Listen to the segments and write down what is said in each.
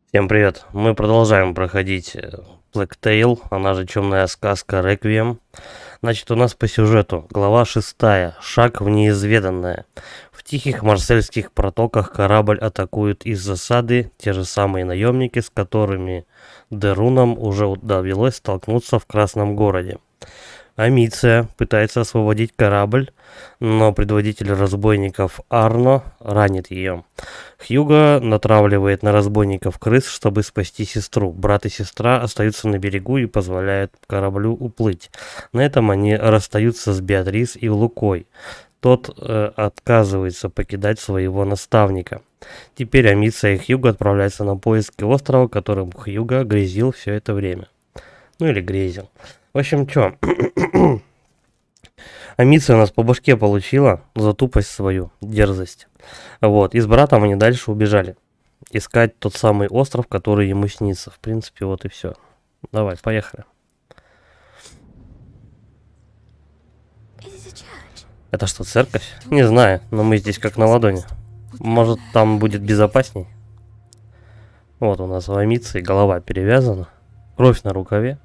Всем привет! Мы продолжаем проходить Plague Tale, она же Темная сказка Реквием. Значит, у нас по сюжету глава 6. Шаг в неизведанное. В тихих марсельских протоках корабль атакуют из засады те же самые наемники, с которыми Дерунам уже довелось столкнуться в Красном городе. Амиция пытается освободить корабль, но предводитель разбойников Арно ранит ее. Хьюго натравливает на разбойников крыс, чтобы спасти сестру. Брат и сестра остаются на берегу и позволяют кораблю уплыть. На этом они расстаются с Беатрис и Лукой. Тот отказывается покидать своего наставника. Теперь Амиция и Хьюго отправляются на поиски острова, которым Хьюго грезил все это время. Ну или грезил. В общем, чё? Амиция у нас по башке получила за тупость свою, дерзость. Вот, и с братом они дальше убежали. Искать тот самый остров, который ему снится. В принципе, вот и все. Давай, поехали. Это что, церковь? Не знаю, но мы здесь как на ладони. Может, там будет безопасней? Вот у нас в Амиции голова перевязана. Кровь на рукаве.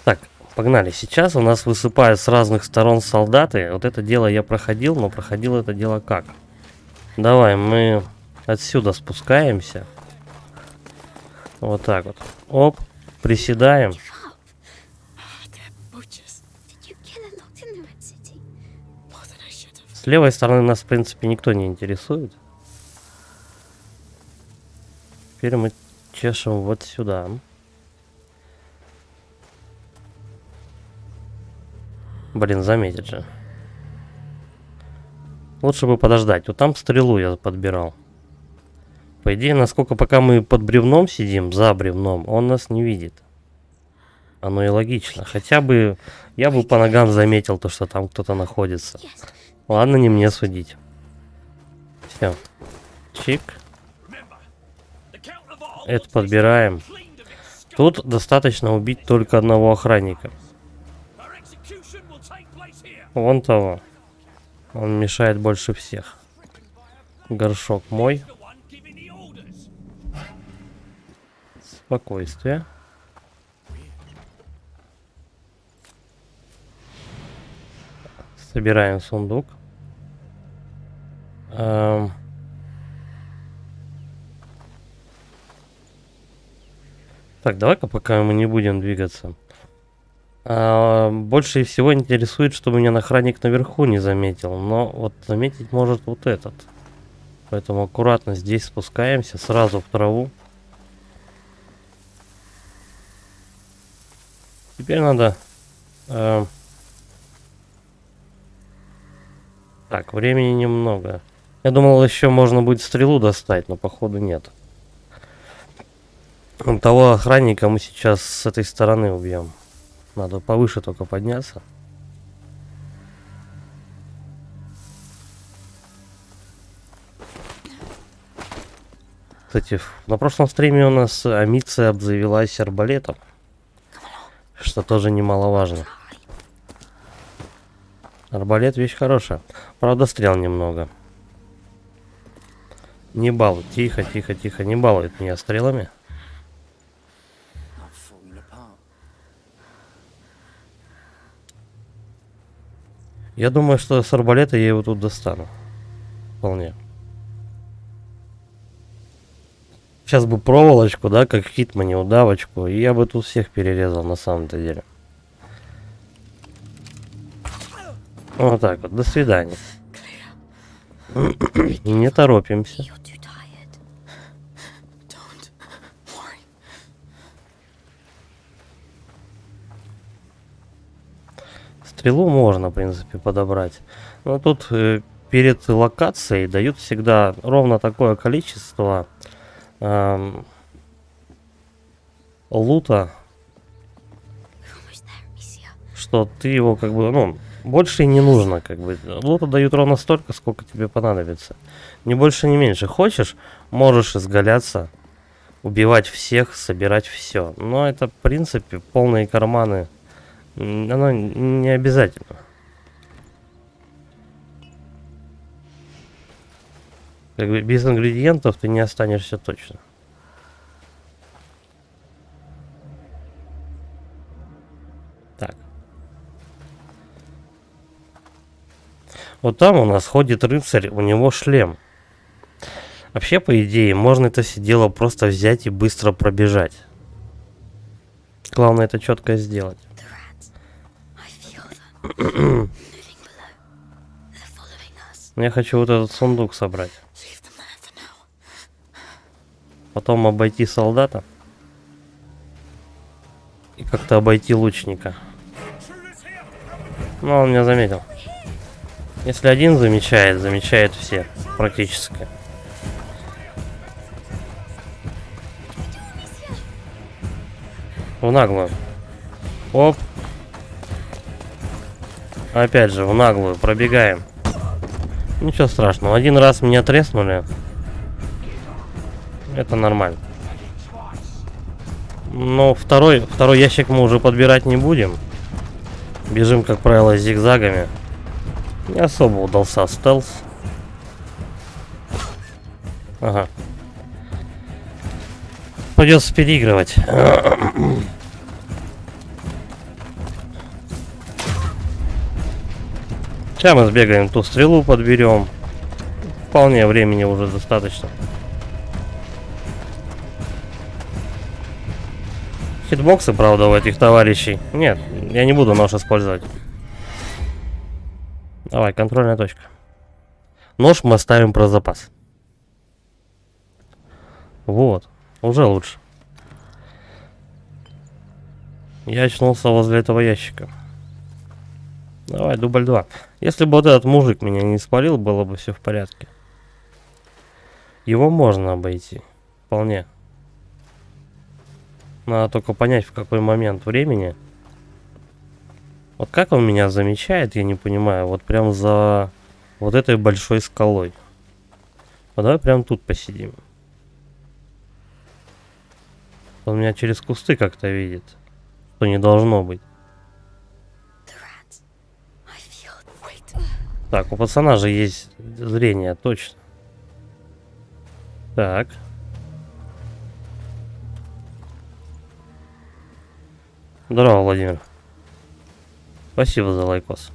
Так, погнали. Сейчас у нас высыпают с разных сторон солдаты. Вот это дело я проходил, но проходил это дело как? Давай, мы отсюда спускаемся. Вот так вот. Оп, приседаем. С левой стороны нас, в принципе, никто не интересует. Теперь мы чешем вот сюда. Блин, заметит же. Лучше бы подождать. Вот там стрелу я подбирал. По идее, насколько пока мы под бревном сидим, за бревном, он нас не видит. Оно и логично. Хотя бы я бы по ногам заметил то, что там кто-то находится. Ладно, не мне судить. Все. Чик. Это подбираем. Тут достаточно убить только одного охранника. Вон того. Он мешает больше всех. Горшок мой. Спокойствие. Собираем сундук. Так, давай-ка пока мы не будем двигаться. Больше всего интересует, что меня охранник наверху не заметил. Но вот заметить может вот этот. Поэтому аккуратно здесь спускаемся, сразу в траву. Теперь надо... Так, времени немного. Я думал, еще можно будет стрелу достать, но походу нет. Того охранника мы сейчас с этой стороны убьем. Надо повыше только подняться. Кстати, на прошлом стриме у нас Амиция обзавелась арбалетом. Что тоже немаловажно. Арбалет вещь хорошая. Правда, стрел немного. Не балуй. Тихо, тихо, тихо. Не балует меня стрелами. Я думаю, что с арбалета я его тут достану. Вполне. Сейчас бы проволочку, да, как в Хитмане, удавочку. И я бы тут всех перерезал на самом-то деле. Вот так вот. До свидания. Не торопимся. Стрелу можно, в принципе, подобрать. Но тут перед локацией дают всегда ровно такое количество лута, что ты его как бы, ну, больше и не нужно, как бы. Лута дают ровно столько, сколько тебе понадобится. Ни больше, ни меньше. Хочешь, можешь изгаляться, убивать всех, собирать все. Но это, в принципе, полные карманы. Оно не обязательно. Как бы без ингредиентов ты не останешься точно. Вот там у нас ходит рыцарь, у него шлем. Вообще, по идее, можно это все дело просто взять и быстро пробежать. Главное это четко сделать. Но я хочу вот этот сундук собрать. Потом обойти солдата. И как-то обойти лучника. Но он меня заметил. Если один замечает, замечает все. Практически. В наглую. Оп. Опять же, в наглую. Пробегаем. Ничего страшного. Один раз меня треснули. Это нормально. Но второй ящик мы уже подбирать не будем. Бежим, как правило, зигзагами. Не особо удался стелс. Ага. Придется переигрывать. Сейчас мы сбегаем, ту стрелу подберем. Вполне времени уже достаточно. Хитбоксы, правда, у этих товарищей. Нет, я не буду нож использовать. Давай, контрольная точка. Нож мы оставим про запас. Вот, уже лучше. Я очнулся возле этого ящика. Давай, дубль 2. Если бы вот этот мужик меня не спалил, было бы все в порядке. Его можно обойти. Вполне. Надо только понять, в какой момент времени. Вот как он меня замечает, я не понимаю. Вот прям за вот этой большой скалой. А давай прям тут посидим. Он меня через кусты как-то видит. Что не должно быть. Так, у пацана же есть зрение, точно. Так. Здорово, Владимир. Спасибо за лайкос.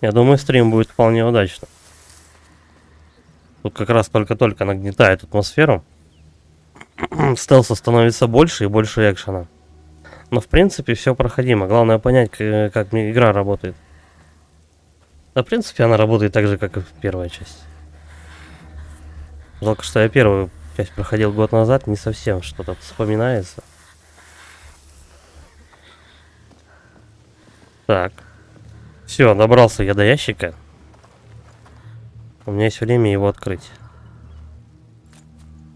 Я думаю, стрим будет вполне удачным. Тут как раз только-только нагнетает атмосферу. Стелса становится больше и больше экшена. Но в принципе все проходимо. Главное понять, как игра работает. Да, в принципе, она работает так же, как и в первой части. Жалко, что я первую часть проходил год назад, не совсем что-то вспоминается. Так. Все, добрался я до ящика. У меня есть время его открыть.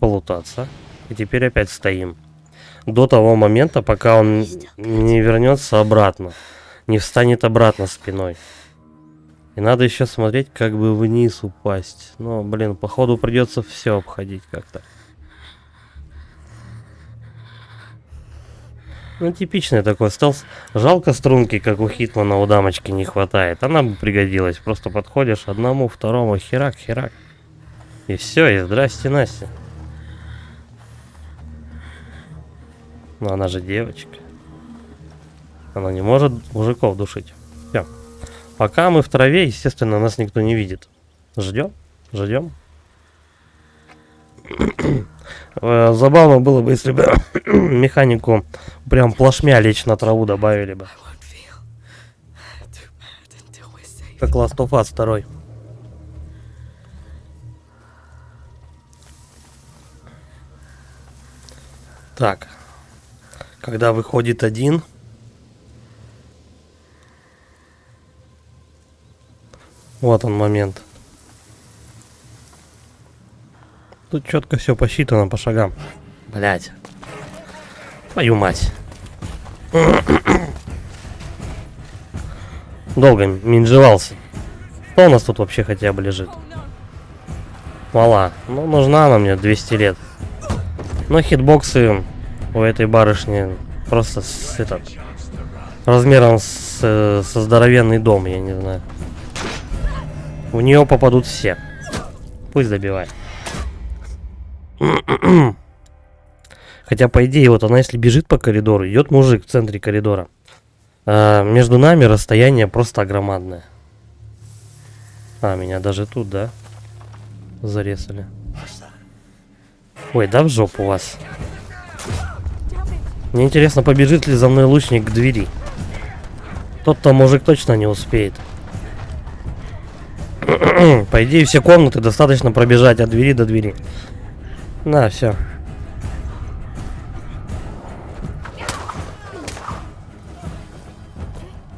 Полутаться. И теперь опять стоим. До того момента, пока он не вернется обратно. Не встанет обратно спиной. И надо еще смотреть, как бы вниз упасть. Но, блин, походу придется все обходить как-то. Ну, типичный такой стелс. Жалко струнки, как у Хитмана, у дамочки не хватает. Она бы пригодилась. Просто подходишь одному, второму, херак, херак. И все, и здрасте, Настя. Но она же девочка. Она не может мужиков душить. Все. Пока мы в траве, естественно, нас никто не видит. Ждем, ждем. Забавно было бы, если бы механику прям плашмя лечь на траву добавили бы. Как Last of Us 2. Так. Когда выходит один... Вот он момент. Тут четко все посчитано по шагам. Блять. Твою мать. Долго минжевался. Что у нас тут вообще хотя бы лежит? Смола. Ну, нужна она мне 200 лет. Но хитбоксы у этой барышни просто размером со здоровенный дом, я не знаю. В нее попадут все. Пусть добивает. Хотя, по идее, вот она, если бежит по коридору, идет мужик в центре коридора. Между нами расстояние просто огромадное. А, меня даже тут, да? Зарезали. Ой, да в жопу вас. Мне интересно, побежит ли за мной лучник к двери. Тот-то мужик точно не успеет. По идее, все комнаты достаточно пробежать от двери до двери. На, все.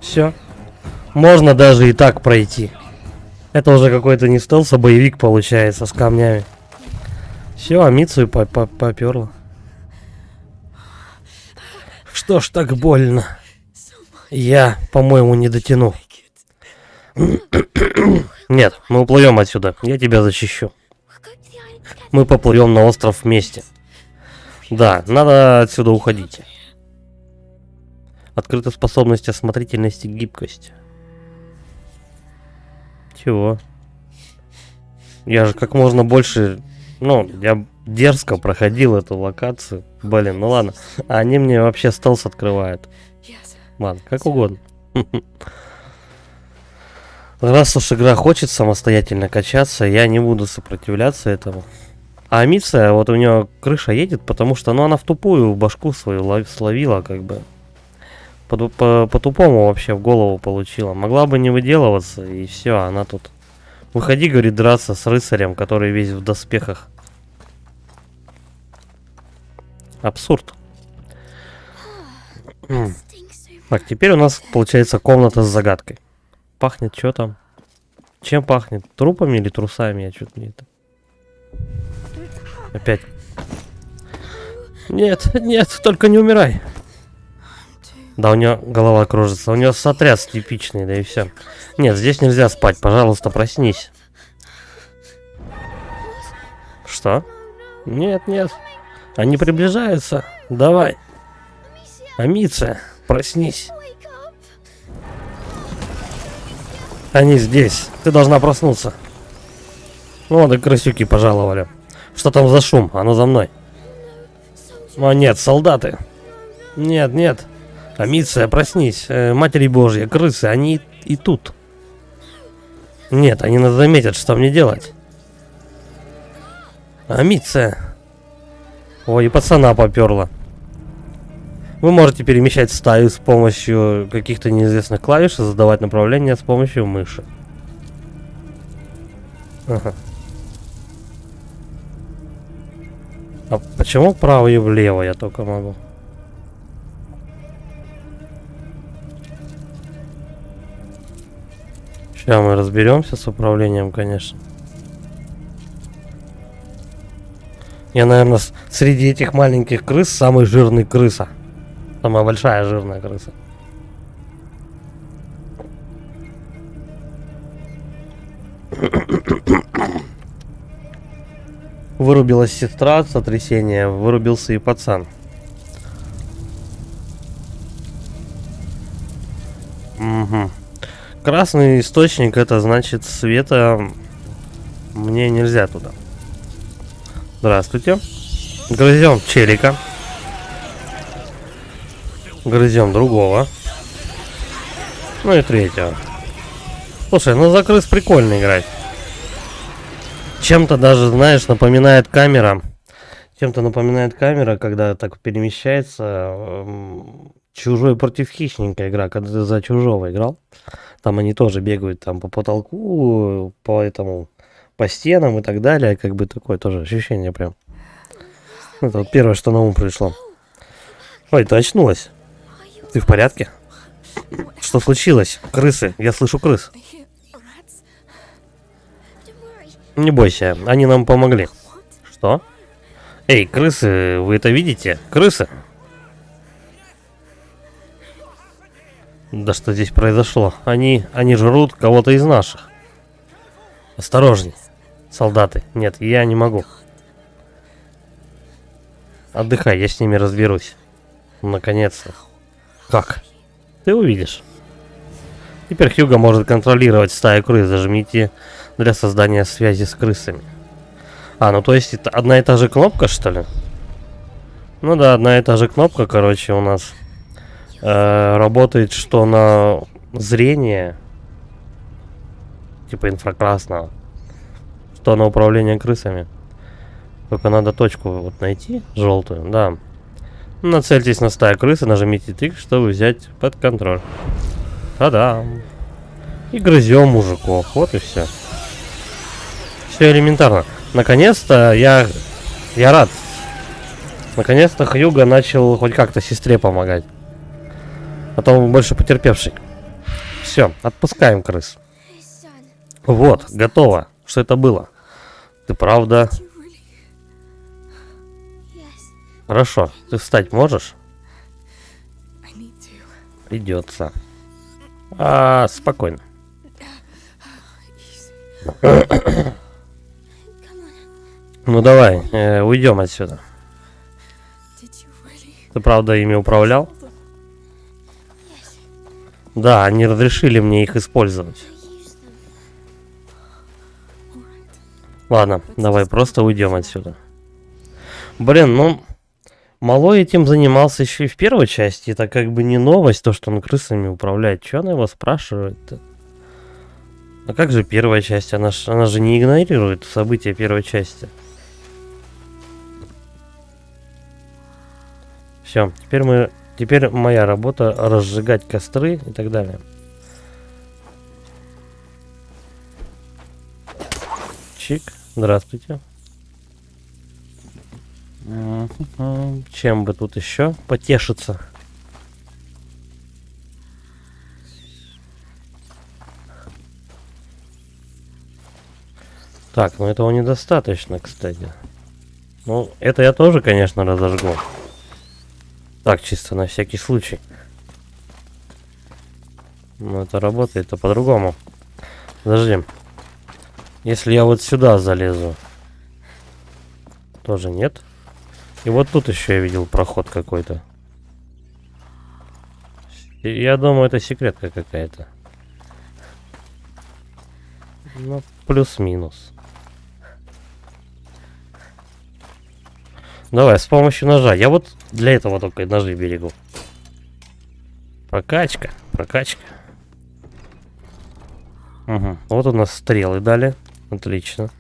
Все. Можно даже и так пройти. Это уже какой-то не стелс, а боевик получается с камнями. Все, амицию поперло. Что ж так больно? Я, по-моему, не дотяну. Нет, мы уплывем отсюда. Я тебя защищу. Мы поплывем на остров вместе. Да, надо отсюда уходить. Открыта способность осмотрительности, гибкость. Чего? Я же как можно больше... Ну, я дерзко проходил эту локацию. Блин, ну ладно. А они мне вообще стелс открывают. Ладно, как угодно. Раз уж игра хочет самостоятельно качаться, я не буду сопротивляться этому. А Амиция, вот у нее крыша едет, потому что ну, она в тупую башку свою словила, как бы. По-тупому вообще в голову получила. Могла бы не выделываться, и все, она тут... Выходи, говорит, драться с рыцарем, который весь в доспехах. Абсурд. Так, теперь у нас получается комната с загадкой. Пахнет что там? Чем пахнет? Трупами или трусами? Я что-то не это. Опять. Нет, нет, только не умирай. Да, у нее голова кружится. У нее сотряс типичный, да и все. Нет, здесь нельзя спать. Пожалуйста, проснись. Что? Нет, нет. Они приближаются. Давай. Амиция, проснись. Они здесь. Ты должна проснуться. Вот и крысюки пожаловали. Что там за шум? Оно за мной. О, нет, солдаты. Нет, нет. Амиция, проснись. Матери Божья, крысы, они и тут. Нет, они нас заметят, что мне делать. Амиция. Ой, и пацана поперла. Вы можете перемещать стаю с помощью каких-то неизвестных клавиш и задавать направление с помощью мыши. Ага. А почему вправо и влево я только могу? Сейчас мы разберемся с управлением, конечно. Я, наверное, среди этих маленьких крыс самый жирный крыса. Самая большая жирная крыса. Вырубилась сестра от сотрясения, вырубился и пацан. Угу. Красный источник, это значит света. Мне нельзя туда. Здравствуйте. Грызем челика. Грызем другого. Ну и третьего. Слушай, ну за крыс прикольно играть. Чем-то даже, знаешь, напоминает камера. Чем-то напоминает камера, когда так перемещается. Чужой против хищника игра, когда ты за чужого играл. Там они тоже бегают там по потолку, по этому, по стенам и так далее. Как бы такое тоже ощущение прям. Это вот первое, что на ум пришло. Ой, ты очнулась. Ты в порядке? Что случилось? Крысы. Я слышу крыс. Не бойся, они нам помогли. Что? Эй, крысы, вы это видите? Крысы? Да что здесь произошло? Они жрут кого-то из наших. Осторожней, солдаты. Нет, я не могу. Отдыхай, я с ними разберусь. Наконец-то. Как? Ты увидишь. Теперь Хьюго может контролировать стаю крыс. Зажмите для создания связи с крысами. А, ну то есть это одна и та же кнопка, что ли? Ну да, одна и та же кнопка, короче, у нас работает что на зрение, типа инфракрасного. Что на управление крысами. Только надо точку вот найти, желтую, да. Нацельтесь на стаю крыс и нажмите тык, чтобы взять под контроль. Та-дам! И грызем мужиков, вот и все. Все элементарно. Наконец-то я рад. Наконец-то Хьюго начал хоть как-то сестре помогать. А то он больше потерпевший. Все, отпускаем крыс. Вот, готово. Что это было? Ты правда? Хорошо. Ты встать можешь? Придется. Спокойно. Ну давай, уйдем отсюда. Ты правда ими управлял? Да, они разрешили мне их использовать. Ладно, давай просто уйдем отсюда. Блин, ну... Малой этим занимался еще и в первой части. Это как бы не новость, то, что он крысами управляет. Че она его спрашивает-то? А как же первая часть? Она же не игнорирует события первой части. Все, теперь моя работа разжигать костры и так далее. Чик, здравствуйте. Чем бы тут еще потешиться? Так, ну этого недостаточно, кстати. Ну, это я тоже, конечно, разожгу. Так, чисто на всякий случай. Но это работает-то по-другому. Подожди. Если я вот сюда залезу, тоже нет. И вот тут еще я видел проход какой-то. Я думаю, это секретка какая-то. Ну, плюс-минус. Давай, с помощью ножа. Я вот для этого только ножи берегу. Прокачка, прокачка. Угу. Вот у нас стрелы дали. Отлично.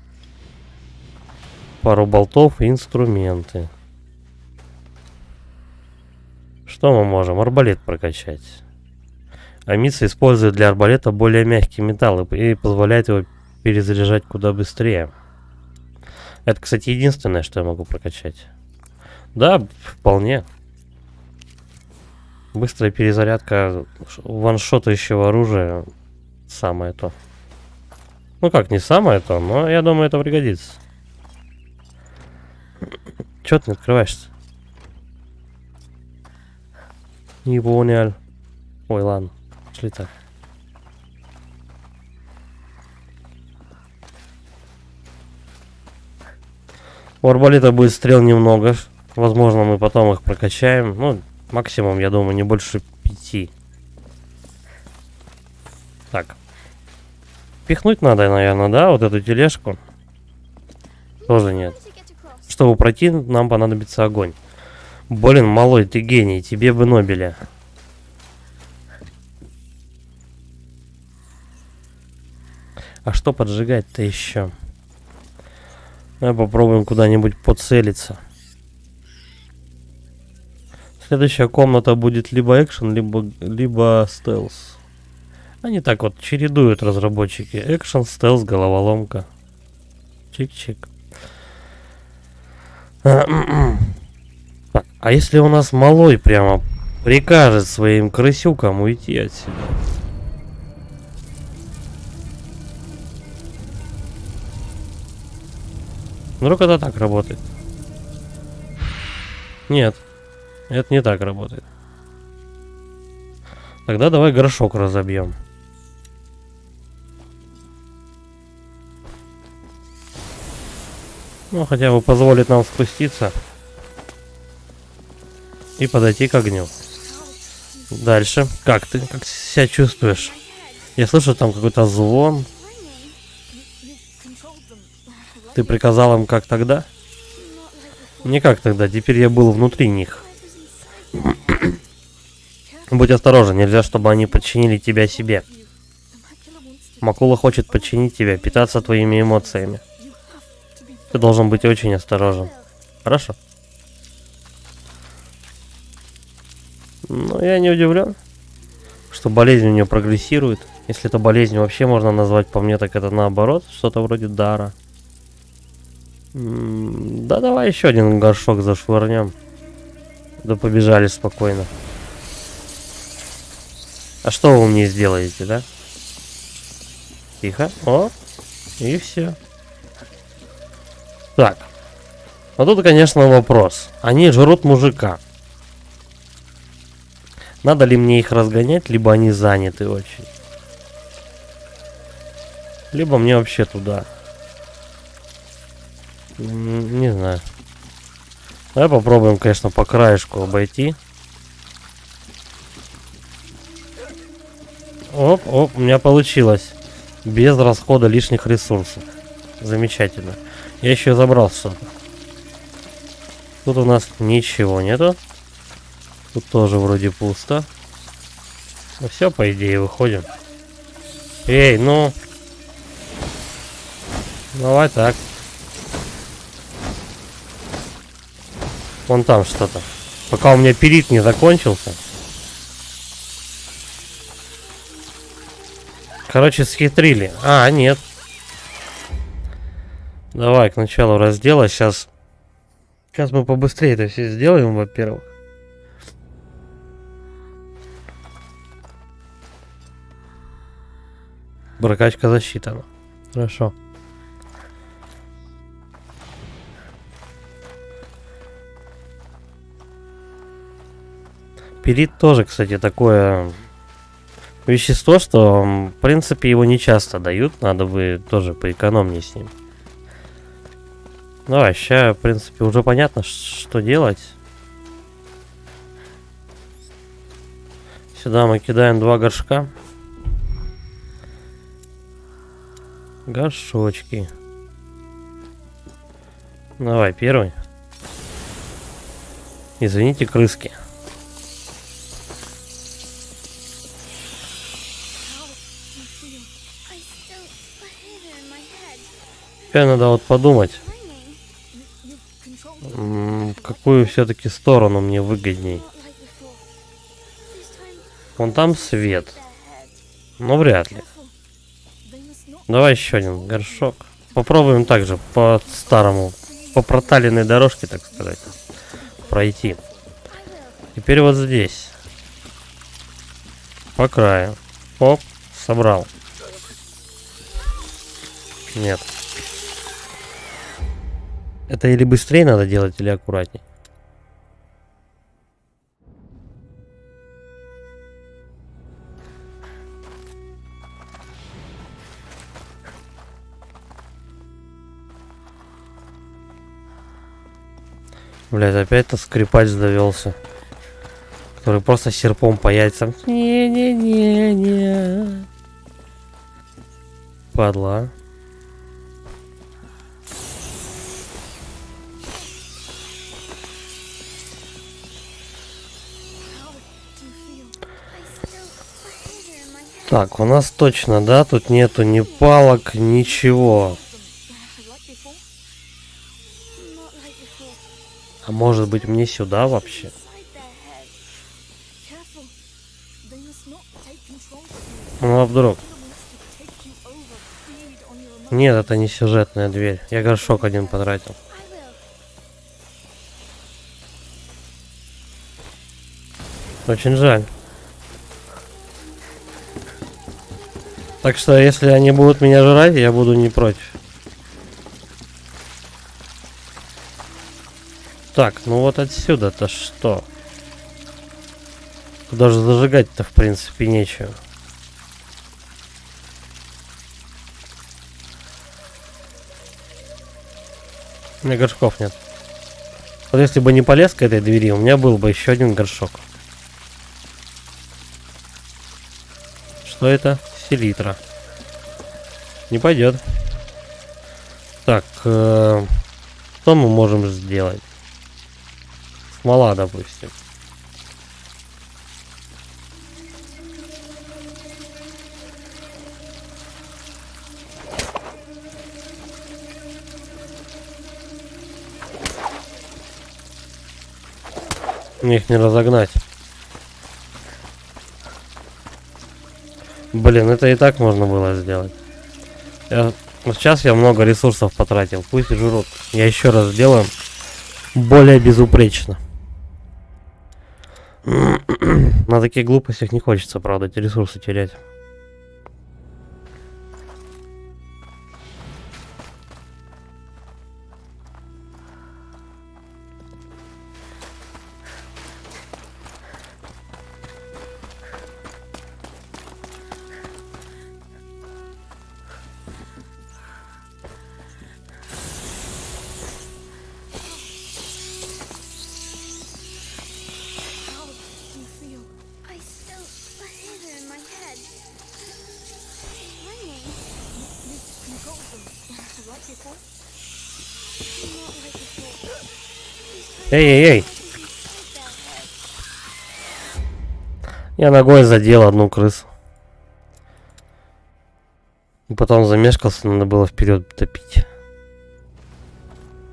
Пару болтов и инструменты. Что мы можем? Арбалет прокачать. Амица использует для арбалета более мягкий металл и позволяет его перезаряжать куда быстрее. Это, кстати, единственное, что я могу прокачать. Да, вполне. Быстрая перезарядка ваншотающего оружия. Самое то. Ну как, не самое то, но я думаю, это пригодится. Чё ты не открываешься? Не понял. Ой, ладно. Шли так. У арбалета будет стрел немного. Возможно, мы потом их прокачаем. Ну, максимум, я думаю, не больше 5. Так. Пихнуть надо, наверное, да? Вот эту тележку. Тоже нет. Чтобы пройти, нам понадобится огонь. Блин, малой, ты гений. Тебе бы Нобеля. А что поджигать-то еще? Давай попробуем куда-нибудь поцелиться. Следующая комната будет либо экшен, либо стелс. Они так вот чередуют, разработчики. Экшен, стелс, головоломка. Чик-чик. Так, а если у нас малой прямо прикажет своим крысюкам уйти отсюда? Вдруг это так работает? Нет, это не так работает. Тогда давай горшок разобьем. Ну, хотя бы позволит нам спуститься и подойти к огню. Дальше. Как ты? Как себя чувствуешь? Я слышу там какой-то звон. Ты приказал им как тогда? Не как тогда, теперь я был внутри них. Будь осторожен, нельзя, чтобы они подчинили тебя себе. Макула хочет подчинить тебя, питаться твоими эмоциями. Ты должен быть очень осторожен. Хорошо. Ну, я не удивлен, что болезнь у нее прогрессирует. Если это болезнь вообще можно назвать, по мне, так это наоборот, что-то вроде дара. Да давай еще один горшок зашвырнем. Да побежали спокойно. А что вы мне сделаете, да? Тихо. О, и все. Так. А тут, конечно, вопрос. Они жрут мужика. Надо ли мне их разгонять, либо они заняты очень. Либо мне вообще туда. Не знаю. Давай попробуем, конечно, по краешку обойти. Оп, оп, у меня получилось. Без расхода лишних ресурсов. Замечательно. Я еще забрал что-то. Тут у нас ничего нету. Тут тоже вроде пусто. Ну все, по идее, выходим. Эй, ну. Давай так. Вон там что-то. Пока у меня перит не закончился. Короче, схитрили. А, нет. Давай к началу раздела. Сейчас мы побыстрее это все сделаем, во-первых. Прокачка засчитана. Хорошо. Перит тоже, кстати, такое вещество, что, в принципе, его не часто дают. Надо бы тоже поэкономнее с ним. Давай, сейчас, в принципе, уже понятно, что делать. Сюда мы кидаем 2 горшка. Горшочки. Давай, первый. Извините, крыски. Теперь надо вот подумать, какую все-таки сторону мне выгодней. Вон там свет. Но вряд ли. Давай еще один горшок. Попробуем также по старому, по проталенной дорожке, так сказать, пройти. Теперь вот здесь. По краю. Оп, собрал. Нет. Это или быстрее надо делать, или аккуратней. Блять, опять-то скрипач завелся. Который просто серпом по яйцам. Не-не-не-не. Падла. Так, у нас точно, да? Тут нету ни палок, ничего. А может быть мне сюда вообще? Ну а вдруг? Нет, это не сюжетная дверь. Я горшок один потратил. Очень жаль. Так что, если они будут меня жрать, я буду не против. Так, ну вот отсюда-то что? Даже зажигать-то, в принципе, нечего. У меня горшков нет. Вот если бы не полез к этой двери, у меня был бы еще один горшок. Что это? Селитра. Не пойдет. Так, что мы можем сделать? Смола, допустим. Мне их не разогнать. Блин, это и так можно было сделать. Вот сейчас я много ресурсов потратил. Пусть жрут. Я еще раз сделаю более безупречно. На таких глупостях не хочется, правда, эти ресурсы терять. How do you feel? I still hear them in my head. Ringing. You got them like before? Not like before. Эй-эй-эй! Я ногой задел одну крысу. И потом замешкался, надо было вперед топить.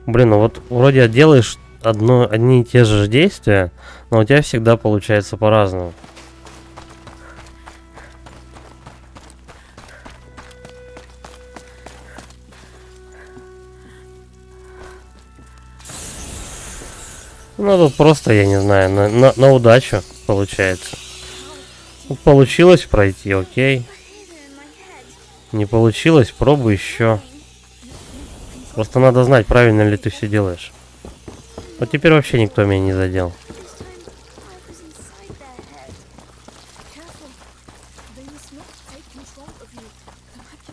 Блин, ну вот вроде делаешь одни и те же действия, но у тебя всегда получается по-разному. Ну тут просто, я не знаю, на удачу получается. Ну, получилось пройти, окей. Не получилось, пробуй еще. Просто надо знать, правильно ли ты все делаешь. Вот теперь вообще никто меня не задел.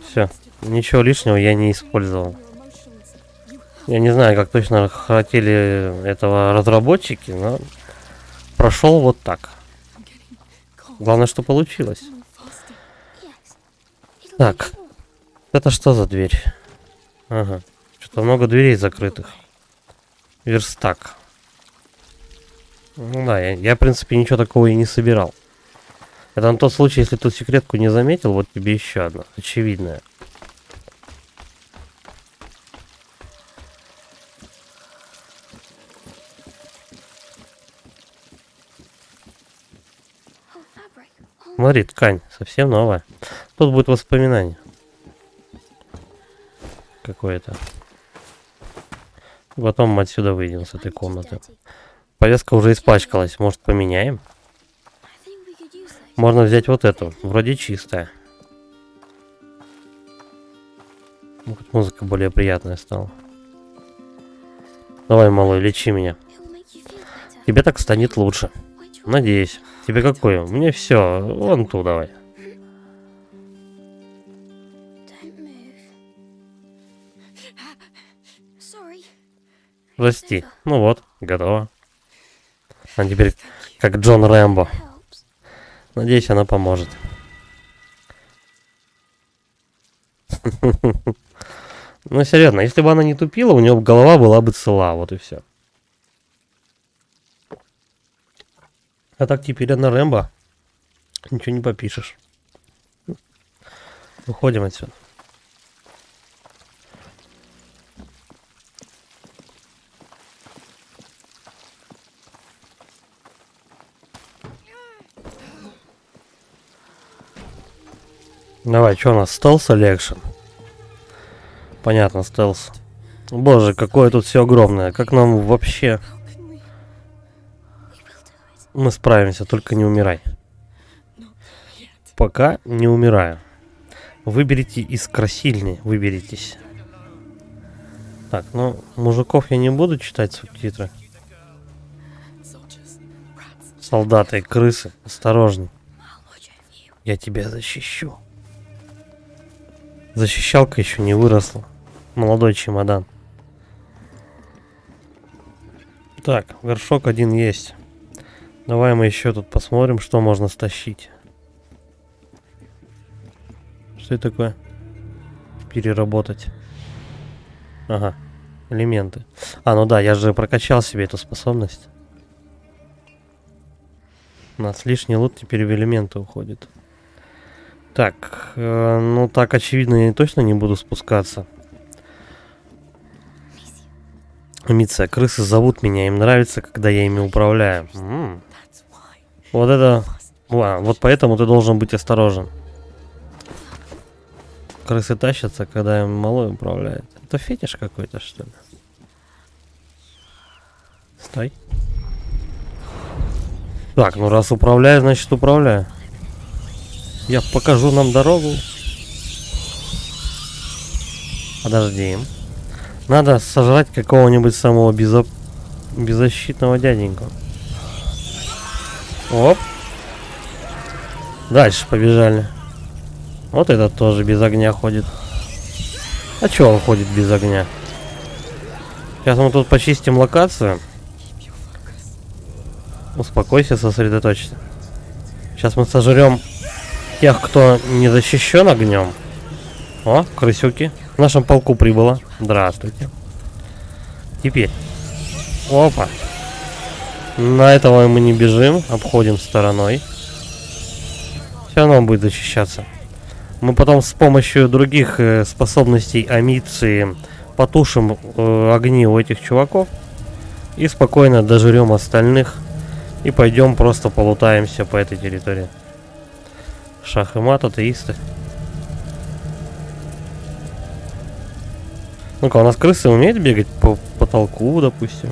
Все, ничего лишнего я не использовал. Я не знаю, как точно хотели этого разработчики, но прошел вот так. Главное, что получилось. Так, это что за дверь? Ага, что-то много дверей закрытых. Верстак. Ну да, я в принципе ничего такого и не собирал. Это на тот случай, если тут секретку не заметил, вот тебе еще одна, очевидная. Смотри, ткань, совсем новая. Тут будет воспоминание. Какое-то. Потом мы отсюда выйдем с этой комнаты. Повязка уже испачкалась, может поменяем? Можно взять вот эту, вроде чистая. Ну, хоть музыка более приятная стала. Давай, малой, лечи меня. Тебе так станет лучше. Надеюсь. Тебе какой? Мне все. Вон ту давай. Прости. Ну вот, готово. А теперь как Джон Рэмбо. Надеюсь, она поможет. Ну, серьезно, если бы она не тупила, у нее голова была бы цела, вот и все. А так теперь она Рэмбо. Ничего не попишешь. Уходим отсюда. Давай, что у нас? Стелс или экшен? Понятно, стелс. Боже, какое тут все огромное. Как нам вообще... Мы справимся, только не умирай. Пока не умираю. Выберите из красильни, выберитесь. Так, ну, мужиков я не буду читать субтитры. Солдаты, крысы, осторожней. Я тебя защищу. Защищалка еще не выросла. Молодой чемодан. Так, горшок один есть. Давай мы еще тут посмотрим, что можно стащить. Что это такое? Переработать. Ага, элементы. А, ну да, я же прокачал себе эту способность. У нас лишний лут теперь в элементы уходит. Так, ну так очевидно я точно не буду спускаться. Митция, крысы зовут меня, им нравится, когда я ими управляю. That's why. Вот это... Must. Вот поэтому ты должен быть осторожен. Крысы тащатся, когда им малой управляет. Это фетиш какой-то, что ли? Стой. Так, ну раз управляю, значит управляю. Я покажу нам дорогу. Подожди. Надо сожрать какого-нибудь самого беззащитного дяденьку. Оп. Дальше побежали. Вот этот тоже без огня ходит. А чё он ходит без огня? Сейчас мы тут почистим локацию. Успокойся, сосредоточься. Сейчас мы сожрем тех, кто не защищен огнем. О, крысюки. В нашем полку прибыло. Здравствуйте. Теперь. Опа. На этого мы не бежим. Обходим стороной. Все равно он будет защищаться. Мы потом с помощью других способностей амиции потушим огни у этих чуваков. И спокойно дожрем остальных. И пойдем просто полутаемся по этой территории. Шах и мат, атеисты. Ну-ка, у нас крысы умеют бегать по потолку, допустим.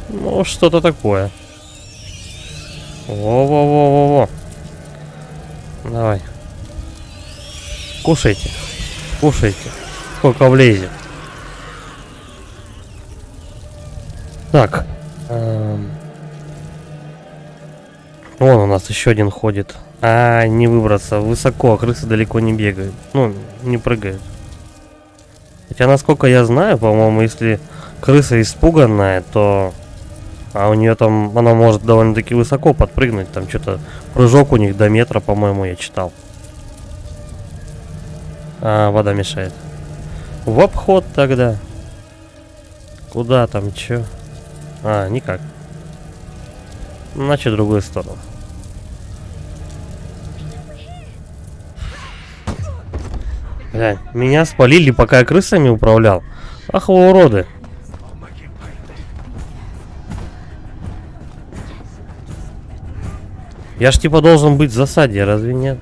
Ну, что-то такое. Во-во-во-во-во. Давай. Кушайте. Кушайте. Сколько влезет. Так. Вон у нас еще один ходит. Не выбраться. Высоко. Крысы далеко не бегают. Ну, не прыгают. Хотя, насколько я знаю, по-моему, если крыса испуганная, то... А у нее там... Она может довольно-таки высоко подпрыгнуть. Там что-то... Прыжок у них до метра, по-моему, я читал. Вода мешает. В обход тогда. Куда там, чё? Никак. Значит, в другую сторону. Бля, меня спалили, пока я крысами управлял. Ах вы уроды. Я ж типа должен быть в засаде, разве нет?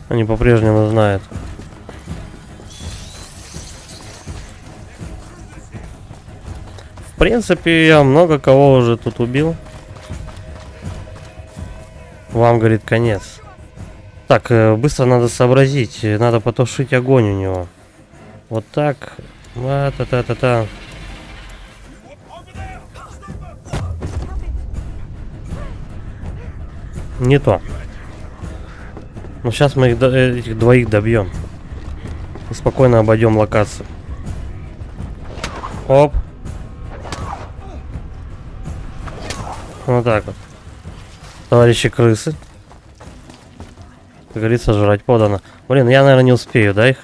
Они по-прежнему знают. В принципе, я много кого уже тут убил. Вам, говорит, конец. Так, быстро надо сообразить. Надо потушить огонь у него. Вот так. Та-та-та-та. Не то. Ну, сейчас мы этих двоих добьем. И спокойно обойдем локацию. Оп. Вот так вот. Товарищи крысы. Как говорится, жрать подано. Блин, я, наверное, не успею, да, их?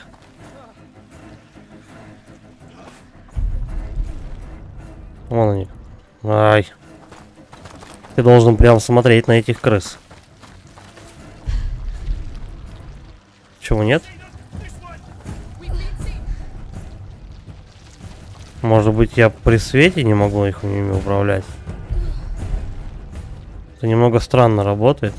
Вон они. Ай. Ты должен прям смотреть на этих крыс. Чего нет? Может быть, я при свете не могу их ними управлять? Это немного странно работает.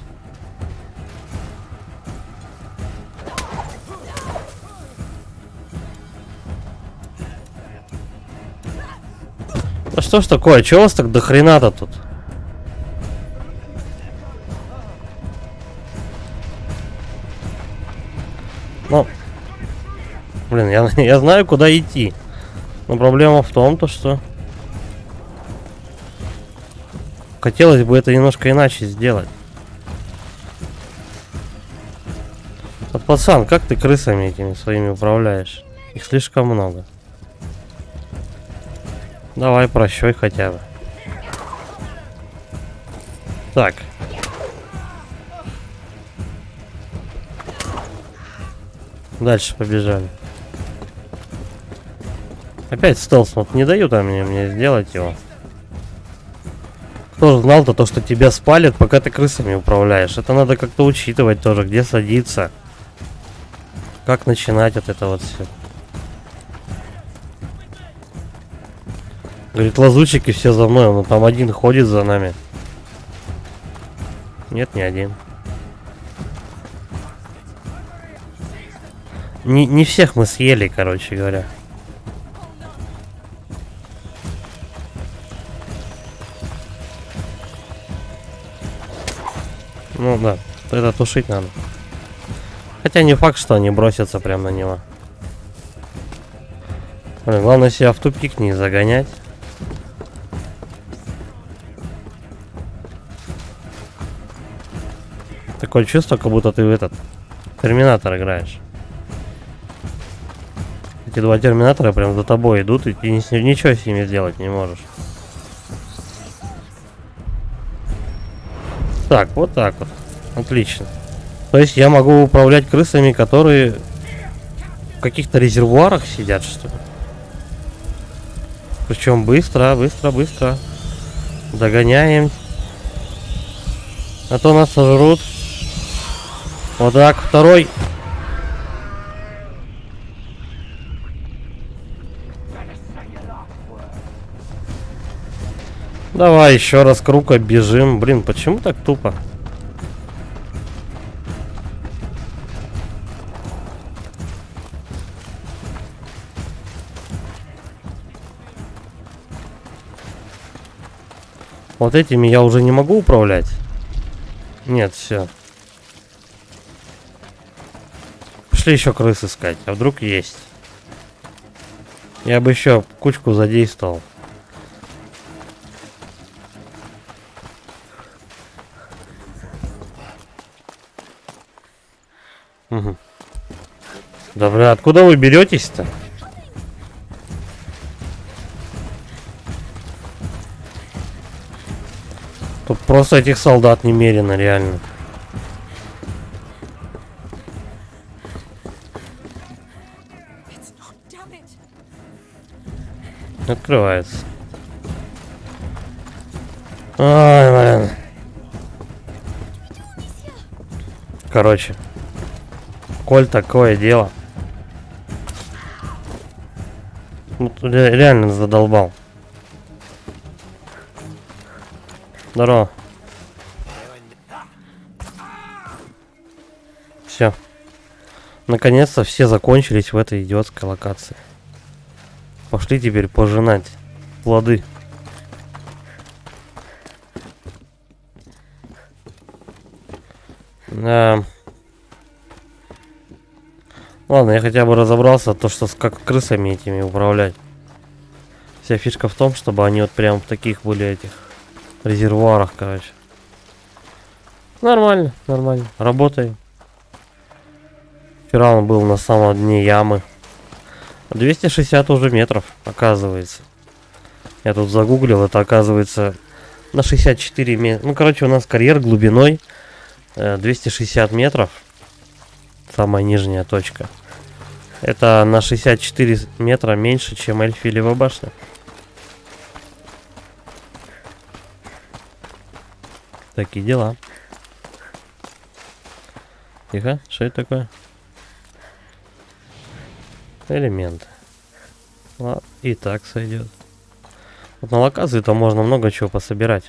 Да что ж такое? Чего у вас так до хрена-то тут? Ну, блин, я знаю, куда идти. Но проблема в том, что хотелось бы это немножко иначе сделать. Вот, пацан, как ты крысами этими своими управляешь? Их слишком много. Давай прощай хотя бы. Так. Дальше побежали. Опять стелс, вот не дают мне сделать его. Кто же знал-то то, что тебя спалят, пока ты крысами управляешь? Это надо как-то учитывать тоже, где садиться. Как начинать вот это вот все? Говорит, лазутчики все за мной, он там один ходит за нами. Нет, не один. Не всех мы съели, короче говоря. Ну да, это тушить надо. Хотя не факт, что они бросятся прямо на него. Блин, главное себя в тупик не загонять. Такое чувство, как будто ты в этот Терминатор играешь. Эти два терминатора прям за тобой идут, и ты ничего с ними сделать не можешь. Так, вот так вот. Отлично. То есть я могу управлять крысами, которые в каких-то резервуарах сидят, что ли? Причем быстро, быстро, быстро. Догоняем. А то нас сожрут. Вот так, второй. Давай еще раз круг оббежим. Блин, почему так тупо? Вот этими я уже не могу управлять. Нет, все. Пошли еще крыс искать. А вдруг есть? Я бы еще кучку задействовал. Угу. Да бля, откуда вы беретесь-то? Тут просто этих солдат немерено, реально. Открывается. Ай, блин. Короче. Коль такое дело. Ну, реально задолбал. Здорово. Все. Наконец-то все закончились в этой идиотской локации. Пошли теперь пожинать плоды. Да. Ладно, я хотя бы разобрался, то что как крысами этими управлять. Вся фишка в том, чтобы они вот прям в таких были этих резервуарах, короче. Нормально, нормально. Работаем. Вчера он был на самом дне ямы. 260 уже метров, оказывается. Я тут загуглил, это оказывается на 64 метра. Ну, короче, у нас карьер глубиной 260 метров. Самая нижняя точка. Это на 64 метра меньше, чем Эльфиева башня. Такие дела. Тихо, что это такое? Элементы. Ладно, и так сойдет. Вот на локации-то можно много чего пособирать.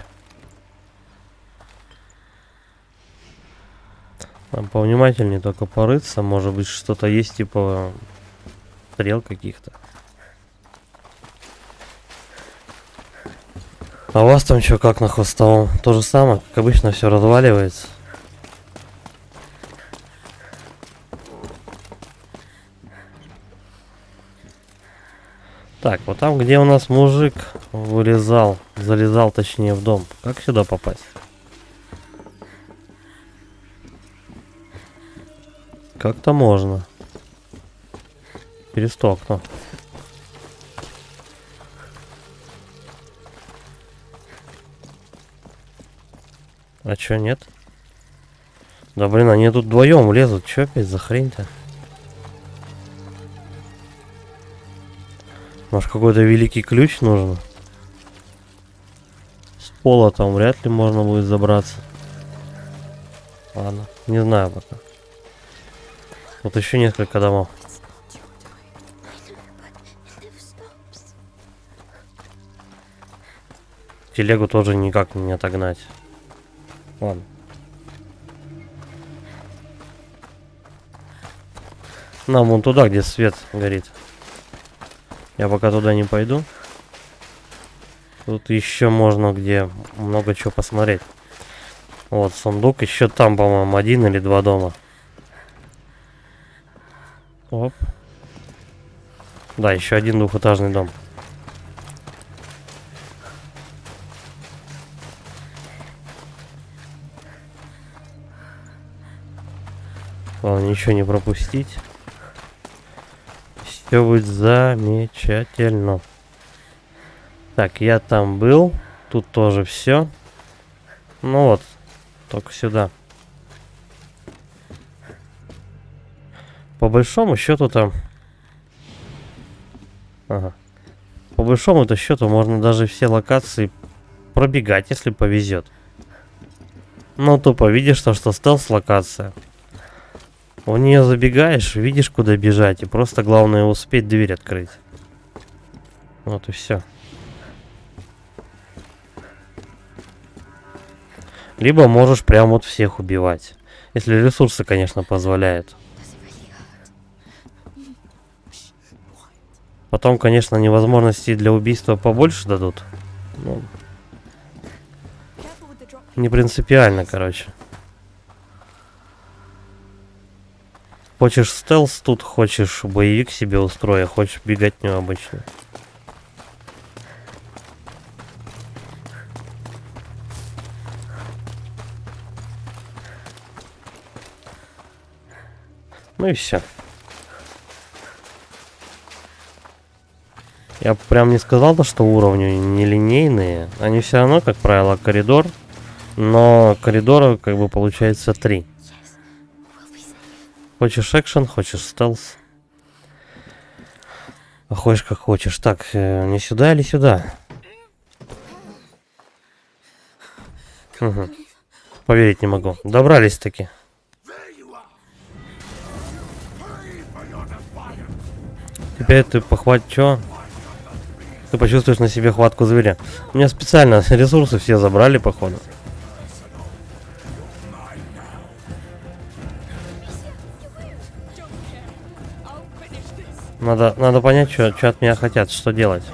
Там повнимательнее только порыться. Может быть, что-то есть типа стрел каких-то. А у вас там что, как на хвостовом? То же самое, как обычно, все разваливается. Так, вот там, где у нас мужик вылезал, залезал, точнее, в дом. Как сюда попасть? Как-то можно. Перестокну. А чё, нет? Да блин, они тут вдвоем лезут. Чё опять за хрень-то? Может, какой-то великий ключ нужен? С пола там вряд ли можно будет забраться. Ладно, не знаю пока. Вот еще несколько домов. It never stops. Телегу тоже никак не отогнать. Ладно. Нам вон туда, где свет горит. Я пока туда не пойду. Тут еще можно где много чего посмотреть. Вот сундук. Еще там, по-моему, 1 или 2 дома. Оп. Да, еще 1 двухэтажный дом. Главное, ничего не пропустить. Все будет замечательно. Так, я там был. Тут тоже все. Ну вот, только сюда. По большому счету там... Ага. По большому-то счету можно даже все локации пробегать, если повезет. Ну, тупо видишь, что стелс-локация. В нее забегаешь, видишь, куда бежать, и просто главное успеть дверь открыть. Вот и все. Либо можешь прям вот всех убивать. Если ресурсы, конечно, позволяют. Потом, конечно, невозможностей для убийства побольше дадут. Ну, Careful with the drop. не принципиально, короче. Хочешь стелс тут, хочешь боевик себе устрой, а хочешь беготню обычно. Ну и все. Я прям не сказал, что уровни нелинейные. Они все равно, как правило, коридор. Но коридора, как бы, получается 3. Хочешь экшен, хочешь стелс. А хочешь как хочешь. Так, не сюда или сюда? Угу. Поверить не могу. Добрались таки. Теперь ты похватишь, чё? Ты почувствуешь на себе хватку зверя. У меня специально ресурсы все забрали, походу. Надо понять, что от меня хотят, что делать.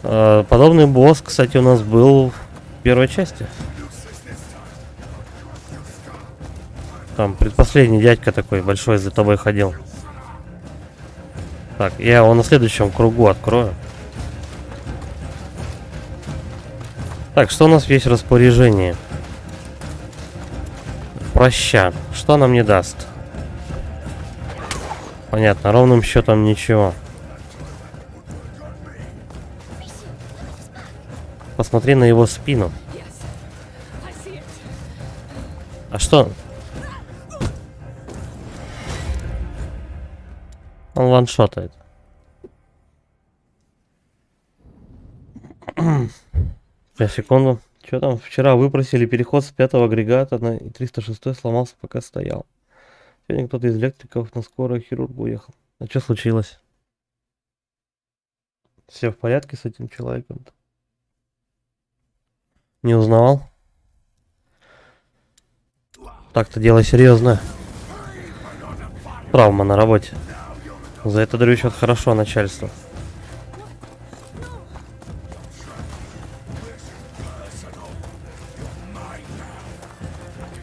Подобный босс, кстати, у нас был в первой части. Там предпоследний дядька такой большой за тобой ходил. Так, я его на следующем кругу открою. Так, что у нас есть в распоряжении? Проща. Что она мне даст? Понятно, ровным счетом ничего. Посмотри на его спину. А что? Он ваншотает. Сейчас, секунду. Что там? Вчера выпросили переход с 5-го агрегата на 306 сломался, пока стоял. Сегодня кто-то из электриков на скорую хирург уехал. А что случилось? Все в порядке с этим человеком-то? Не узнавал? Так-то дело серьезное. Травма на работе. За это даю счет хорошо начальство.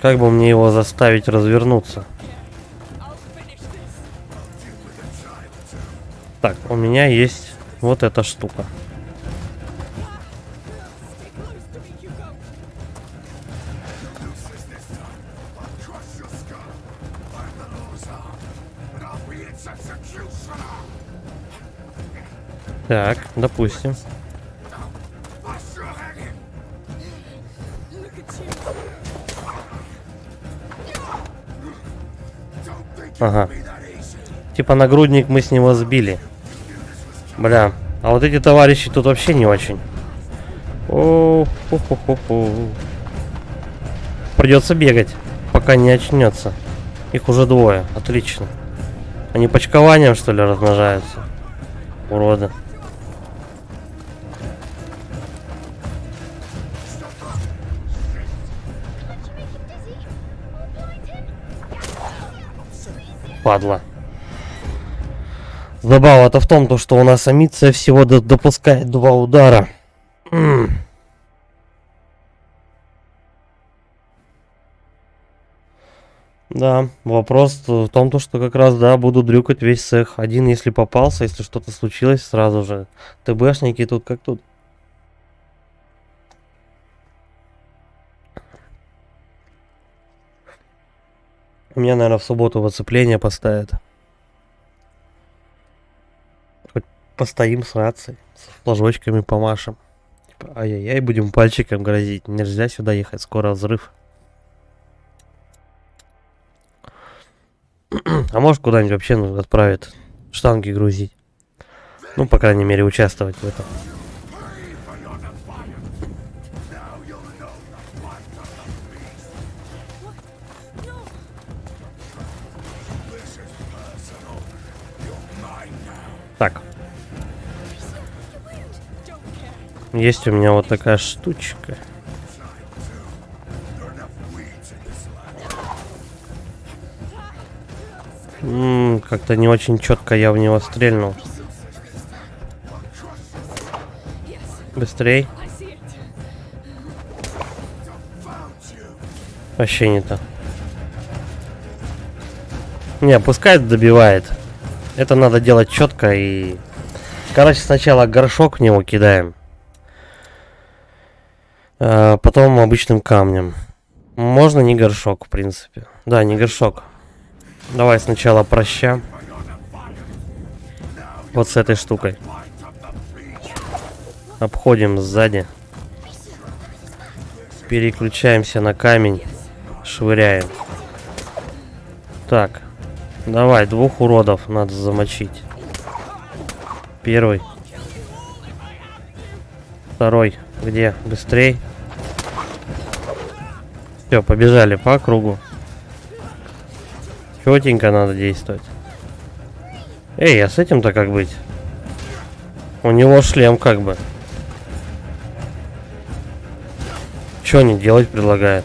Как бы мне его заставить развернуться? Так, у меня есть вот эта штука. Так, допустим. Ага. Типа нагрудник мы с него сбили. Бля. А вот эти товарищи тут вообще не очень. О, хо-хо-хо-хо. Придется бегать, пока не очнется. Их уже двое. Отлично. Они почкованием, что ли, размножаются? Уроды. Падла. Забава-то в том, то, что у нас амиция всего допускает 2 удара. Да, вопрос в том, то, что как раз, да, буду дрюкать весь цех. Один, если попался, если что-то случилось, сразу же. ТБшники тут как тут. Меня, наверное, в субботу в оцепление поставят. Хоть постоим с рацией, с флажочками помашем. Типа, ай-яй-яй, будем пальчиком грозить. Нельзя сюда ехать, скоро взрыв. А может куда-нибудь вообще отправят штанги грузить. Ну, по крайней мере, участвовать в этом. Так. Есть у меня вот такая штучка. Как-то не очень четко я в него стрельнул. Быстрей. Вообще не то. Не, пускай добивает. Это надо делать четко и... Короче, сначала горшок в него кидаем. А потом обычным камнем. Можно не горшок, в принципе. Да, не горшок. Давай сначала проща. Вот с этой штукой. Обходим сзади. Переключаемся на камень. Швыряем. Так. Давай, 2 уродов надо замочить. Первый. Второй. Где? Быстрей. Все, побежали по кругу. Четенько надо действовать. Эй, а с этим-то как быть? У него шлем как бы. Что они делать предлагают?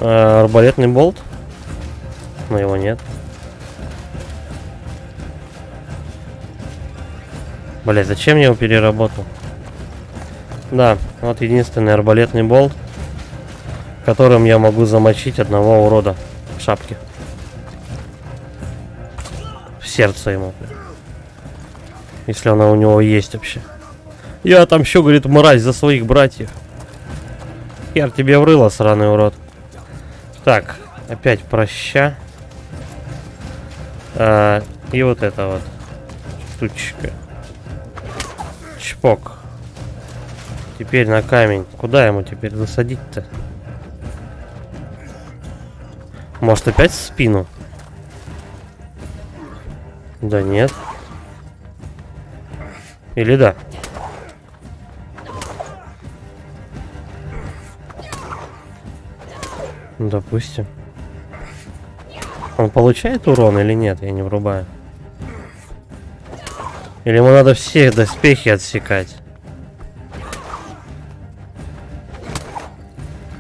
Арбалетный болт? Но его нет. Блять, зачем я его переработал? Да, вот единственный арбалетный болт, которым я могу замочить одного урода в шапке. В сердце ему. Если она у него есть вообще. Я отомщу, говорит, мразь, за своих братьев. Хер тебе врыло, сраный урод. Так, опять проща. И вот это вот штучка. Чпок. Теперь на камень. Куда ему теперь засадить-то? Может опять в спину? Да нет. Или да? Ну, допустим. Он получает урон или нет? Я не врубаю. Или ему надо все доспехи отсекать?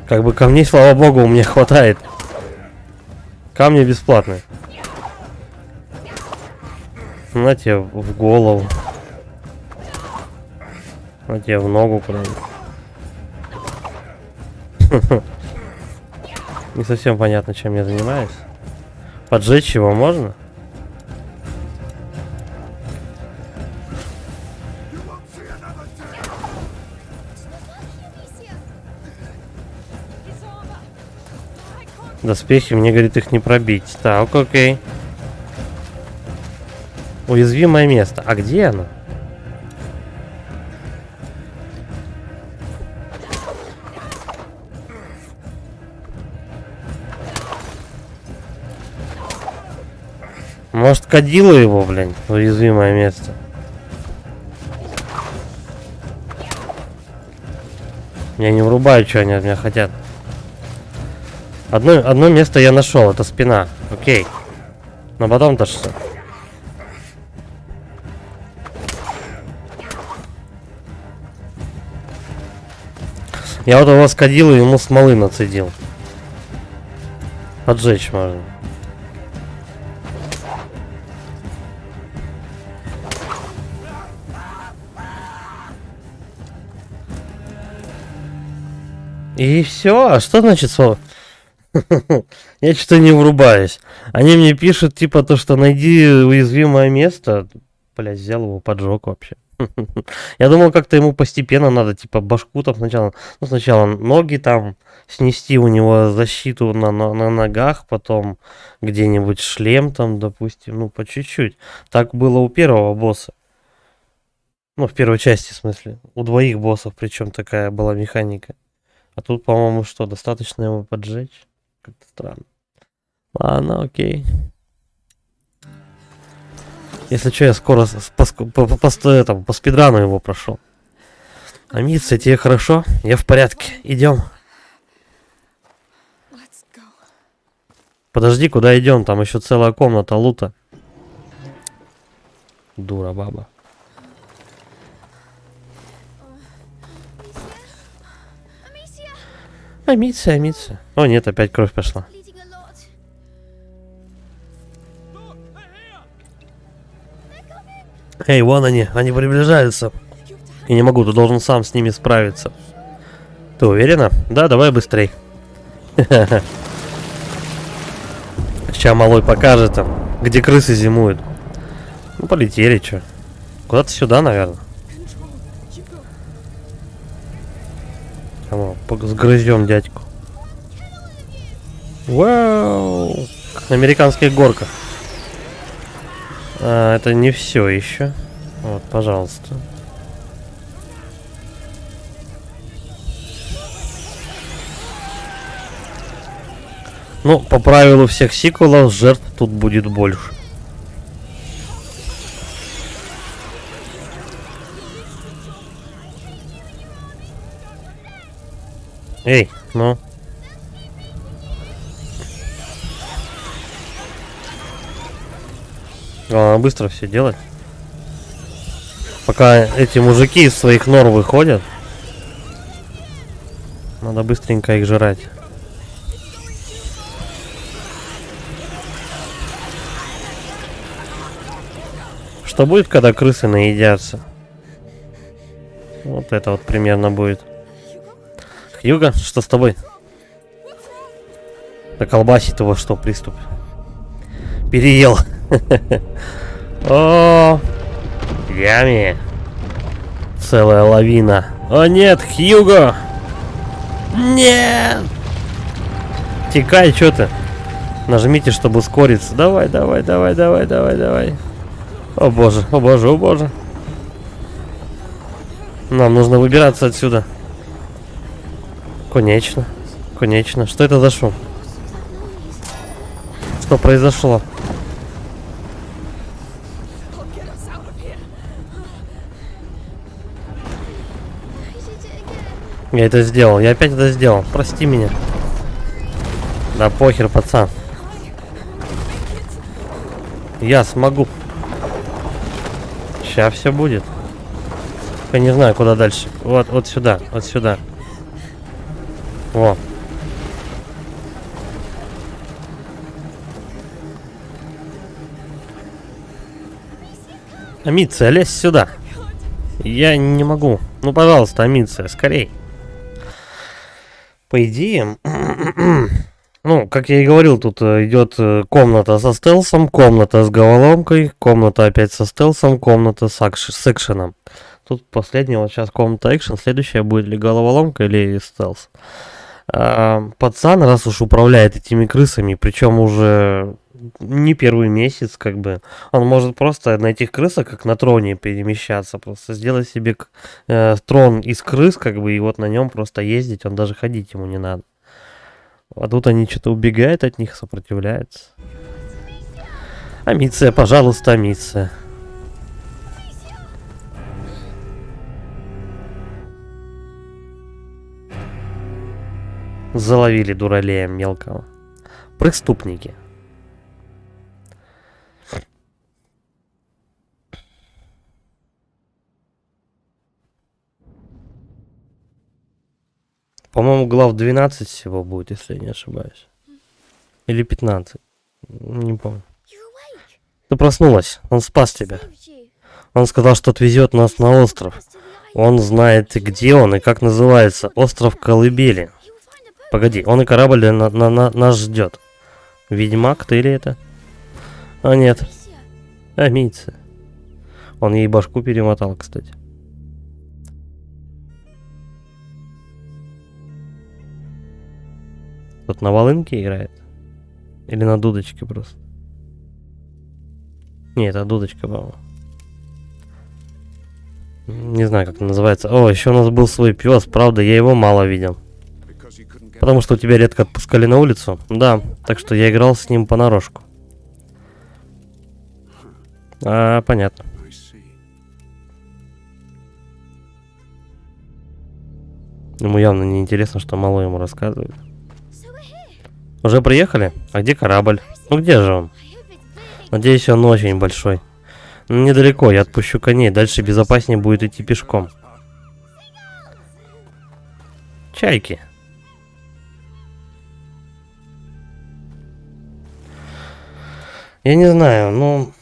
Как бы камней, слава богу, у меня хватает. Камни бесплатные. На тебе в голову. На тебе в ногу куда-нибудь. Не совсем понятно, чем я занимаюсь. Поджечь его можно? Доспехи, мне, говорит, их не пробить. Так, окей. Уязвимое место. А где оно? Может, кадило его, блин, в уязвимое место. Я не врубаю, что они от меня хотят. Одно место я нашел, это спина. Окей. Но потом-то что? Я вот его скодил и ему смолы нацедил. Поджечь можно. И все. А что значит слово? Я что-то не врубаюсь. Они мне пишут, типа, то, что найди уязвимое место. Блять, взял его, поджег вообще. Я думал, как-то ему постепенно надо, типа, башку там сначала. Ну, сначала ноги там снести, у него защиту на ногах, потом где-нибудь шлем там, допустим, ну, по чуть-чуть. Так было у первого босса. Ну, в первой части, в смысле. У двоих боссов, причем такая была механика. А тут, по-моему, что, достаточно его поджечь? Как-то странно. Ладно, окей. Если что, я скоро по спидрану его прошел. Амиция, тебе хорошо? Я в порядке. Идем. Let's go. Подожди, куда идем? Там еще целая комната лута. Дура баба. Amicia, Амиция. О, нет, опять кровь пошла. bleeding a lot. Эй, вон они приближаются. Я не могу, ты должен сам с ними справиться. Ты уверена? Да, давай быстрей. Сейчас малой покажет там, где крысы зимуют. Ну, полетели, чё. Куда-то сюда, наверное. Сгрызем дядьку. Вау! Как на американских горках. Это не все еще. Вот, пожалуйста. Ну, по правилу всех сиквелов, жертв тут будет больше. Эй, ну. Главное быстро все делать. Пока эти мужики из своих нор выходят. Надо быстренько их жрать. Что будет, когда крысы наедятся? Вот это вот примерно будет. Хьюго, что с тобой? Да колбасит его что, приступ? Переел. О, ями. Целая лавина. О нет, Хьюго! Нет! Текай, что ты? Нажмите, чтобы ускориться. Давай, давай, давай, давай, давай, давай. О боже, о боже, о боже. Нам нужно выбираться отсюда. Конечно, конечно. Что это за шум? Что произошло? Я это сделал. Я опять это сделал. Прости меня. Да похер, пацан. Я смогу. Сейчас все будет. Я не знаю, куда дальше. Вот сюда, вот сюда. Во. Амиция, лезь сюда. Я не могу. Ну, пожалуйста, Амиция, скорей. По идее, ну, как я и говорил, тут идет комната со стелсом, комната с головоломкой, комната опять со стелсом, комната с экшеном. Тут последняя, вот сейчас комната экшен, следующая будет ли головоломка или стелс. Пацан, раз уж управляет этими крысами, причем уже не первый месяц, как бы, он может просто на этих крысах, как на троне, перемещаться, просто сделать себе трон из крыс, как бы, и вот на нем просто ездить, он даже ходить ему не надо. А тут они что-то убегают от них, сопротивляются. Амиция, пожалуйста, Амиция. Заловили дуралея мелкого. Преступники. По-моему, глав 12 всего будет, если я не ошибаюсь. Или 15. Не помню. You're awake. Ты проснулась. Он спас тебя. Saved you. Он сказал, что отвезет нас на остров. Us to the island. Он знает, где он и как называется. Остров Колыбели. He will find a boat. Погоди, он и корабль нас ждет. Ведьмак ты или это? А нет, Alicia. Амиция. Он ей башку перемотал, кстати. Тут на волынке играет? Или на дудочке просто? Не, это дудочка, по-моему. Не знаю, как это называется. О, еще у нас был свой пес, правда, я его мало видел. Потому что тебя редко отпускали на улицу. Да, так что я играл с ним понарошку. Понятно. Ему явно не интересно, что мало ему рассказывают. So we're here. Уже приехали? А где корабль? Ну где же он? I hope it's big. Надеюсь, он очень большой. Ну, недалеко, я отпущу коней. Дальше безопаснее будет идти пешком. Чайки. Я не знаю, ну...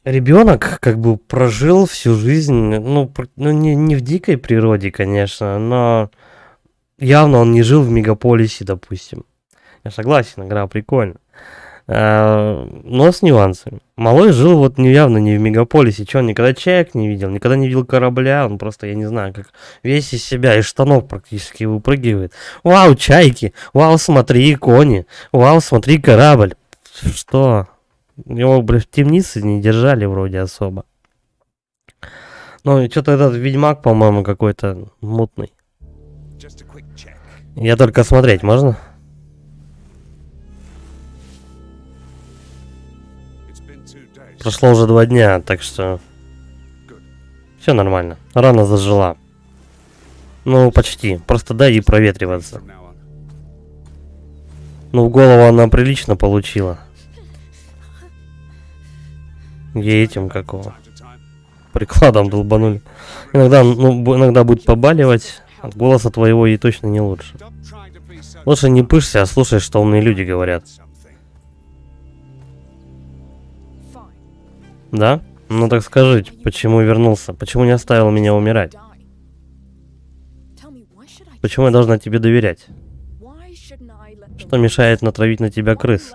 Ребенок как бы прожил всю жизнь, ну, не в дикой природе, конечно, но явно он не жил в мегаполисе, допустим. Я согласен, игра прикольная. Но с нюансами. Малой жил вот явно не в мегаполисе. Че, он никогда чаек не видел, никогда не видел корабля. Он просто, я не знаю, как весь из себя, из штанов практически выпрыгивает. Вау, чайки! Вау, смотри, кони! Вау, смотри, корабль! Что? Его, блядь, в темнице не держали вроде особо. Ну, и что-то этот ведьмак, по-моему, какой-то мутный. Я только смотреть можно? Прошло уже 2 дня, так что... Все нормально. Рана зажила. Ну, почти. Просто дай ей проветриваться. Ну, в голову она прилично получила. Ей этим какого? Прикладом долбанули. Иногда будет побаливать. От голоса твоего ей точно не лучше. Лучше не пышься, а слушай, что умные люди говорят. Да? Ну так скажи, почему вернулся? Почему не оставил меня умирать? Почему я должна тебе доверять? Что мешает натравить на тебя крыс?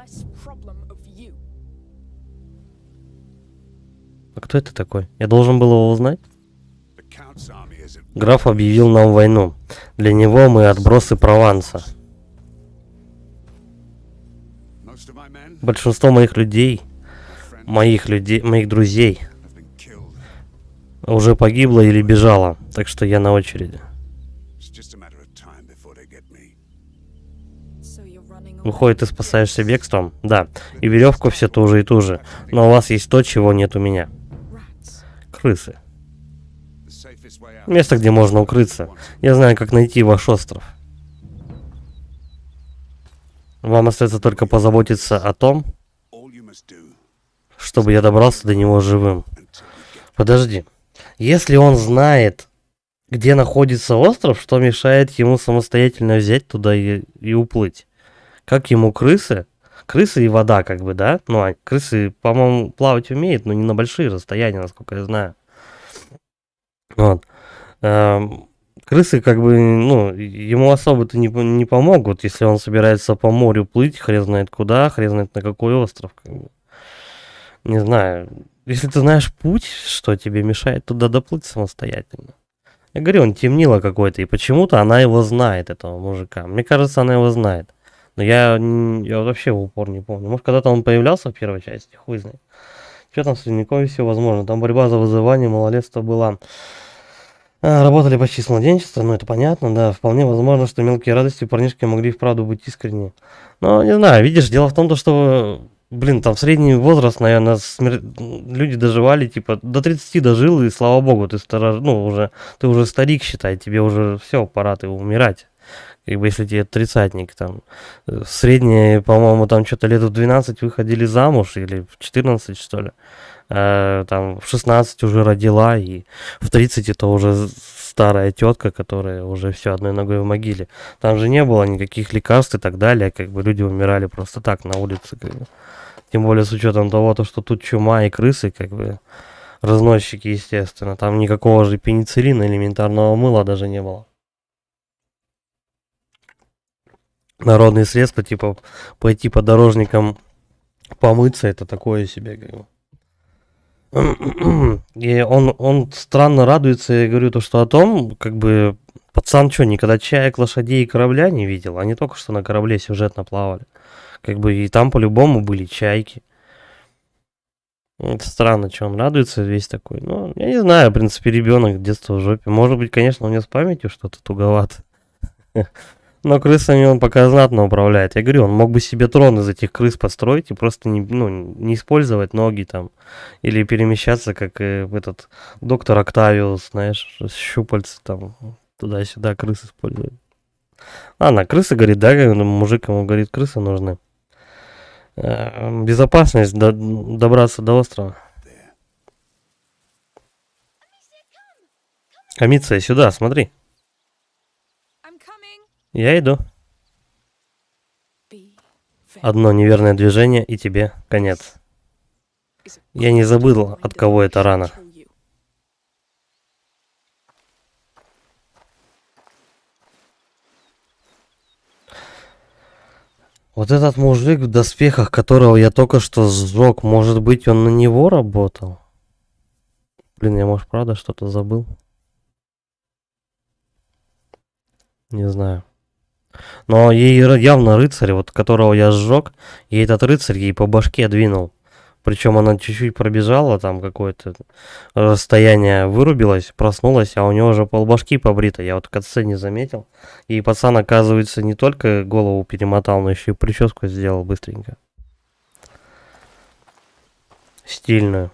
А кто это такой? Я должен был его узнать? Граф объявил нам войну. Для него мы отбросы Прованса. Большинство моих друзей уже погибло или бежало, так что я на очереди. Выходит, ты спасаешься бегством? Да. И веревку все ту же и ту же. Но у вас есть то, чего нет у меня. Крысы. Место, где можно укрыться. Я знаю, как найти ваш остров. Вам остается только позаботиться о том, чтобы я добрался до него живым. Подожди. Если он знает, где находится остров, что мешает ему самостоятельно взять туда и уплыть? Как ему крысы? Крысы и вода, как бы, да? Ну, а крысы, по-моему, плавать умеют, но не на большие расстояния, насколько я знаю. Вот. Крысы, как бы, ну, ему особо-то не помогут, если он собирается по морю плыть, хрен знает куда, хрен знает на какой остров, как бы. Не знаю. Если ты знаешь путь, что тебе мешает туда доплыть самостоятельно? Я говорю, он темнило какой-то, и почему-то она его знает, этого мужика. Мне кажется, она его знает. Но я вообще в упор не помню. Может, когда-то он появлялся в первой части, хуй знает. Что там с ледником, все возможно. Там борьба за выживание, малолетство была. Работали почти с младенчества, ну это понятно, да. Вполне возможно, что мелкие радости парнишки могли вправду быть искренни. Но не знаю, видишь, дело в том, что, блин, там средний возраст, наверное, люди доживали, типа, до 30 дожил, и слава богу, ты уже старик, считай, тебе уже все, пора ты умирать. Как бы если тебе тридцатник, там, средние, по-моему, там что-то лет в 12 выходили замуж, или в 14, что ли. Там в 16 уже родила, и в 30 это уже старая тетка, которая уже все одной ногой в могиле. Там же не было никаких лекарств и так далее, как бы люди умирали просто так на улице, как бы. Тем более с учетом того, то, что тут чума и крысы, как бы, разносчики, естественно. Там никакого же пенициллина, элементарного мыла даже не было. Народные средства, типа, пойти по дорожникам помыться, это такое себе, как бы. И он странно радуется, я говорю, то, что о том, как бы, пацан что, никогда чаек, лошадей и корабля не видел? Они только что на корабле сюжетно плавали. Как бы и там по-любому были чайки. Это странно, что он радуется весь такой. Ну, я не знаю, в принципе, ребенок, детство в жопе. Может быть, конечно, у него с памятью что-то туговато. Но крысами он пока знатно управляет. Я говорю, он мог бы себе трон из этих крыс построить и просто не использовать ноги там. Или перемещаться, как этот доктор Октавиус, знаешь, щупальца там туда-сюда крыс использует. На крысы, говорит, да, мужик ему говорит, крысы нужны. Безопасность, добраться до острова. Амиция, сюда, смотри. I'm coming. Я иду. Be very Одно неверное движение, и тебе конец. is a Я не забыл, от кого это рана. kill you. Вот этот мужик в доспехах, которого я только что сжег, может быть, он на него работал? Блин, я, может, правда что-то забыл? Не знаю. Но ей явно рыцарь, вот которого я сжег, и этот рыцарь ей по башке двинул. Причем она чуть-чуть пробежала, там какое-то расстояние вырубилась, проснулась, а у него уже полбашки побрито. Я вот в конце не заметил. И пацан, оказывается, не только голову перемотал, но еще и прическу сделал быстренько. Стильную.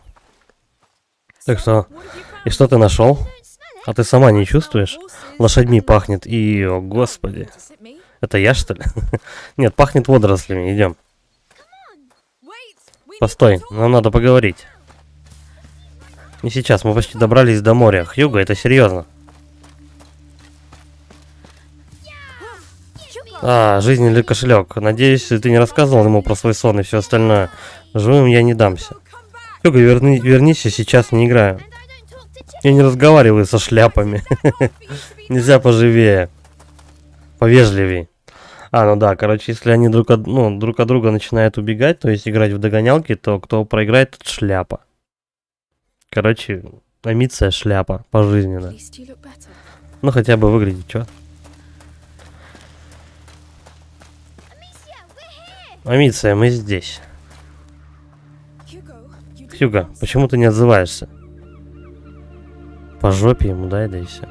Так что, What have you found? и что ты нашел? Don't smell it. А ты сама не чувствуешь? Horses Лошадьми and пахнет. И, о Don't господи. notice it, me. Это я, что ли? Нет, пахнет водорослями. Идем. Wait, we need Постой, to talk. нам надо поговорить. Не сейчас, мы почти добрались до моря. Хьюго, это серьезно. Жизнь или кошелек. Надеюсь, ты не рассказывал ему про свой сон и все остальное. Живым я не дамся. Come back. Хьюго, вернись, я сейчас не играю. And I don't talk to Я не разговариваю со шляпами. Нельзя поживее. Повежливей. Ну да, короче, если они друг от друга начинают убегать, то есть играть в догонялки, то кто проиграет, тот шляпа. Короче, амиция шляпа At пожизненно. least you look better. Ну хотя бы выглядит, чё? Amicia, we're here. Амиция, мы здесь. Hugo, you didn't Хьюго, answer. почему ты не отзываешься? По жопе ему дай, да и все.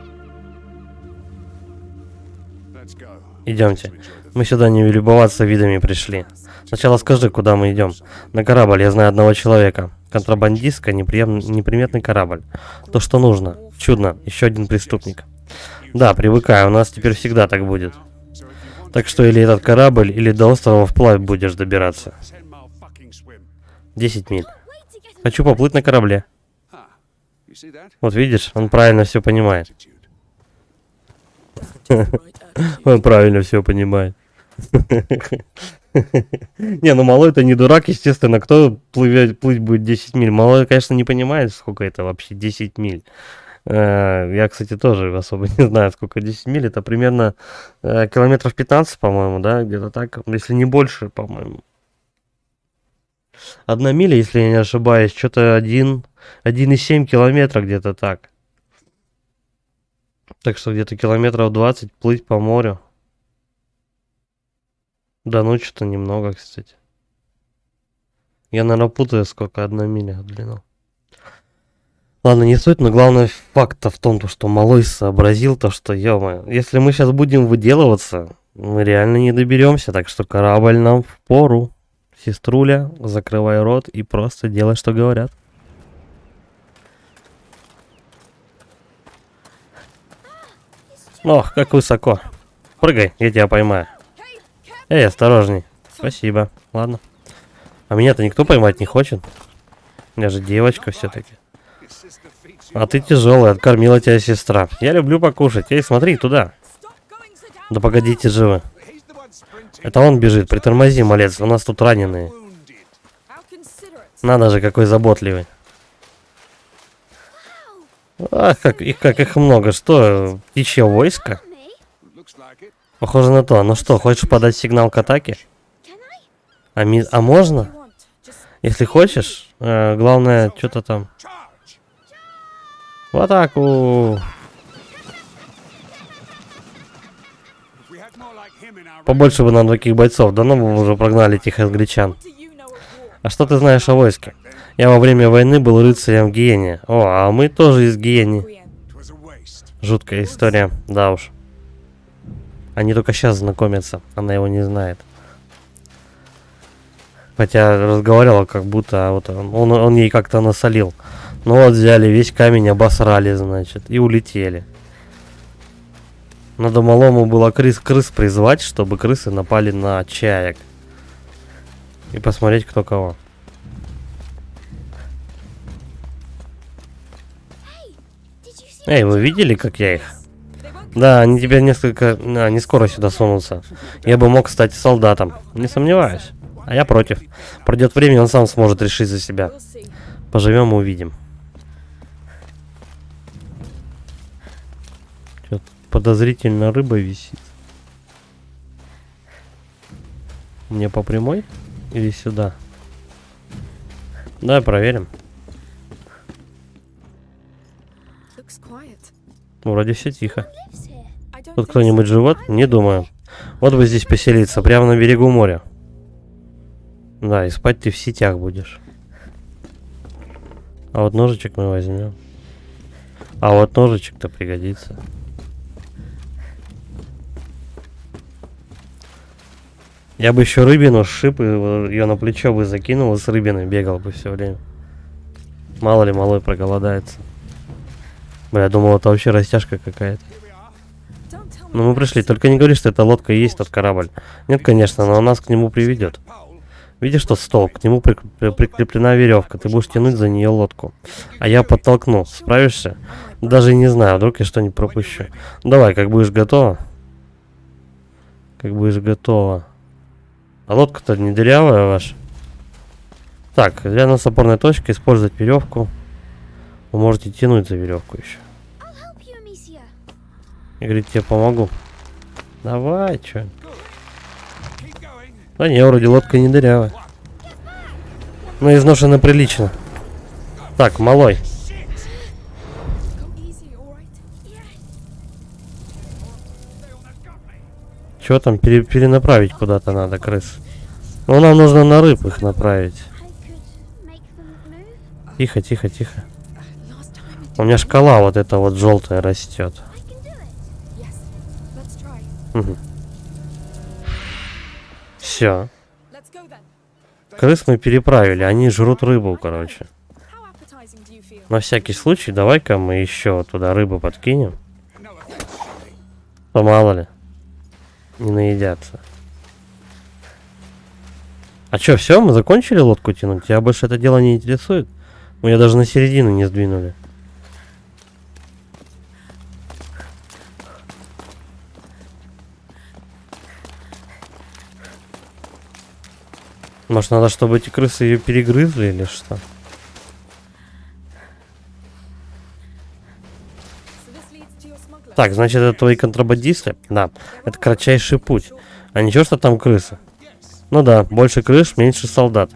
Идемте. Мы сюда не любоваться видами пришли. Сначала скажи, куда мы идем. На корабль, я знаю одного человека. Контрабандистка, неприметный корабль. То, что нужно. Чудно, еще один преступник. Да, привыкаю, у нас теперь всегда так будет. Так что или этот корабль, или до острова вплавь будешь добираться. 10 миль. Wait to get Хочу поплыть на корабле. Вот видишь, он правильно все понимает. Right attitude. Он правильно все понимает. Не, ну малой-то не дурак, естественно. Кто плыть будет 10 миль? Малой, конечно, не понимает, сколько это вообще 10 миль. Я, кстати, тоже особо не знаю, сколько 10 миль. Это примерно километров 15, по-моему, да? Где-то так. Если не больше, по-моему. 1 миля, если я не ошибаюсь, что-то 1,7 километра, где-то так. Так что где-то километров 20 плыть по морю. Да ну что-то немного, кстати. Я, наверное, путаю, сколько 1 миля в длину. Ладно, не суть, но главный факт-то в том, что малой сообразил то, что, ё-моё, если мы сейчас будем выделываться, мы реально не доберемся, так что корабль нам впору. Сеструля, закрывай рот и просто делай, что говорят. Ох, как высоко. Прыгай, я тебя поймаю. Эй, осторожней. Спасибо. Ладно. А меня-то никто поймать не хочет. Я же девочка все-таки. А ты тяжелая, откормила тебя сестра. Я люблю покушать. Эй, смотри туда. Да погодите же вы. Это он бежит. Притормози, малец. У нас тут раненые. Надо же, какой заботливый. Ах, как их много. Что, птичье войско? Me? Похоже на то. Ну что, хочешь подать сигнал к атаке? Can I? А можно? Если хочешь. Главное, что-то там. В атаку. Побольше бы нам таких бойцов. Давно бы мы уже прогнали этих англичан. А что ты знаешь о войске? Я во время войны был рыцарем в Гиене. О, а мы тоже из Гиены. Жуткая история, да уж. Они только сейчас знакомятся, она его не знает. Хотя разговаривала как будто, а вот он ей как-то насолил. Ну вот взяли, весь камень обосрали, значит, и улетели. Надо малому было крыс призвать, чтобы крысы напали на чаек. И посмотреть, кто кого. Did you see? Эй, вы видели, как я их? Да, они тебя не скоро сюда сунутся. Я бы мог стать солдатом, не сомневаюсь. А я против. Пройдет время, он сам сможет решить за себя. Поживем и увидим. Чё-то подозрительно рыба висит. Мне по прямой или сюда? Давай проверим. Вроде все тихо. Lives here. Тут кто-нибудь живет? Не думаю. Вот бы здесь поселиться, прямо на берегу моря. Да, и спать ты в сетях будешь. А вот ножичек мы возьмем. А вот ножичек-то пригодится. Я бы еще рыбину сшиб и ее на плечо бы закинул и с рыбиной бегал бы все время. Мало ли малой проголодается. Бля, я думал, это вообще растяжка какая-то. Ну мы пришли, только не говори, что эта лодка и есть тот корабль. Нет, конечно, но он нас к нему приведет. Видишь, что стол? К нему прикреплена веревка. Ты будешь тянуть за нее лодку. А я подтолкну. Справишься? Даже не знаю, вдруг я что-нибудь пропущу. Давай, как будешь готова. Как будешь готова. А лодка-то не дырявая ваша. Так, для нас опорная точка. Использовать веревку. Вы можете тянуть за веревку еще. I'll help you, Amicia. И говорит, тебе помогу. Давай, чё. Да не, вроде лодка не дырявая. Но изношена прилично. Так, малой. Чё там, перенаправить куда-то надо, крыс? Ну, нам нужно на рыб их направить. I could make them move. Тихо, тихо, тихо. У меня шкала вот эта вот желтая растет. I can do it. Все. Крыс мы переправили, они жрут рыбу, короче. На всякий случай, давай-ка мы еще туда рыбу подкинем. То мало ли. Не наедятся. А чё, все, мы закончили лодку тянуть? Тебя больше это дело не интересует? Мы ее даже на середину не сдвинули. Может, надо, чтобы эти крысы ее перегрызли или что? Так, значит, это твои контрабандисты? Да, это кратчайший путь. А ничего, что там крысы? Ну да, больше крыс, меньше солдат.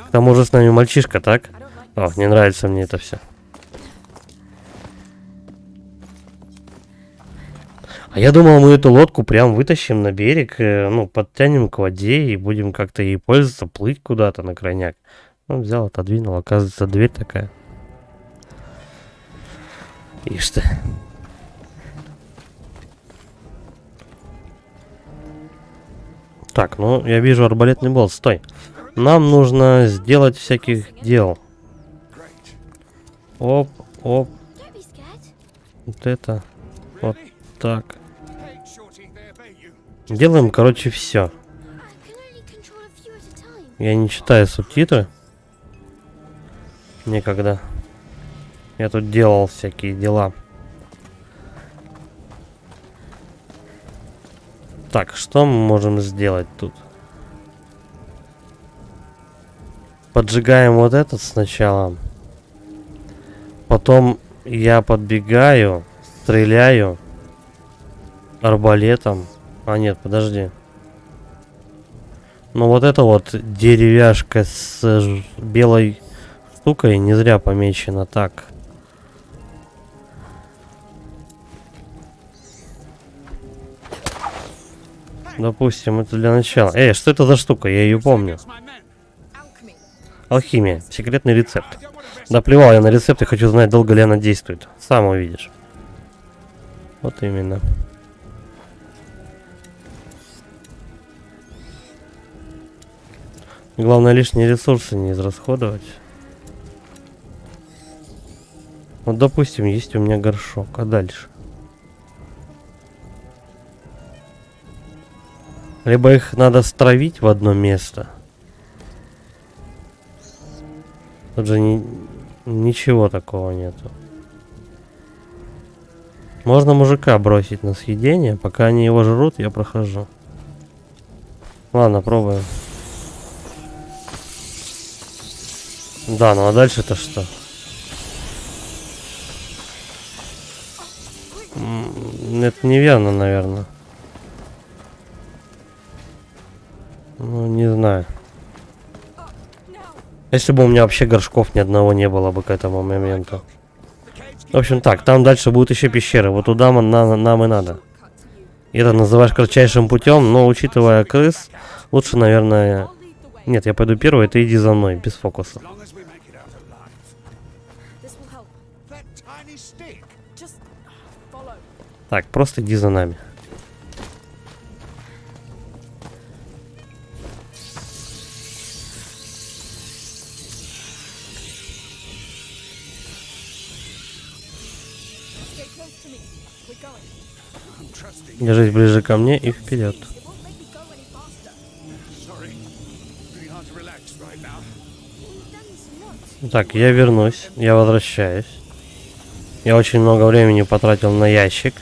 К тому же с нами мальчишка, так? О, не нравится мне это все. А я думал, мы эту лодку прям вытащим на берег, ну, подтянем к воде и будем как-то ей пользоваться, плыть куда-то на крайняк. Ну, взял, отодвинул, оказывается, дверь такая. Ишь ты. Так, ну, я вижу арбалетный болт, стой. Нам нужно сделать всяких дел. Оп, оп, Don't be scared. вот это, вот так. Делаем, короче, все. I can only control a few at a time. Я не читаю субтитры. Никогда. Я тут делал всякие дела. Так, что мы можем сделать тут? Поджигаем вот этот сначала. Потом я подбегаю, стреляю арбалетом. А нет, подожди. Ну вот это вот деревяшка с белой штукой не зря помечена так. Допустим, это для начала. Что это за штука? Я ее помню. Alchemy. Алхимия. Секретный рецепт. Да плевал я на рецепт, я хочу знать, долго ли она действует. Сам увидишь. Вот именно. Главное, лишние ресурсы не израсходовать. Вот, допустим, есть у меня горшок. А дальше? Либо их надо стравить в одно место. Тут же ничего такого нету. Можно мужика бросить на съедение. Пока они его жрут, я прохожу. Ладно, пробуем. Да, ну а дальше-то что? Это неверно, наверное. Ну, не знаю. Если бы у меня вообще горшков ни одного не было бы к этому моменту. В общем так, там дальше будет еще пещера. Вот туда нам и надо. И это называешь кратчайшим путем, но учитывая крыс, лучше, наверное... Нет, я пойду первый, ты иди за мной, без фокуса. This will help. Just follow. Так, просто иди за нами. Stay close to me. We're going. Держись ближе ко мне и вперед. It won't make me go any faster. We've done this once. Так, я вернусь, я возвращаюсь. Я очень много времени потратил на ящик.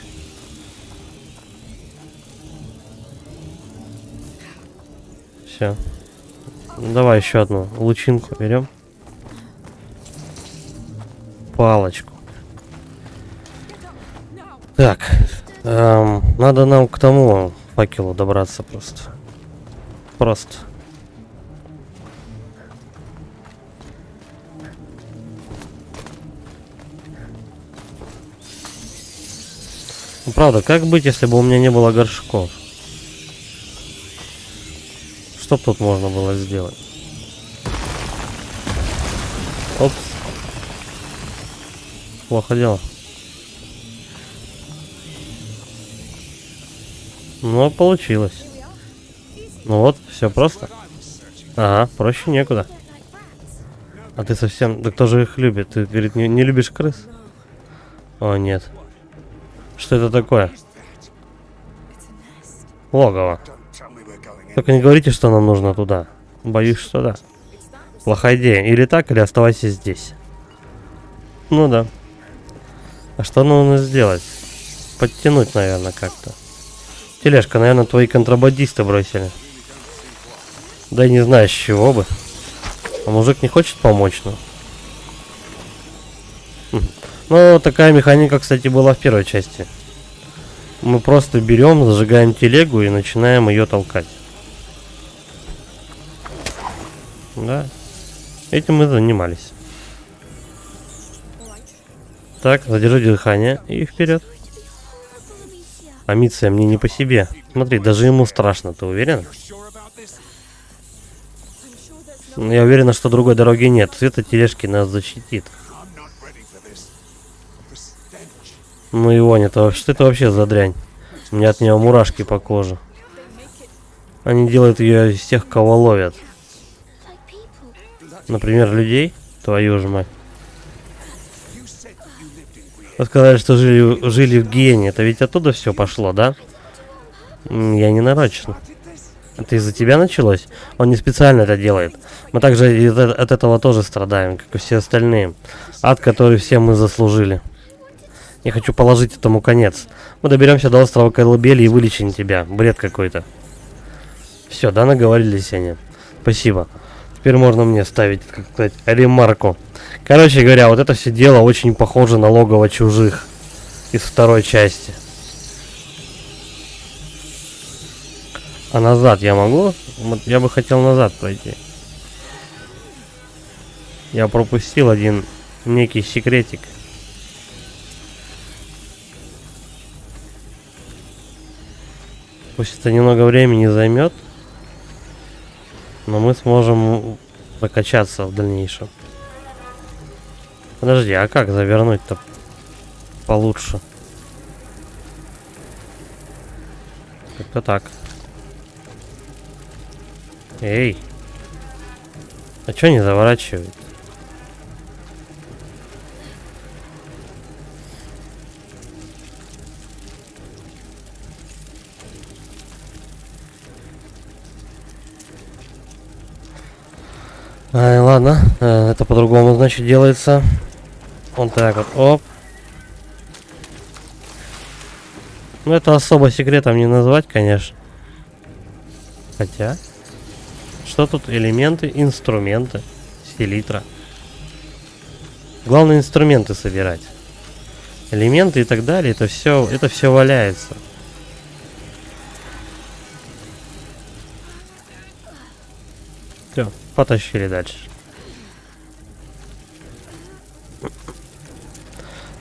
Все. Давай еще одну лучинку берем. Палочку. Так, надо нам к тому факелу добраться просто. Просто. Ну, правда, как быть, если бы у меня не было горшков? Что б тут можно было сделать? Опс. Плохо дело. Ну, получилось. Ну вот, все просто. Ага, проще некуда. А ты совсем... Да кто же их любит? Ты, говорит, не любишь крыс? О, нет. Что это такое? Логово. Только не говорите, что нам нужно туда. Боюсь, что да. Плохая идея. Или так, или оставайся здесь. Ну да. А что нужно сделать? Подтянуть, наверное, как-то. Тележка, наверное, твои контрабандисты бросили. Да и не знаю, с чего бы. А мужик не хочет помочь, ну. Ну, такая механика, кстати, была в первой части. Мы просто берем, зажигаем телегу и начинаем ее толкать. Да. Этим мы занимались. Так, задержи дыхание и вперед. Амиция, мне не по себе. Смотри, даже ему страшно, ты уверен? Я уверена, что другой дороги нет. Света тележки нас защитит. Ну его нет. Что это вообще за дрянь? У меня от нее мурашки по коже. Они делают ее из тех, кого ловят. Например, людей. Твою же мать. Вы сказали, что жили в Гиене. Это ведь оттуда все пошло, да? Я не нарочно. Started this? Это из-за тебя началось? Он не специально это делает. Мы также от этого тоже страдаем, как и все остальные. Ад, который все мы заслужили. Я хочу положить этому конец. Мы доберемся до острова Колыбели и вылечим тебя. Бред какой-то. Все, да, наговорились они. Спасибо. Теперь можно мне ставить, как сказать, ремарку. Короче говоря, вот это все дело очень похоже на логово чужих из второй части. А назад я могу? Вот я бы хотел назад пройти. Я пропустил один некий секретик. Пусть это немного времени займет, но мы сможем прокачаться в дальнейшем. Подожди, а как завернуть-то получше? Как-то так. Эй! А чё не заворачивает? Ай, ладно, это по-другому, значит, делается. Вот так вот, оп. Ну, это особо секретом не назвать, конечно. Хотя... Что тут? Элементы, инструменты, селитра. Главное инструменты собирать. Элементы и так далее, это все валяется. Все, потащили дальше.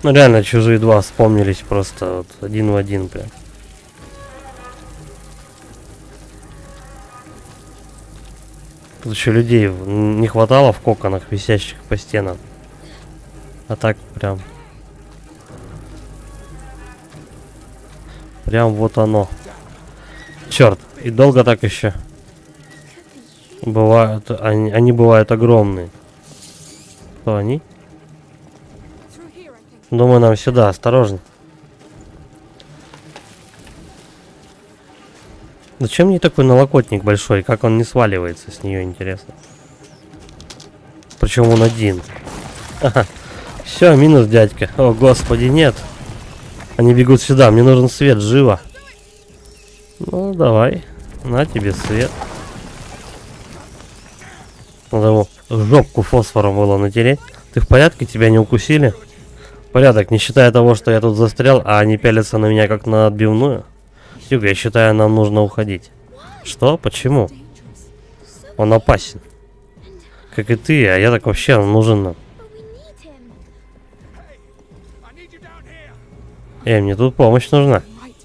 Ну реально, чужие два вспомнились просто вот один в один прям. Тут еще людей не хватало в коконах, висящих по стенам. А так прям. Прям вот оно. Черт, и долго так еще. Бывают, они бывают огромные. Кто они? Through here, I think. Думаю, нам сюда, осторожно. Зачем мне такой налокотник большой? Как он не сваливается с нее, интересно. Причем он один. Все, минус дядька. О, господи, нет. Они бегут сюда, мне нужен свет, живо. Ну, давай. На тебе свет. Надо ему жопку фосфором было натереть. Ты в порядке? Тебя не укусили? Порядок, не считая того, что я тут застрял, а они пялятся на меня как на отбивную. Тюга, я считаю, нам нужно уходить. Что? Почему? Он опасен. Как и ты, а я так вообще нужен нам. But we need him. I need you down here. Мне тут помощь нужна. Right,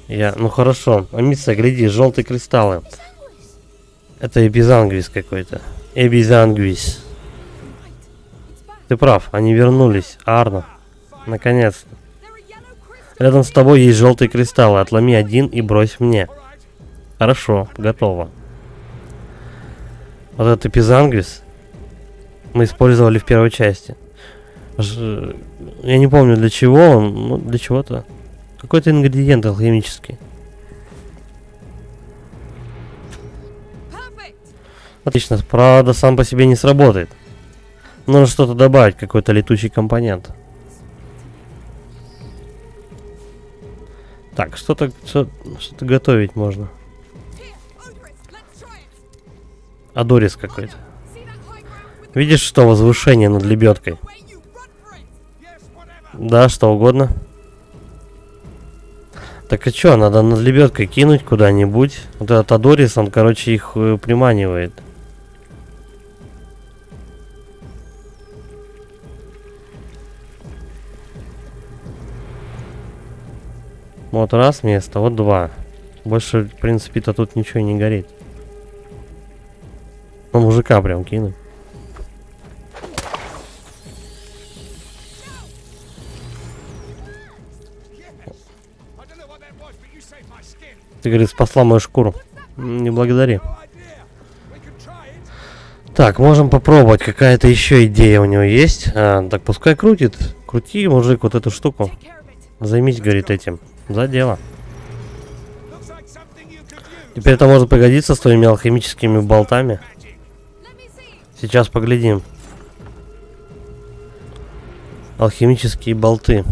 fine. Ну хорошо. Амиса, гляди, желтые кристаллы. Это эбизангвис какой-то. Эбизангвис. Ты прав, они вернулись. Арно. Наконец-то. There are yellow crystals. Рядом с тобой есть желтые кристаллы. Отломи один и брось мне. Хорошо, готово. Вот этот эпизангвис мы использовали в первой части. Я не помню для чего он, ну для чего-то. Какой-то ингредиент алхимический. Perfect. Отлично, правда сам по себе не сработает. Нужно что-то добавить, какой-то летучий компонент. Так, что-то готовить можно. Here, Odorous, let's try it. Адорис какой-то. See that high ground with Видишь, что возвышение над лебедкой? the way you run for it? Yes, whatever. Да, что угодно. Так и чё, надо над лебедкой кинуть куда-нибудь. Вот этот Адорис, он, короче, их приманивает. Вот раз место, вот два. Больше, в принципе-то, тут ничего не горит. На мужика прям кинуть. I don't know what that was, but you saved my skin. Ты, говорит, спасла мою шкуру. Не благодари. No idea. We can try it. Так, можем попробовать. Какая-то еще идея у него есть. Так, пускай крутит. Крути, мужик, вот эту штуку. Take care of it. Займись, говорит, этим. За дело. Looks Теперь это может пригодиться с твоими алхимическими болтами. Сейчас поглядим. Алхимические болты.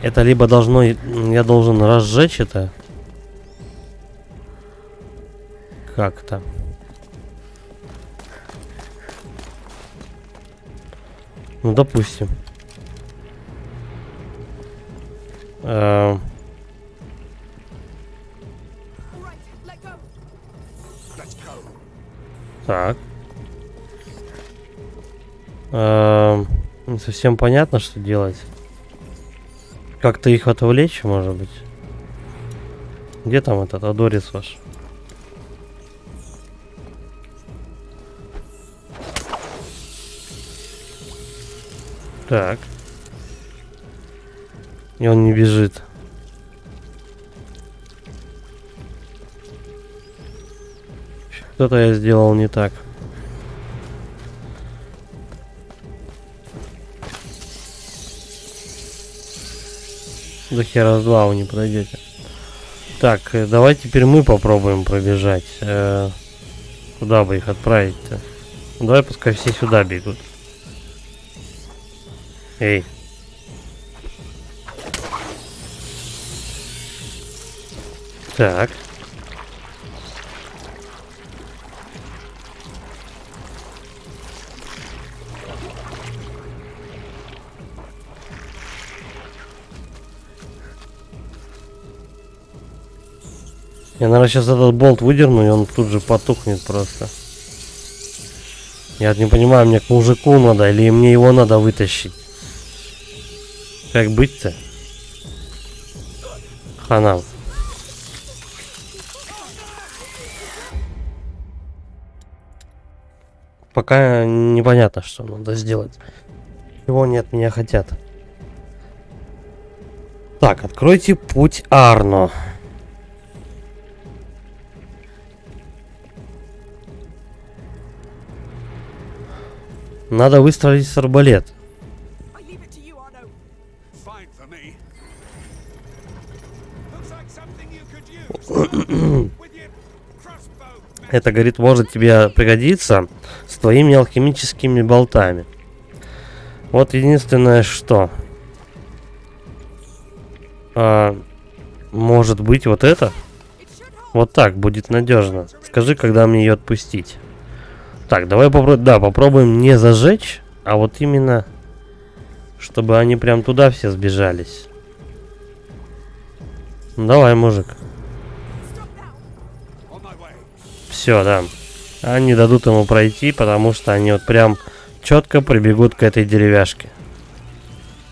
Это либо должно... Я должен разжечь это. Как-то. Ну, допустим. All right, let go. Let's go. Так. Не совсем понятно, что делать. Как-то их отвлечь, может быть. Где там этот Адорис ваш? Так. И он не бежит. Что-то я сделал не так. До хера с два вы не подойдете. Так, давай теперь мы попробуем пробежать. Куда бы их отправить-то? Ну, давай пускай все сюда бегут. Эй. Так. Я, наверное, сейчас этот болт выдерну, и он тут же потухнет просто. Я вот не понимаю, мне к мужику надо, или мне его надо вытащить. Как быть-то? Хана. Пока непонятно, что надо сделать. Чего они от меня хотят. Так, откройте путь Арно. Надо выстрелить с арбалет. I leave it to you, Arno. Fine for me. Looks like something you could use. With your crossbow. Это, говорит, может тебе пригодиться с твоими алхимическими болтами. Вот единственное, что... может быть, вот это? Вот так будет надежно. Скажи, когда мне ее отпустить. Так, давай попробуем не зажечь, а вот именно, чтобы они прям туда все сбежались. Давай, мужик. On my way. Все, да. Они дадут ему пройти, потому что они вот прям четко прибегут к этой деревяшке.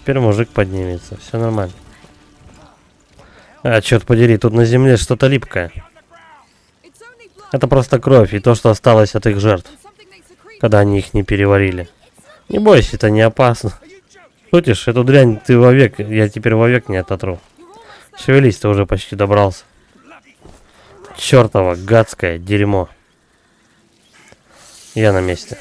Теперь мужик поднимется. Все нормально. А, черт подери, тут на земле что-то липкое. It's only blood. Это просто кровь и то, что осталось от их жертв, And something they secrete. когда они их не переварили. Не бойся, это не опасно. Are you joking? Шутишь, эту дрянь ты вовек, я теперь вовек не ототру. Шевелись, ты уже почти добрался. Чёртово гадское дерьмо. Я на месте.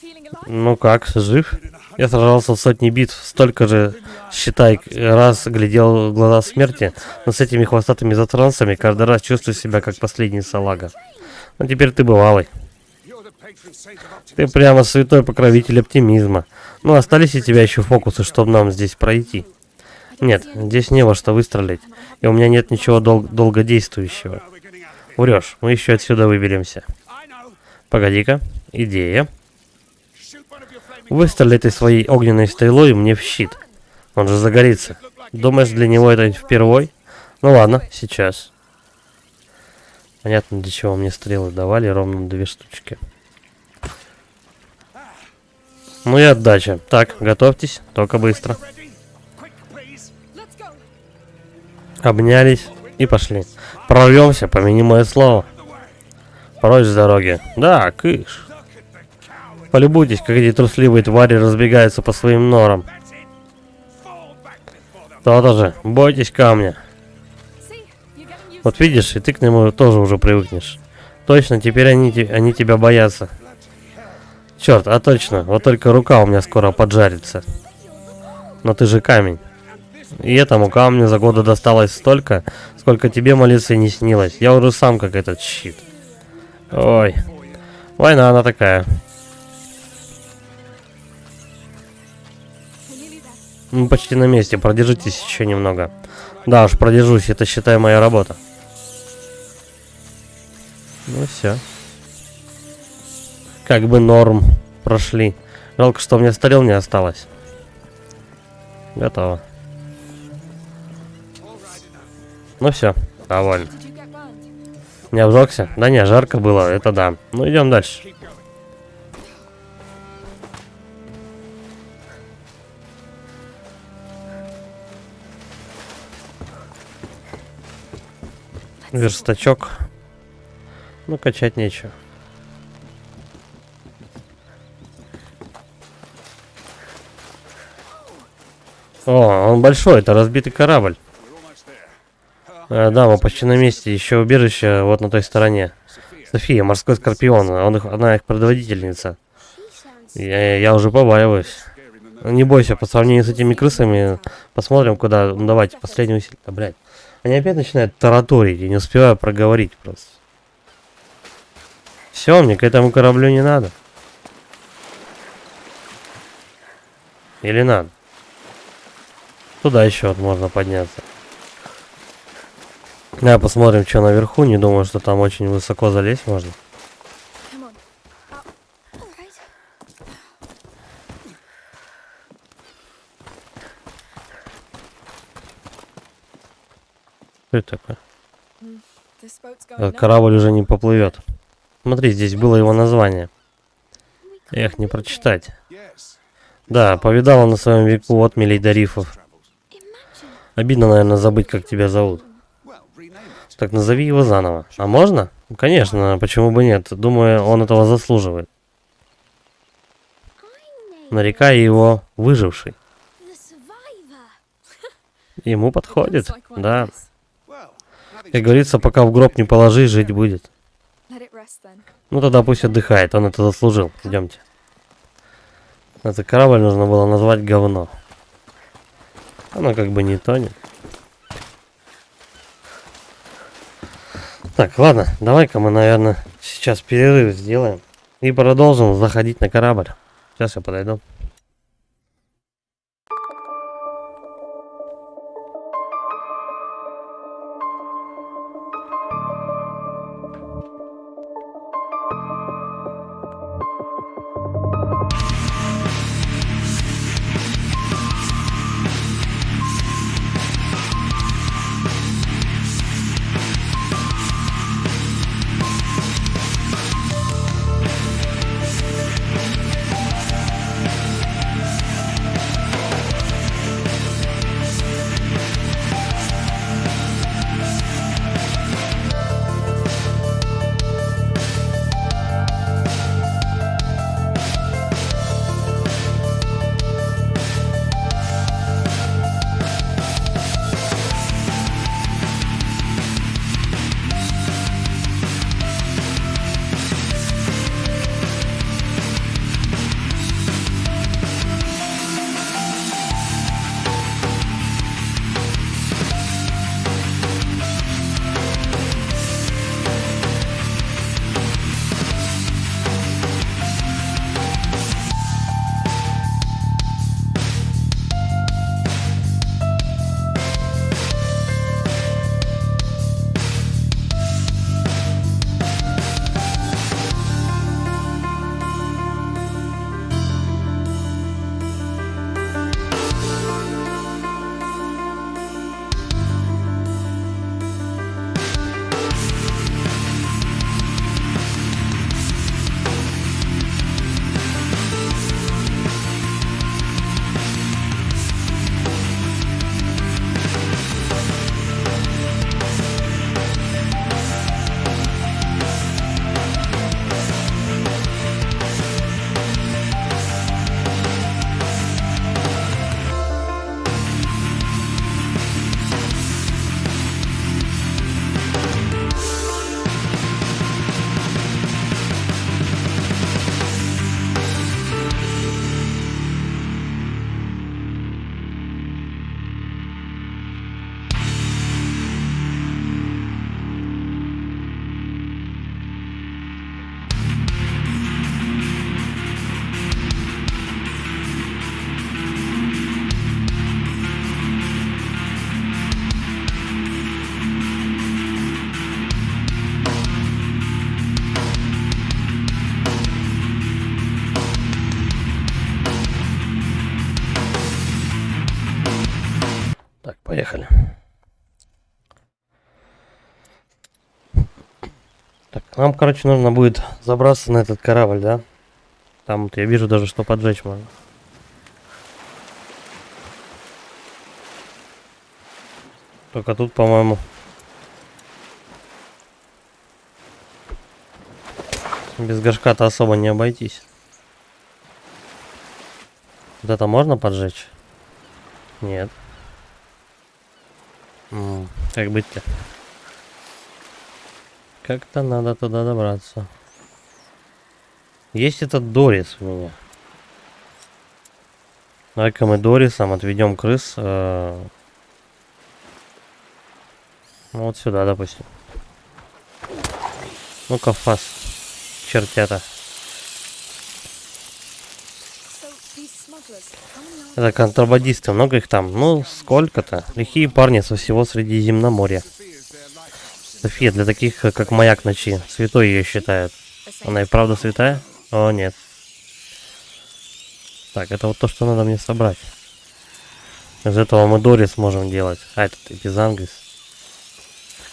Feeling alive? Ну как, жив? Я сражался в сотни битв, столько же, считай, раз глядел в глаза смерти, но с этими хвостатыми затрансами каждый раз чувствую себя как последний салага. Ну теперь ты бывалый. You're the patron saint of Ты optimism. прямо святой покровитель оптимизма. Ну остались у тебя еще фокусы, чтобы нам здесь пройти. Нет, здесь не во что выстрелить, и у меня нет ничего долгодействующего. We're getting out of here. Врешь, мы еще отсюда выберемся. I know. Погоди-ка, идея. Shoot one of your flaming Выстрели ты своей огненной стрелой мне в щит. Он же загорится. Думаешь, для него это впервой? Ну ладно, сейчас. Понятно, для чего мне стрелы давали, ровно 2 штучки. Ну и отдача. Так, готовьтесь, только быстро. ready. Quick, please. Let's go. Обнялись и пошли. Прорвемся, помяни мое слово. Прочь с дороги. Да, кыш. Полюбуйтесь, как эти трусливые твари разбегаются по своим норам. That's it. Fall back before them. То-то же, бойтесь камня. See, you're getting used Вот видишь, и ты к нему тоже уже привыкнешь. Точно, теперь они тебя боятся. Bloody hell. Черт, а точно, вот только рука у меня скоро поджарится. Но ты же камень. И этому камню за годы досталось столько, сколько тебе молиться и не снилось. Я уже сам как этот щит. Ой, война она такая. We're nearly there. Мы почти на месте, продержитесь еще немного. Да уж, продержусь, это считай моя работа. Ну все. Как бы норм прошли. Жалко, что у меня стрел не осталось. Готово. Ну все, довольно. Did you get burned? Не обжегся? Да не, жарко было, это да. Ну идем дальше. Keep going. Верстачок. Ну, качать нечего. О, он большой, это разбитый корабль. We're almost there. Да, мы почти на месте. Еще убежище вот на той стороне. Sophia. София, морской скорпион. Она их предводительница. She sounds Я уже побаиваюсь. Scary than that. Не бойся, по сравнению с этими крысами, посмотрим, куда. Ну, давайте, последний усилие. Да, блядь. Они опять начинают тараторить, и не успеваю проговорить просто. Все, мне к этому кораблю не надо. Или надо? Туда еще вот можно подняться. Да, посмотрим, что наверху. Не думаю, что там очень высоко залезть можно. Come on. Up. All right. Что это такое? This boat's going Этот now. корабль уже не поплывет. Смотри, здесь было его название. Эх, не прочитать. Yes. Да, повидала на своем веку отмелей до рифов. Travels. Imagine. Обидно, наверное, забыть, как тебя зовут. Well, rename it. Так назови его заново. А можно? Ну, конечно, почему бы нет? Думаю, он этого заслуживает. I Нарекай его выживший. named the survivor. Ему подходит. Looks like one Да. of us. Well, nothing Как говорится, пока в гроб не положи, жить будет. Let it rest then. Ну тогда пусть отдыхает, он это заслужил. Идемте. Этот корабль нужно было назвать говно. Оно как бы не тонет. Так, ладно, давай-ка мы, наверное, сейчас перерыв сделаем. И продолжим заходить на корабль. Сейчас я подойду. Поехали. Так, нам, короче, нужно будет забраться на этот корабль, да? Там вот я вижу даже, что поджечь можно. Только тут, по-моему, без горшка-то особо не обойтись. Вот это можно поджечь? Нет. Как быть-то? Как-то надо туда добраться. Есть этот Дорис у меня. Давай-ка мы Дорисом отведем крыс. Ну, вот сюда, допустим. Ну-ка, фас. Чертята. So these smugglers, how many are Это контрабандисты, много их там. Ну, сколько-то. Лихие парни со всего Средиземноморья. София для таких, как маяк ночи. Святой ее считают. the same? Она и правда святая? О, нет. Так, это вот то, что надо мне собрать. Из этого мы Дорис можем делать. А, этот Эпизангрис.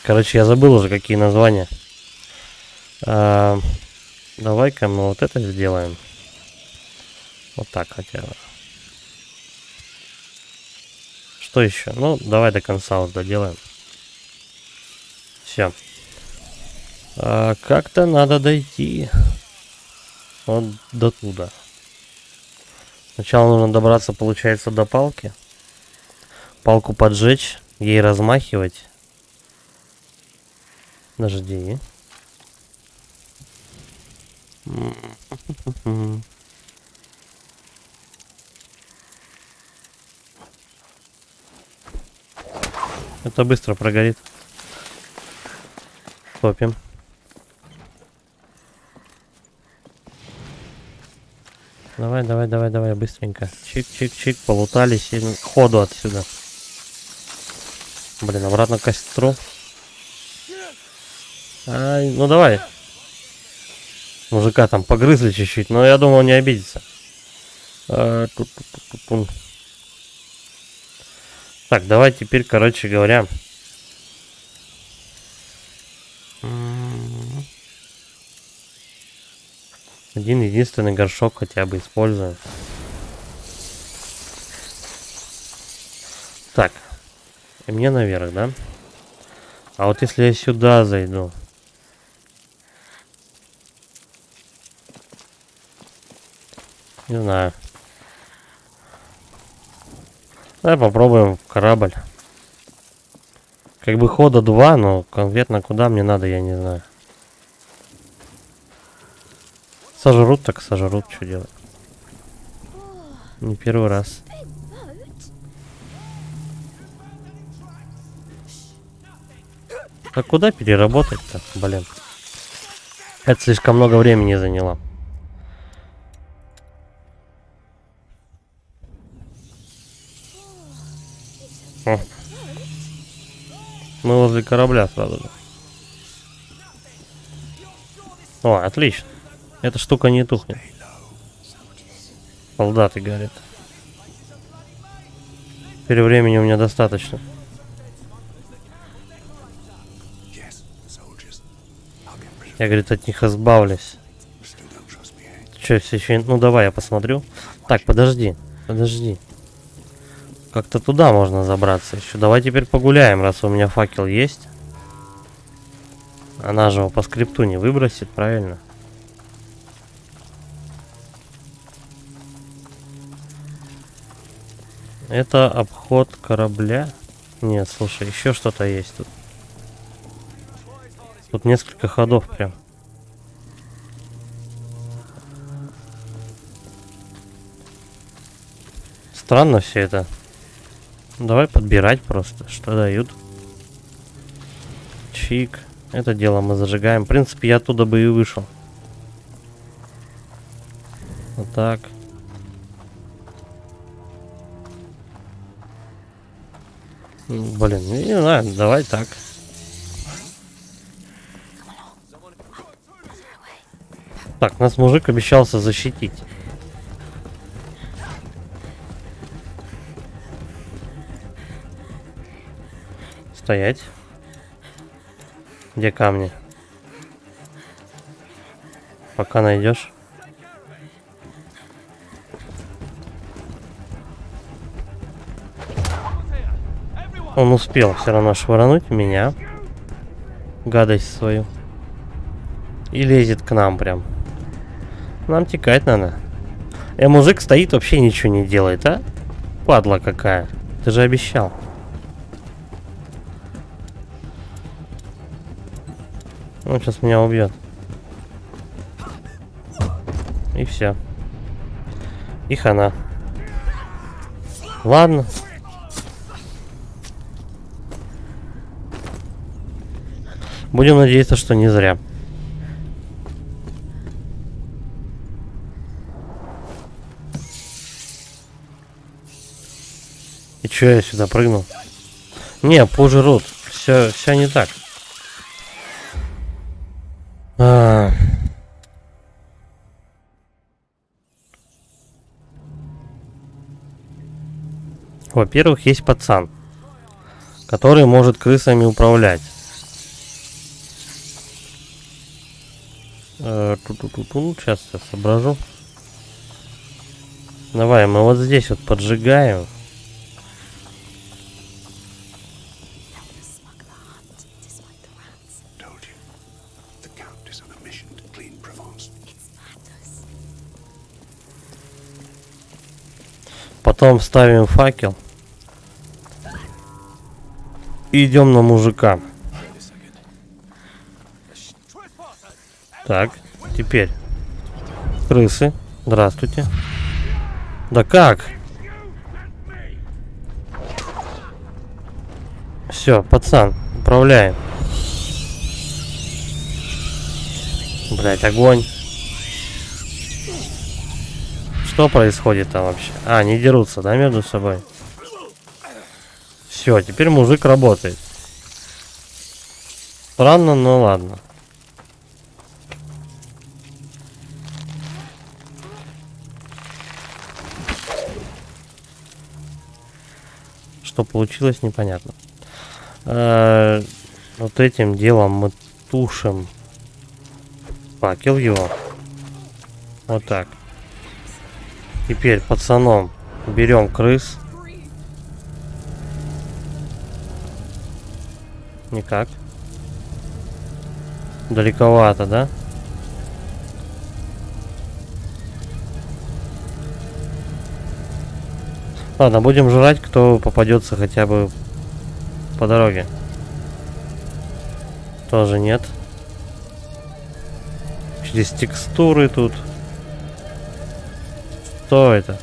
Короче, я забыл уже, какие названия. Давай-ка мы вот это сделаем. Вот так хотя бы. Что еще? Ну, давай до конца вот доделаем. Все. Как-то надо дойти. Вот до туда. Сначала нужно добраться, получается, до палки. Палку поджечь, ей размахивать. Подожди. Это быстро прогорит. Топим. Давай, давай, давай, давай, быстренько. Чик-чик-чик, полутались и ходу отсюда. Блин, обратно к костру. Ай, ну давай. Мужика там погрызли чуть-чуть, но я думал, он не обидится. Так, давай теперь, короче говоря. Один единственный горшок хотя бы используем. Так. И мне наверх, да? А вот если я сюда зайду. Не знаю. Давай попробуем в корабль. Как бы хода 2, но конкретно куда мне надо, я не знаю. Сожрут, так сожрут, что делать. Не первый раз. А куда переработать-то, блин? Это слишком много времени заняло. О. Мы возле корабля сразу же. О, отлично. Эта штука не тухнет. Солдаты горят. Теперь времени у меня достаточно. Я, говорит, от них избавлюсь. Че, все еще... Ну, давай я посмотрю. Так, подожди. Подожди. Как-то туда можно забраться еще. Давай теперь погуляем, раз у меня факел есть. Она же его по скрипту не выбросит, правильно? Это обход корабля. Нет, слушай, еще что-то есть тут. Тут несколько ходов прям. Странно все это. Давай подбирать просто, что дают. Чик. Это дело мы зажигаем. В принципе, я оттуда бы и вышел. Вот так. Блин, не знаю, давай так. Так, нас мужик обещался защитить. Стоять. Где камни? Пока найдешь. Он успел все равно швырнуть меня. Гадость свою. И лезет к нам прям. Нам текать надо. Мужик стоит, вообще ничего не делает, а? Падла какая. Ты же обещал. Он сейчас меня убьет. И все. И хана. Ладно. Будем надеяться, что не зря. И чё я сюда прыгнул? Не, пожрут. Все не так. Во-первых, есть пацан, который может крысами управлять. Сейчас я соображу. Давай, мы вот здесь вот поджигаем. Потом ставим факел. И идем на мужика. Так, теперь. Крысы. Здравствуйте. Да как? Все, пацан, управляем. Блять, огонь. Что происходит там вообще? А, они дерутся, да, между собой? Все, теперь мужик работает. Странно, но ладно. Что получилось, непонятно. Вот этим делом мы тушим факел его. Вот так. Теперь пацаном берем крыс. Никак. Далековато, да? Ладно, будем жрать, кто попадется хотя бы по дороге. Тоже нет. Через текстуры тут. Что это?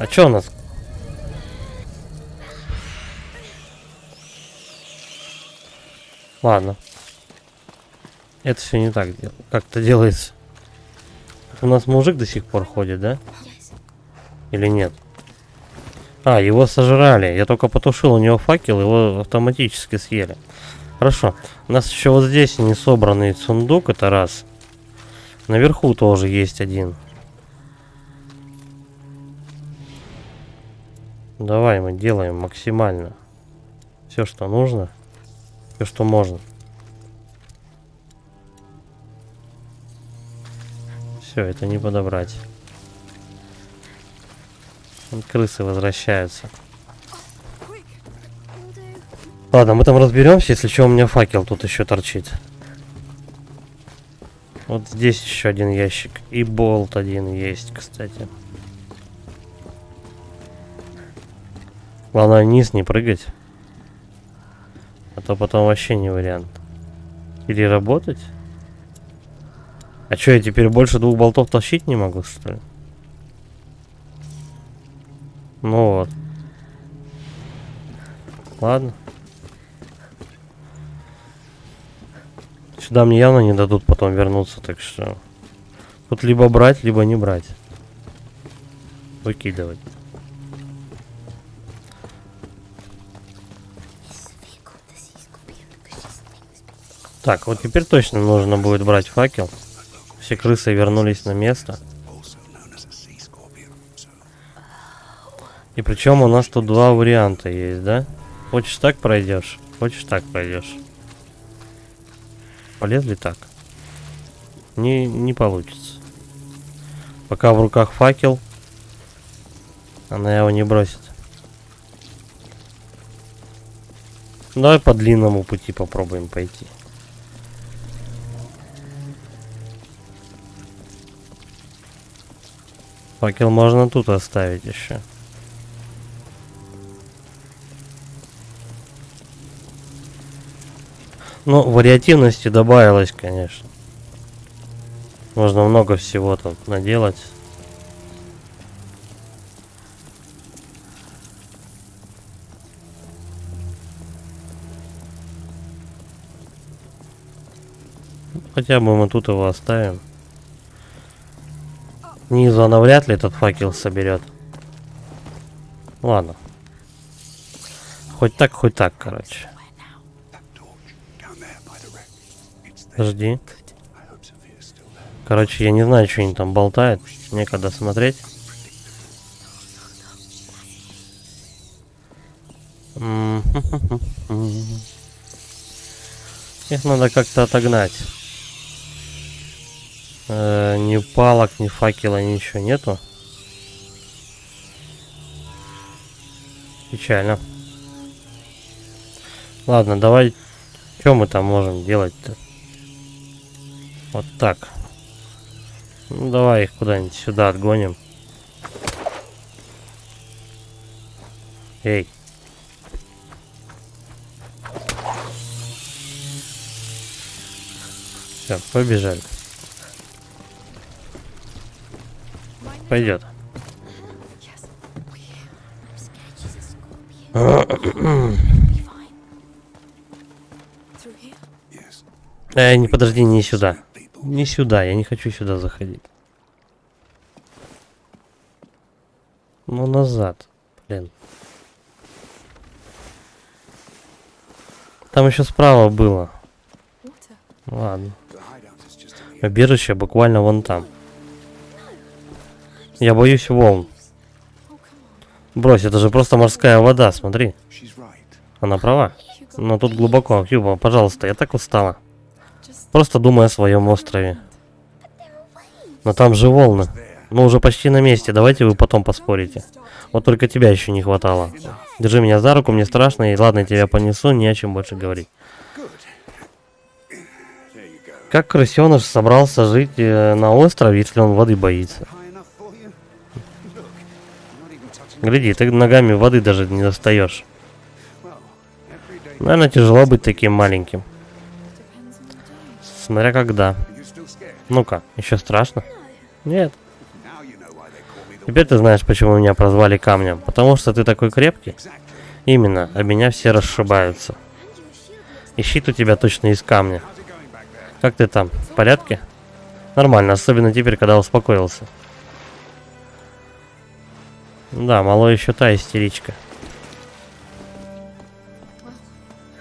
А чё у нас? Ладно. Это все не так как-то делается. У нас мужик до сих пор ходит, да? Или нет? А, его сожрали. Я только потушил у него факел, его автоматически съели. Хорошо. У нас еще вот здесь не собранный сундук, это раз. Наверху тоже есть один. Давай мы делаем максимально все, что нужно, все, что можно. Все, это не подобрать. Крысы возвращаются. Ладно, мы там разберемся, если что, у меня факел тут еще торчит. Вот здесь еще один ящик. И болт один есть, кстати. Главное, вниз не прыгать. А то потом вообще не вариант. Или работать? А что, я теперь больше 2 болтов тащить не могу, что ли? Ну вот. Ладно. Сюда мне явно не дадут потом вернуться, так что... Тут либо брать, либо не брать. Выкидывать. Так, вот теперь точно нужно будет брать факел. Все крысы вернулись на место. И причем у нас тут два варианта есть, да? Хочешь так пройдешь, хочешь так пройдешь. Полезли так. Не получится. Пока в руках факел, она его не бросит. Давай по длинному пути попробуем пойти. Факел можно тут оставить еще. Ну, вариативности добавилось, конечно. Можно много всего тут наделать. Хотя бы мы тут его оставим. Снизу она вряд ли этот факел соберет. Ладно. Хоть так, короче. That torch down there by the wreck. It's there. Жди. I hope Sophia's still there. Короче, я не знаю, что они там болтают. Некогда смотреть. Их надо как-то отогнать. Ни палок, ни факела, ничего нету. Печально. Ладно, давай. Что мы там можем делать-то? Вот так. Ну, давай их куда-нибудь сюда отгоним. Эй. Все, побежали. Пойдет. Yes. I'm scared she's a scorpion. Be fine. Through here? Yes. Не подожди, не сюда. People. Не сюда, я не хочу сюда заходить. Ну, назад. Блин. Там еще справа было. Water. Ладно. The hideout is just in the Убежище буквально вон там. Я боюсь волн. Oh, come on. Брось, это же просто морская вода, смотри. She's right. Она права. Hugo, Но тут глубоко. Хьюго, пожалуйста, я так устала. just Просто думай о своем острове. Но там же волны. Мы уже почти на месте, давайте вы потом поспорите. Вот только тебя еще не хватало. Держи меня за руку, мне страшно, и ладно, я тебя понесу, не о чем больше говорить. Good. There you go. Как крысеныш собрался жить на острове, если он воды боится? High enough for you? Look, I'm not even touching. Гляди, ты ногами воды даже не достаешь. Well, every day. Наверное, тяжело быть таким маленьким. depends on the day. Смотря когда. You're still scared. Ну-ка, еще страшно? Нет. Now you know why they call me the. Теперь ты знаешь, почему меня прозвали камнем. Потому что ты такой крепкий. Exactly. Именно, а меня все расшибаются. And your shield looks И щит у тебя точно из камня. How's it going back there? Как ты там? В порядке? Нормально, особенно теперь, когда успокоился. Да, малой еще та истеричка.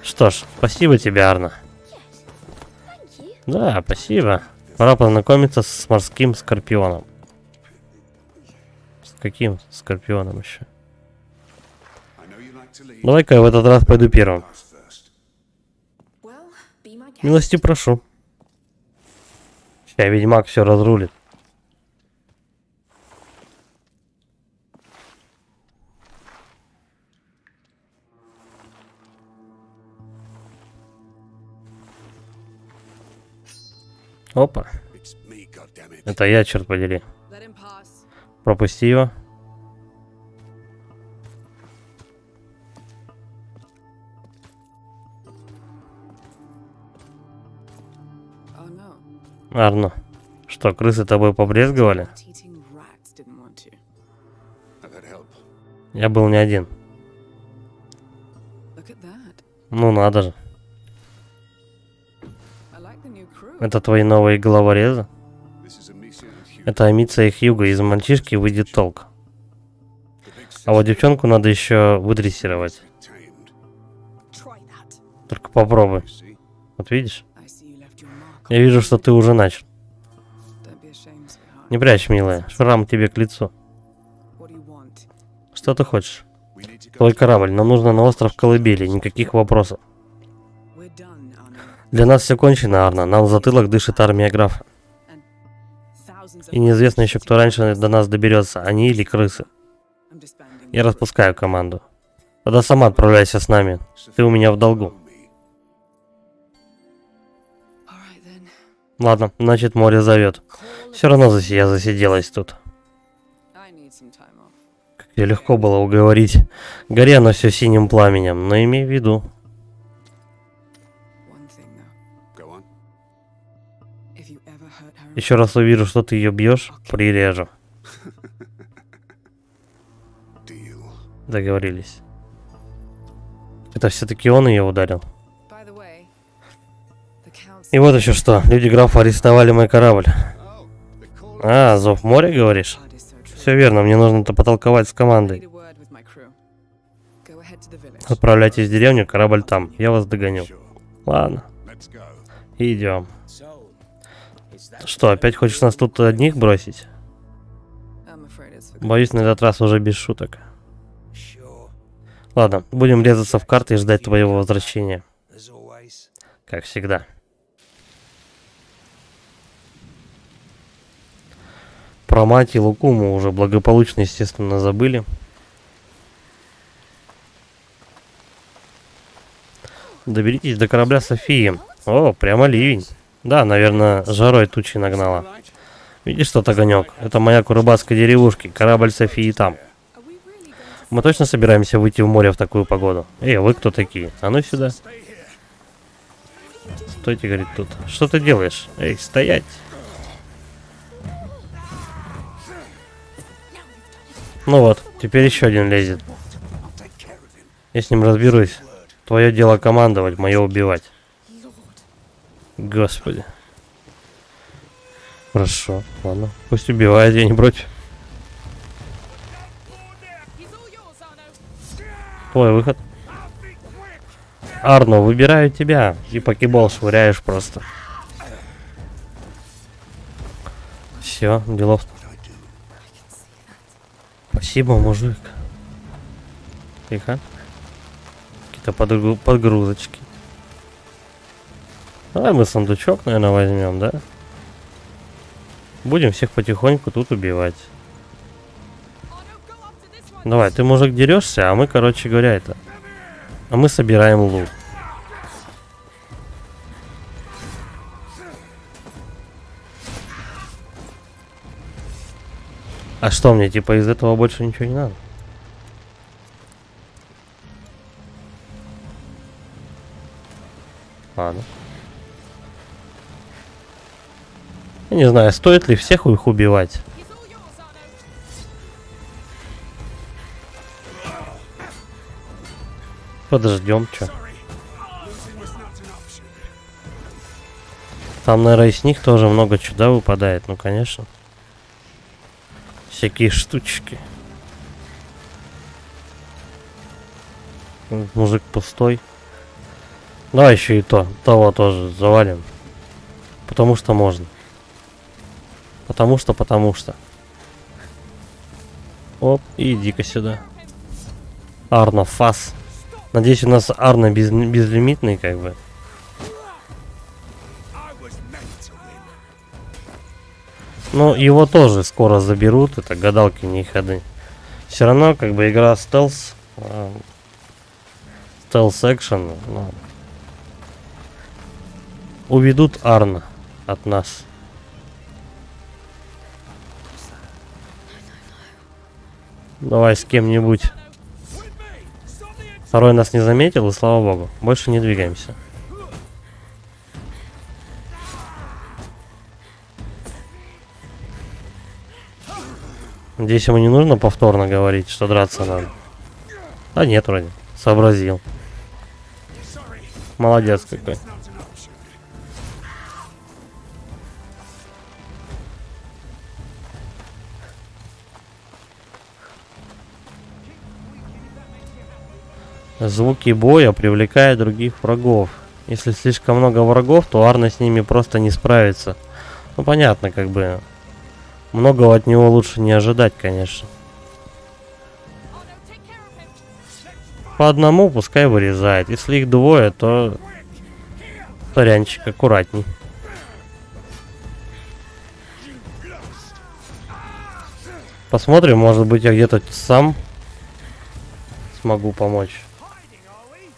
Что ж, спасибо тебе, Арна. thank you. Да, спасибо. Пора познакомиться с морским скорпионом. С каким скорпионом еще? I know you like to lead. Давай-ка я в этот раз пойду первым. Pass first. Well, be my guest. Милости прошу. Ща ведьмак все разрулит. Опа, It's me, goddammit. это я, черт подери. Let him pass. Пропусти его. Oh no. Арно, что, крысы тобой побрезговали? Eating rats didn't want to. Have that help? Я был не один. Look at that. Ну надо же. I like the new crew. Это твои новые головорезы? This is Amicia and Hugh. Это Амиция и Хьюго, из мальчишки выйдет толк. The big А вот девчонку надо еще выдрессировать. tamed. Try that. Только попробуй. You see? Вот видишь? I see you left your mark. Я вижу, что ты уже начал. Don't be ashamed, sweetheart. Не прячь, милая. Шрам тебе к лицу. What do you want? Что ты хочешь? Твой корабль. Нам нужно на остров Колыбели. Никаких вопросов. Для нас все кончено, Арна. Нам в затылок дышит армия графа. И неизвестно еще, кто раньше до нас доберется, они или крысы. Я распускаю команду. Тогда сама отправляйся с нами. Ты у меня в долгу. Ладно, значит, море зовет. Все равно я засиделась тут. Как ее легко было уговорить. Гори оно все синим пламенем, но имей в виду. Еще раз увижу, что ты ее бьешь, прирежу. Договорились. Это все-таки он ее ударил. И вот еще что. Люди графа арестовали мой корабль. А, зов моря, говоришь? Все верно, мне нужно-то потолковать с командой. Отправляйтесь в деревню, корабль там. Я вас догоню. Ладно. Идем. Что, опять хочешь нас тут одних бросить? Боюсь, на этот раз уже без шуток. Ладно, будем резаться в карты и ждать твоего возвращения. Как всегда. Про мать и Луку мы уже благополучно, естественно, забыли. Доберитесь до корабля Софии. О, прямо ливень. Да, наверное, жарой тучи нагнала. Видишь тот огонек? Это маяк у рыбацкой деревушки. Корабль Софии там. Мы точно собираемся выйти в море в такую погоду? Эй, вы кто такие? А ну сюда. Стойте, говорит, тут. Что ты делаешь? Эй, стоять. Ну вот, теперь еще один лезет. Я с ним разберусь. Твое дело командовать, мое убивать. Господи. Хорошо, ладно. Пусть убивает, я не против. Твой выход. Арно, выбираю тебя. И покебол швыряешь просто. Все, делов. Спасибо, мужик. Тихо. Какие-то подгрузочки. Давай мы сундучок, наверное, возьмем, да? Будем всех потихоньку тут убивать. Давай, ты, мужик, дерешься, а мы, короче говоря, это... А мы собираем лут. А что мне, типа, из этого больше ничего не надо? Ладно. Я не знаю, стоит ли всех их убивать. Подождем, чё. Там, наверное, из них тоже много чуда выпадает, ну, конечно. Всякие штучки. Мужик пустой. Давай еще и того тоже завалим. Потому что можно. Потому что. Оп, и иди-ка сюда. Арно, фас. Надеюсь, у нас Арно безлимитный, как бы. Ну, его тоже скоро заберут. Это гадалки, не ходы. Все равно, как бы, игра стелс. Стелс-экшен. Ну, уведут Арно от нас. Давай с кем-нибудь. Второй нас не заметил, и слава богу. Больше не двигаемся. Надеюсь, ему не нужно повторно говорить, что драться надо. А нет, вроде. Сообразил. Молодец какой. Звуки боя привлекают других врагов. Если слишком много врагов, то Арно с ними просто не справится. Ну понятно, как бы. Многого от него лучше не ожидать, конечно. По одному пускай вырезает. Если их двое, то сорянчик, аккуратней. Посмотрим, может быть, я где-то сам смогу помочь. Hiding, are we?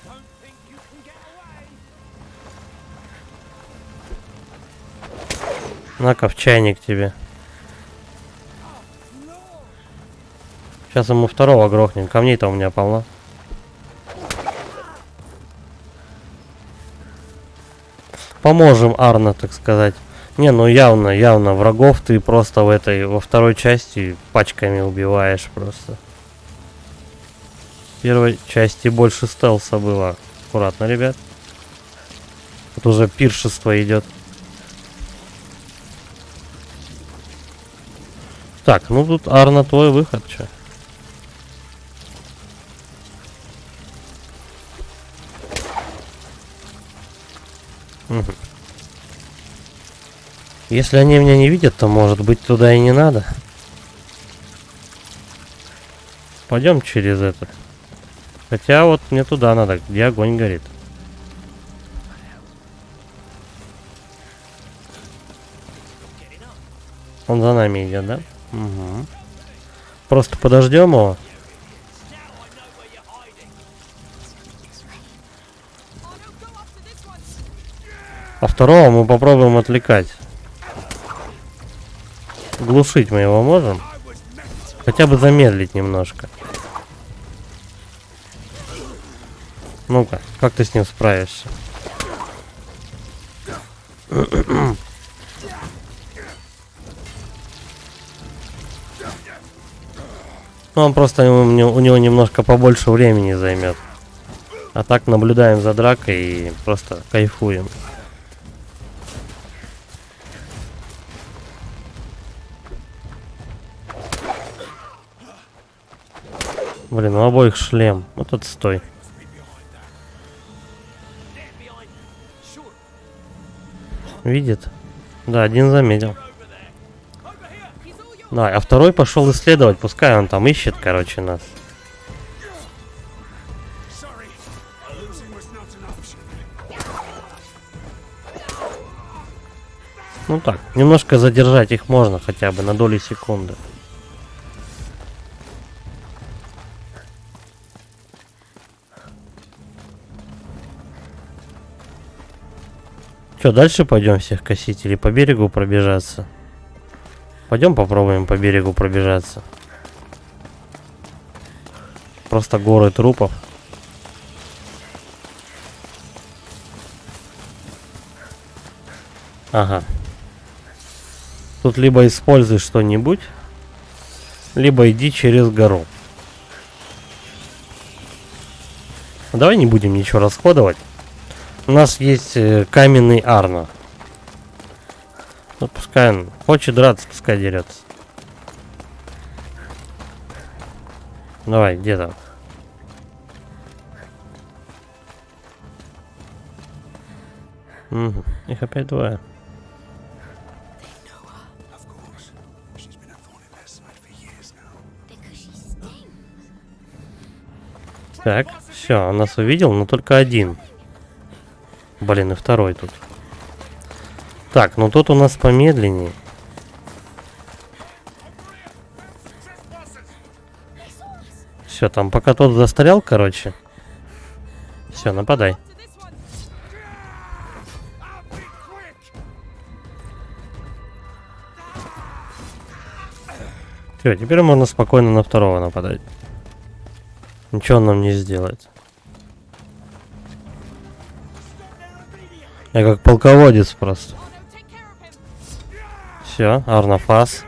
Don't think you can get away. На-ка, в чайник тебе. Сейчас ему второго грохнем. Камней-то у меня полно. Поможем Арна, так сказать. Не, ну явно врагов ты просто во второй части пачками убиваешь просто. В первой части больше стелса было. Аккуратно, ребят. Тут уже пиршество идет. Так, ну тут Арна твой выход, чё? Угу. Если они меня не видят, то, может быть, туда и не надо. Пойдем через это. Хотя вот мне туда надо, где огонь горит. Он за нами идет, да? Угу. Просто подождем его. А второго мы попробуем отвлекать. Глушить мы его можем? Хотя бы замедлить немножко. Ну-ка, как ты с ним справишься? Ну, он просто у него немножко побольше времени займет. А так наблюдаем за дракой и просто кайфуем. Блин, у обоих шлем. Вот отстой. Видит? Да, один заметил. Да, а второй пошел исследовать. Пускай он там ищет, короче, нас. Sorry, losing was not an option. Ну так, немножко задержать их можно хотя бы на долю секунды. Что, дальше пойдем всех косить или по берегу пробежаться? Пойдем попробуем по берегу пробежаться. Просто горы трупов. Ага. Тут либо используй что-нибудь, либо иди через гору. Давай не будем ничего расходовать. У нас есть каменный Арна. Ну, пускай он хочет драться, пускай дерется. Давай, где там? Угу. Их опять двое. Of course. She's been a thorn in their side for years now. Because she's sting. Так, все, он нас увидел, но только один. Блин, и второй тут. Так, ну тут у нас помедленнее. Все, там пока тот застрял, короче. Все, нападай. To this one. I'll be quick. Все, теперь можно спокойно на второго нападать. Ничего он нам не сделает. Я как полководец просто. Oh no, take care of him. Все, Арнафас.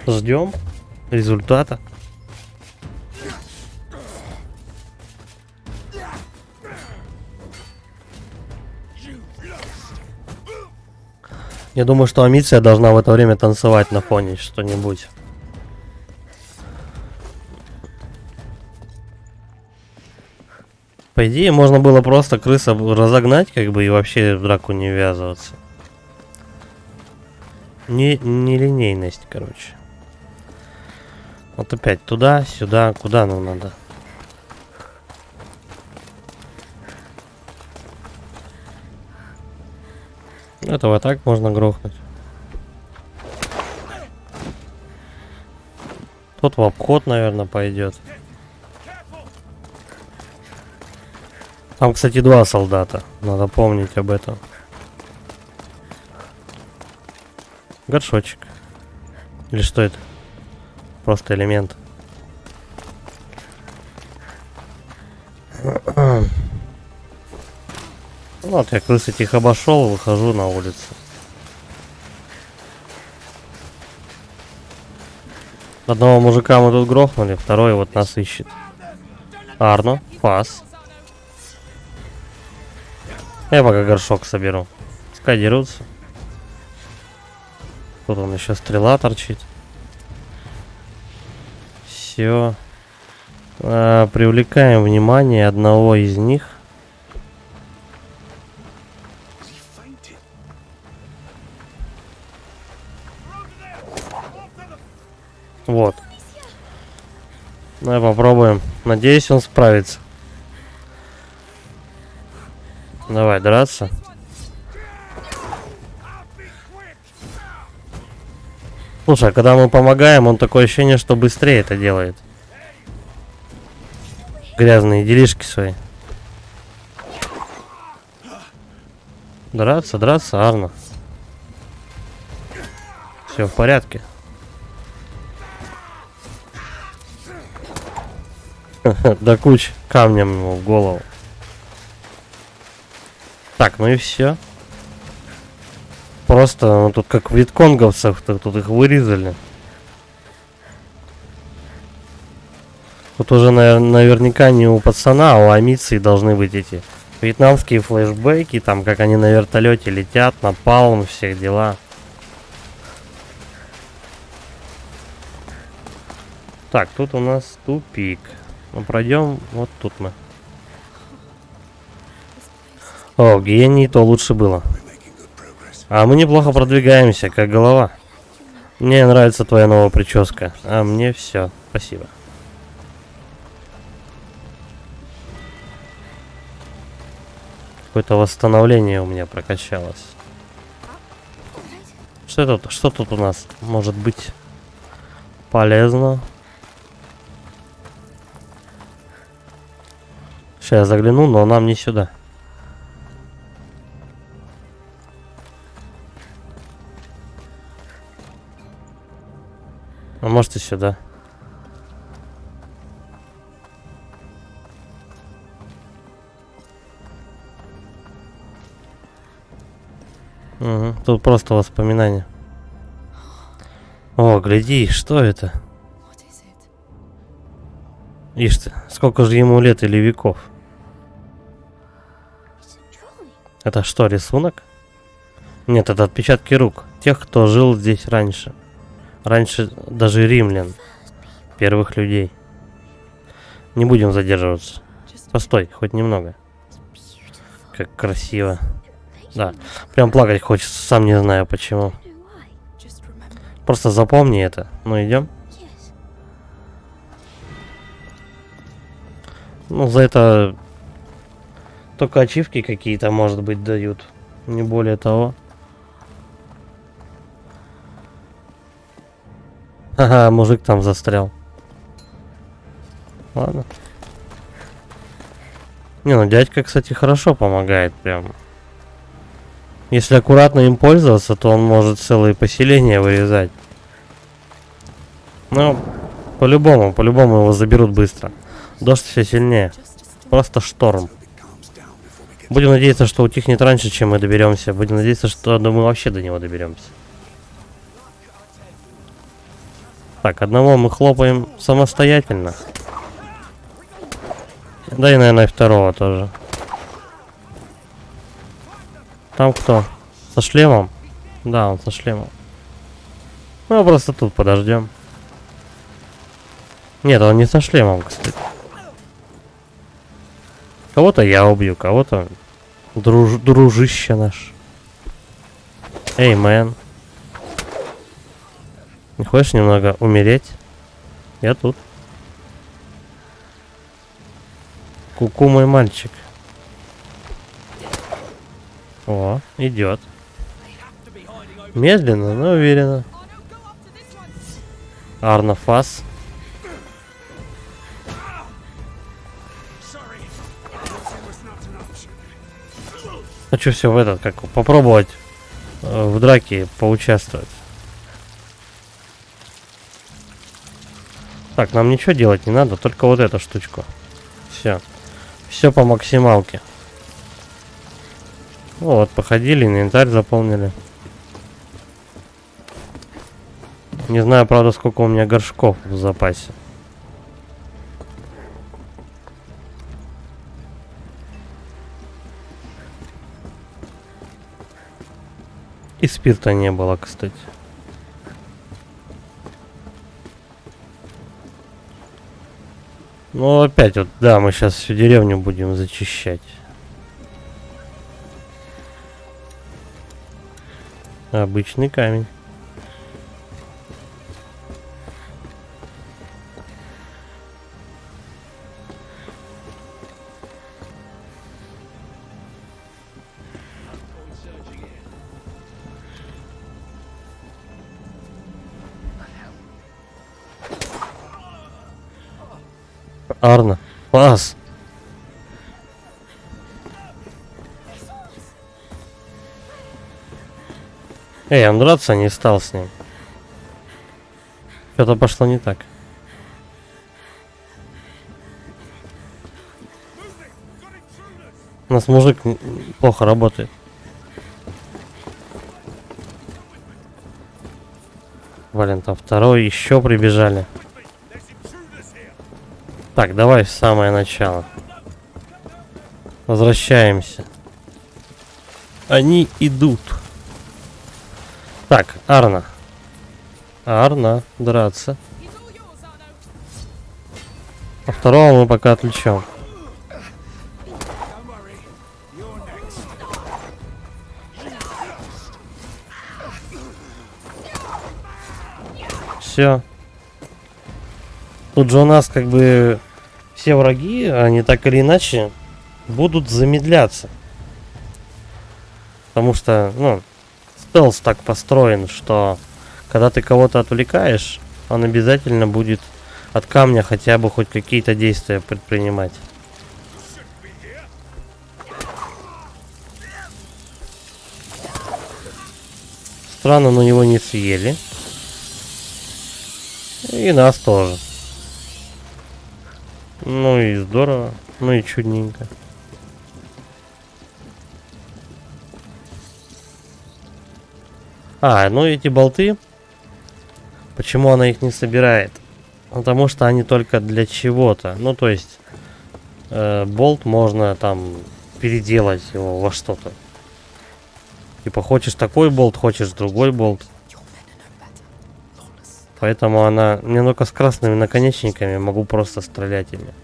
Ждем результата. Я думаю, что Амиция должна в это время танцевать на фоне что-нибудь. По идее, можно было просто крыса разогнать, как бы, и вообще в драку не ввязываться. Нелинейность, короче. Вот опять туда, сюда, куда нам надо? Этого так можно грохнуть. Тот в обход, наверное, пойдет. Там, кстати, 2 солдата. Надо помнить об этом. Горшочек. Или что это? Просто элемент. Вот я крыс этих обошел, выхожу на улицу. Одного мужика мы тут грохнули, второй вот нас ищет. Арно, фас. Я пока горшок соберу. Пускай дерутся. Тут он еще стрела торчит. Все. Привлекаем внимание одного из них. Вот. Давай попробуем. Надеюсь, он справится. Давай драться. Слушай, а когда мы помогаем, он такое ощущение, что быстрее это делает. Грязные делишки свои. Драться, драться, Арно. Все в порядке. Да куч камнем ему в голову. Так, ну и все. Просто ну, тут как в вьетконговцах, тут их вырезали. Тут уже наверняка не у пацана, а у амиции должны быть эти вьетнамские флешбеки, там как они на вертолете летят, напалм, всех дела. Так, тут у нас тупик. Ну, пройдем, вот тут мы. О, гений, то лучше было. А мы неплохо продвигаемся, как голова. Мне нравится твоя новая прическа. А мне все. Спасибо. Какое-то восстановление у меня прокачалось. Что тут у нас может быть полезно? Сейчас я загляну, но нам не сюда. А может и сюда. Угу, тут просто воспоминания. О, гляди, что это? Ишь ты, сколько же ему лет или веков? Это что, рисунок? Нет, это отпечатки рук. Тех, кто жил здесь раньше. Раньше даже римлян. Первых людей. Не будем задерживаться. Постой, хоть немного. Как красиво. Да, прям плакать хочется, сам не знаю почему. Просто запомни это. Ну, идем. Ну, за это только ачивки какие-то, может быть, дают. Не более того. Ага, мужик там застрял. Ладно. Не, ну дядька, кстати, хорошо помогает прям. Если аккуратно им пользоваться, то он может целые поселения вырезать. Ну, по-любому его заберут быстро. Дождь все сильнее. Просто шторм. Будем надеяться, что утихнет раньше, чем мы доберемся. Будем надеяться, что мы вообще до него доберемся. Так, одного мы хлопаем самостоятельно. Да и, наверное, второго тоже. Там кто? Со шлемом? Да, он со шлемом. Ну, просто тут подождем. Нет, он не со шлемом, кстати. Кого-то я убью, кого-то дружище наш. Эй, мэн. Не хочешь немного умереть? Я тут. Ку-ку, мой мальчик. О, идет. Медленно, но уверенно. Арна Фас. Sorry. It was not an option. Хочу все в этот, как попробовать в драке поучаствовать. Так, нам ничего делать не надо, только вот эту штучку. Все. Все по максималке. Ну вот, походили, инвентарь заполнили. Не знаю, правда, сколько у меня горшков в запасе. И спирта не было, кстати. Ну, опять вот, да, мы сейчас всю деревню будем зачищать. Обычный камень. Арна, пас. Эй, он драться не стал с ним. Что-то пошло не так. У нас мужик плохо работает. Блин, там второй еще прибежали. There's intruders here. Так, давай в самое начало. Возвращаемся. Они идут. Так, Арна. Арна, драться. А второго мы пока отвлечем. Don't worry. You're next. Все. Тут же у нас как бы все враги, они так или иначе будут замедляться. Потому что, ну, стелс так построен, что когда ты кого-то отвлекаешь, он обязательно будет от камня хотя бы хоть какие-то действия предпринимать. Should be here. Странно, но его не съели. И нас тоже. Ну и здорово. Ну и чудненько. А, ну эти болты. Почему она их не собирает? Потому что они только для чего-то. Ну то есть болт можно там переделать его во что-то. Типа хочешь такой болт, хочешь другой болт. Поэтому она... Мне только с красными наконечниками могу просто стрелять ими.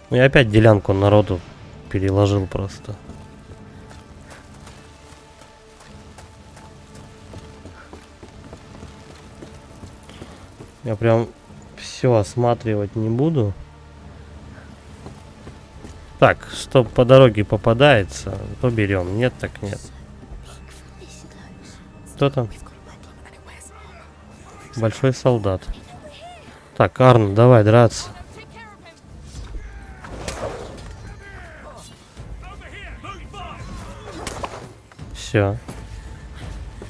Ну и опять делянку народу переложил просто. Я прям все осматривать не буду. Так, что по дороге попадается, то берем. Нет, так нет. Кто там? Большой солдат. Так, Арн, давай драться. Все.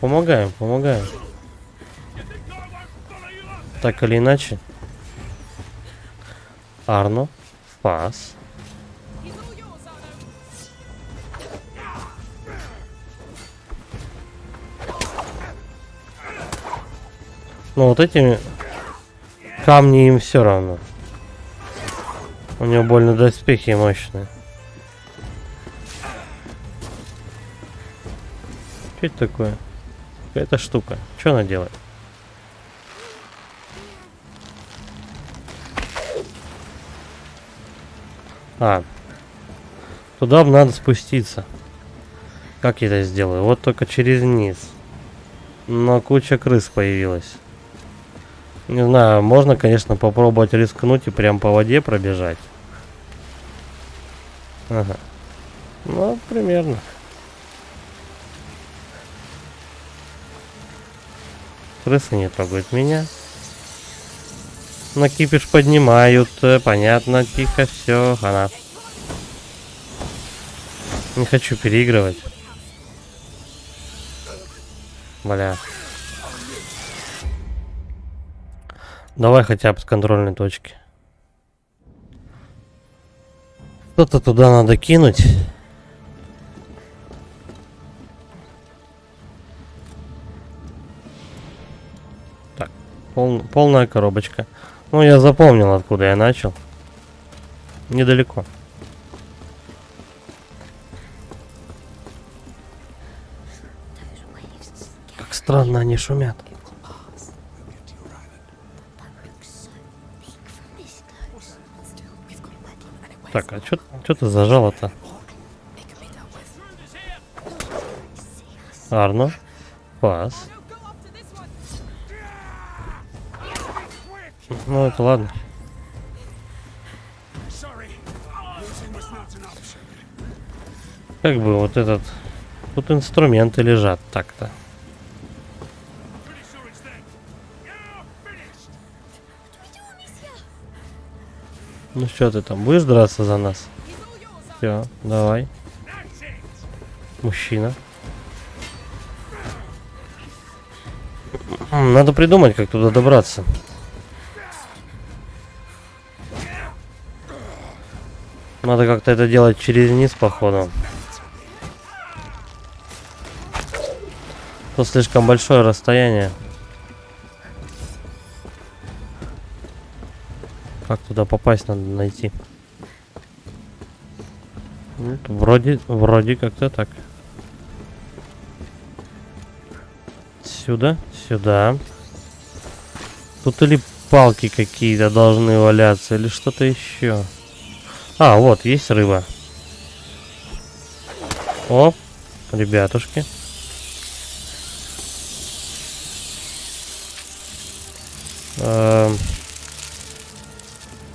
Помогаем, помогаем. Так или иначе. Арно. Пас. Ну вот этими камни им все равно. У него больно доспехи мощные. Что это такое? Какая-то штука. Что она делает? А. Туда надо спуститься. Как я это сделаю? Вот только через низ. Но куча крыс появилась. Не знаю, можно, конечно, попробовать рискнуть и прям по воде пробежать. Ага. Ну, примерно. Крысы не трогают меня. Накипиш поднимают. Понятно, тихо, все, хана. Не хочу переигрывать. Бля. Давай хотя бы с контрольной точки. Что-то туда надо кинуть. Так, полная коробочка. Ну, я запомнил, откуда я начал. Недалеко. Как странно они шумят. Так, а чё ты зажала-то? Арно. Пас. Ну, это ладно. Sorry. Losing was not an option. Как бы вот этот... Тут инструменты лежат так-то. Pretty sure it's them. You're finished. Ну что ты там, будешь драться за нас? Все, давай. That's it. Мужчина. Надо придумать, как туда добраться. Надо как-то это делать через низ, походу. Тут слишком большое расстояние. Как туда попасть, надо найти. Ну, вроде как-то так. Сюда, сюда. Тут или палки какие-то должны валяться, или что-то еще. А, вот, есть рыба. О, ребятушки.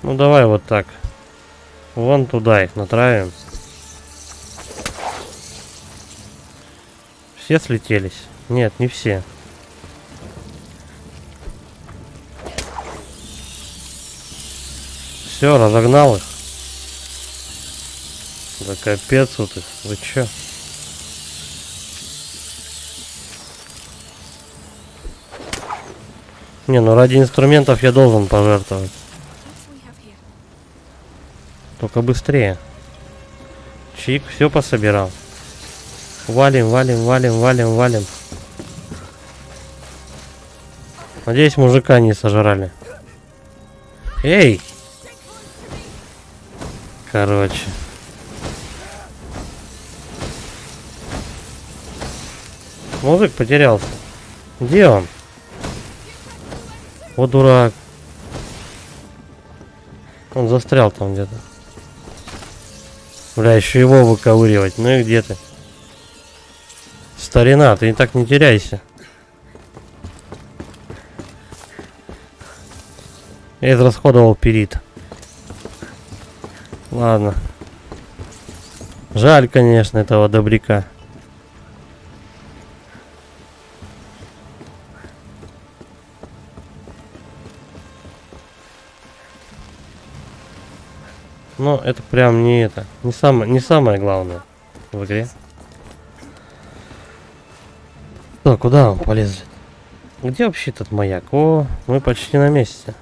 Ну, давай вот так. Вон туда их натравим. Все слетелись? Нет, не все. Все, разогнал их. Да капец тут их. Вы чё? Не, ну ради инструментов я должен пожертвовать. Только быстрее. Чик, все пособирал. Валим, валим, валим, валим, валим. Надеюсь, мужика не сожрали. Эй! Короче. Мужик потерялся. Где он? Вот дурак. Он застрял там где-то. Бля, еще его выковыривать. Ну и где ты? Старина, ты так не теряйся. Я израсходовал перит. Ладно. Жаль, конечно, этого добряка. Но это прям не это. Не самое главное в игре. Что, куда мы полезли? Где вообще этот маяк? О, мы почти на месте.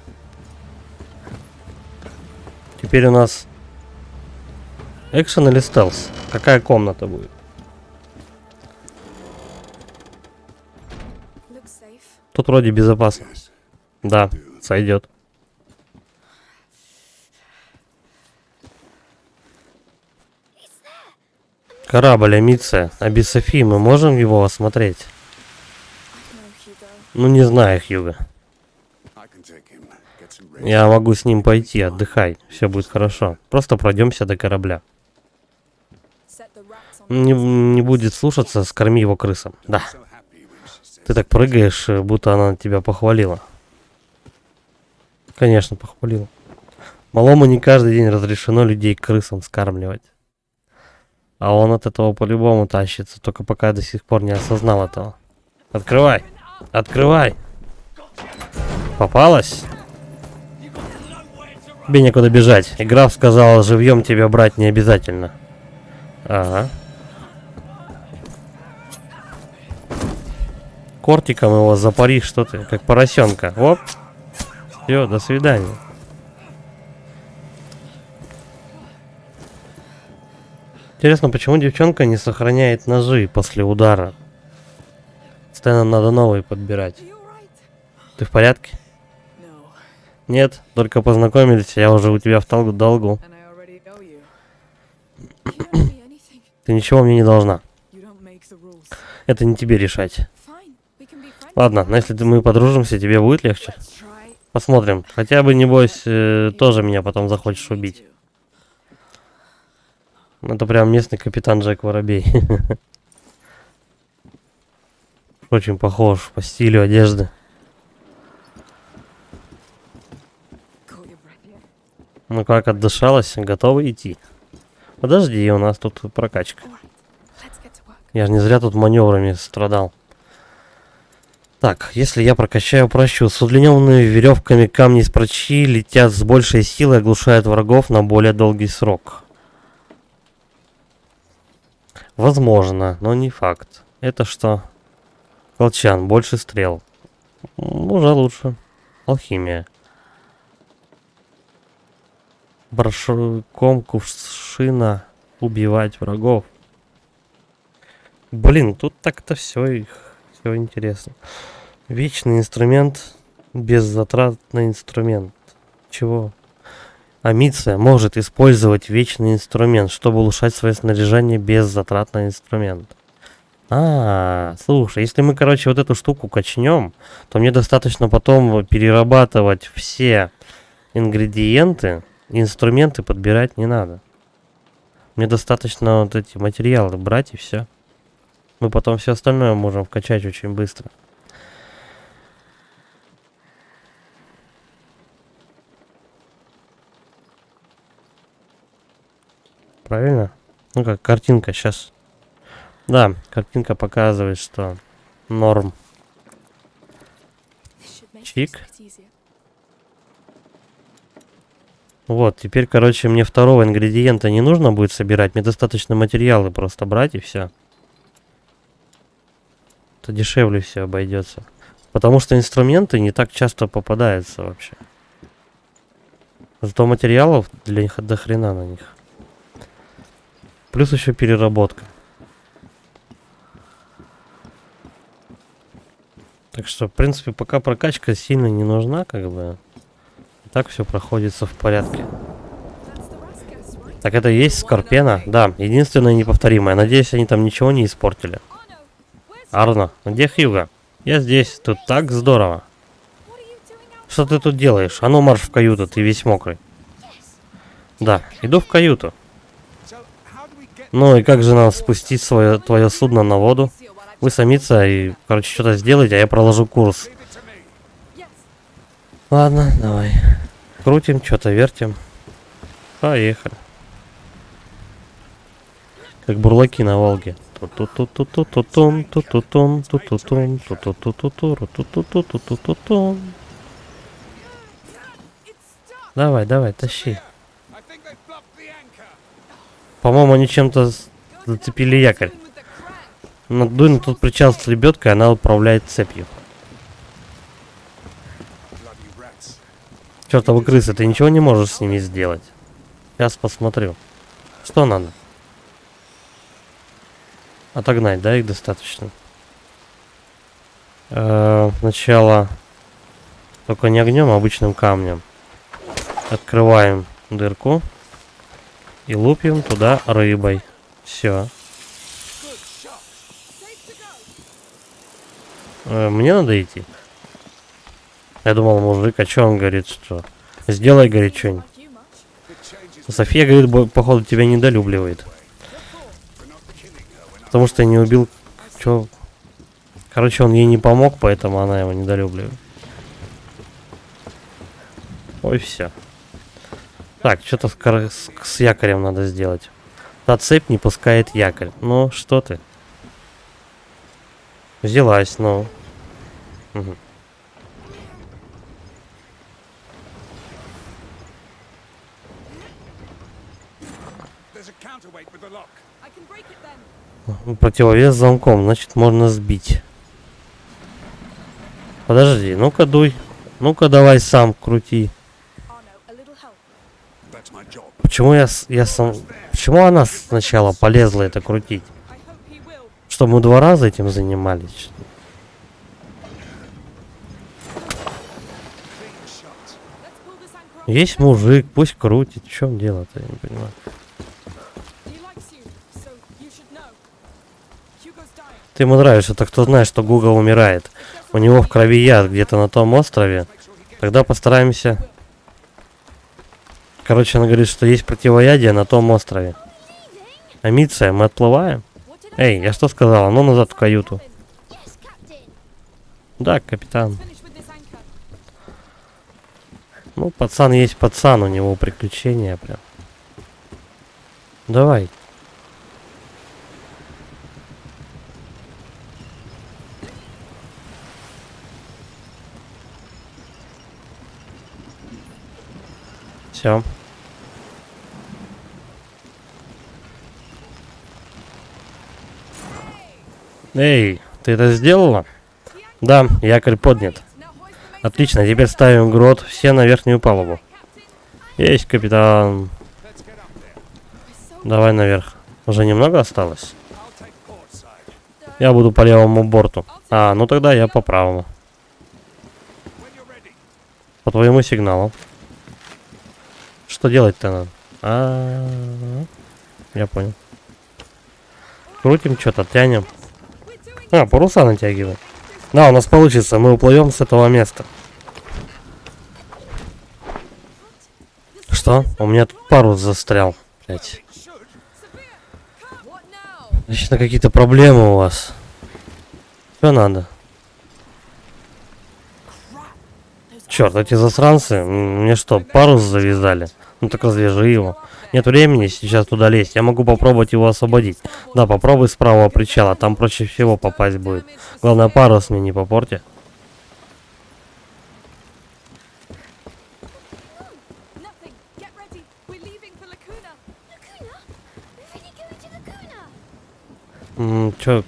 Теперь у нас экшен или стелс? Какая комната будет? Тут вроде безопасно. Да, сойдет. Корабль Амиция. Абис Софии, мы можем его осмотреть? Ну не знаю, Хьюго. Я могу с ним пойти, отдыхай. Все будет хорошо. Просто пройдемся до корабля. Не будет слушаться, скорми его крысам. Да. Ты так прыгаешь, будто она тебя похвалила. Конечно, похвалила. Малому не каждый день разрешено людей крысам скармливать. А он от этого по-любому тащится, только пока я до сих пор не осознал этого. Открывай! Открывай! Попалась? Тебе некуда бежать. И граф сказал, живьем тебя брать не обязательно. Ага. Кортиком его запари, что ты, как поросенка. Оп. Все, до свидания. Интересно, почему девчонка не сохраняет ножи после удара? Постоянно надо новые подбирать. Are you alright? Ты в порядке? No, Нет, только познакомились, я уже у тебя в долгу. and I already owe you. You don't owe me anything. Ты ничего мне не должна. You don't make the rules. Это не тебе решать. Fine, we can be friends. Ладно, но если мы подружимся, тебе будет легче. Let's try. Посмотрим. Хотя бы, небось, тоже меня потом захочешь убить. Это прям местный капитан Джек Воробей. Очень похож по стилю одежды. Caught your breath yet? Ну как, отдышалась? Готова идти? Подожди, у нас тут прокачка. Alright, let's get to work. Я же не зря тут маневрами страдал. Так, если я прокачаю прощу, с удлиненными веревками камни из прочи летят с большей силой и оглушают врагов на более долгий срок. Возможно, но не факт. Это что? Колчан, больше стрел. Уже лучше. Алхимия. Баршуком кувшина убивать врагов. Блин, тут так-то все интересно. Вечный инструмент, беззатратный инструмент. Чего? Амиция может использовать вечный инструмент, чтобы улучшать свое снаряжение беззатратный инструмент. Слушай, если мы, короче, вот эту штуку качнем, то мне достаточно потом перерабатывать все ингредиенты, инструменты подбирать не надо. Мне достаточно вот эти материалы брать и все. Мы потом все остальное можем вкачать очень быстро. Правильно? Ну как, картинка сейчас. Да, картинка показывает, что норм. This should make Чик. things a bit easier. Вот, теперь, короче, мне второго ингредиента не нужно будет собирать. Мне достаточно материалы просто брать и все. Это дешевле все обойдется. Потому что инструменты не так часто попадаются вообще. Зато материалов для них до хрена на них. Плюс еще переработка. Так что, в принципе, пока прокачка сильно не нужна, как бы. Так все проходится в порядке. That's the Raskas, right? Так это и есть Скорпена? Да, единственное неповторимое. Надеюсь, они там ничего не испортили. Arno, where's Арно, где Хьюго? Я здесь, тут так здорово. what are you doing out? Что ты тут делаешь? А ну марш в каюту, ты весь мокрый. Да, иду в каюту. So, how do we get Ну и как же нам спустить твое судно на воду? Вы самица и, короче, что-то сделайте, а я проложу курс. leave it to me? Yes. Ладно, давай. Крутим, что-то вертим. Поехали. Как бурлаки на Волге. Ту-ту-ту-ту-ту-тун, ту-ту-тун, ту-ту-тун, ту-ту-ту-ту-туру, ту-ту-ту-ту-ту-тун. Давай, давай, тащи. I think they blocked the anchor. По-моему, они чем-то зацепили якорь. With the crack. Надуй на тот причал с лебедкой, она управляет цепью. Bloody rats. Чертовы крысы, ты ничего не можешь с ними сделать. Сейчас посмотрю. Что надо? Отогнать, да, их достаточно? Сначала только не огнем, а обычным камнем. Открываем дырку и лупим туда рыбой. Все. Мне надо идти. Я думал, мужик, а что он говорит, что? Сделай, говорит, что-нибудь. Like you much. София, говорит, походу тебя недолюбливает. Потому что я не убил... Чё? Короче, он ей не помог, поэтому она его недолюбливает. Ой, все. Так, что-то с якорем надо сделать. Та цепь не пускает якорь. Ну, что ты? Взялась, ну. Мгм. There's a counterweight with the lock. I can break it then. Противовес замком, значит, можно сбить. Подожди, ну-ка дуй. Ну-ка давай сам крути. Arno, a little help. That's my job. Почему я сам... Почему она сначала полезла это крутить? I hope he will. Что мы 2 раза этим занимались? Clean shot. Let's pull this anchor off. Есть мужик, пусть крутит. В чем дело-то, я не понимаю. He likes you, so you should know. Hugo's dying. Ты ему нравишься, так кто знает, что Гуга умирает. У него в крови яд где-то на том острове. Тогда постараемся... Короче, она говорит, что есть противоядие на том острове. Амиция, мы отплываем? What did I Эй, я что сказала? Ну назад в каюту. Yes, Captain. Да, капитан. finish with this anchor? Ну, пацан есть пацан, у него приключения прям. Давай. Все. Эй, ты это сделала? Да, якорь поднят. Now hoist the main Отлично, теперь ставим грот все на верхнюю палубу. captain. Есть, капитан. Let's get up there. So Давай наверх. Уже немного осталось? I'll take port side. Я буду по левому борту. А, ну тогда я по правому. When you're ready. По твоему сигналу. Что делать-то надо? А, я понял. Крутим что-то, тянем. we're doing А, паруса натягиваем. Да, у нас получится, мы уплывем с этого места. Что? У меня тут парус застрял. Блять. It should. What now? Значит, какие-то проблемы у вас. Что надо? Черт, эти засранцы, мне что, парус завязали? Ну так развяжи его. Нет времени сейчас туда лезть, я могу попробовать его освободить. Да, попробуй с правого причала, там проще всего попасть будет. Главное, парус мне не попорти. Nothing. Get ready. We're leaving for Lacuna. Lacuna? We're really going to Lacuna. Чё?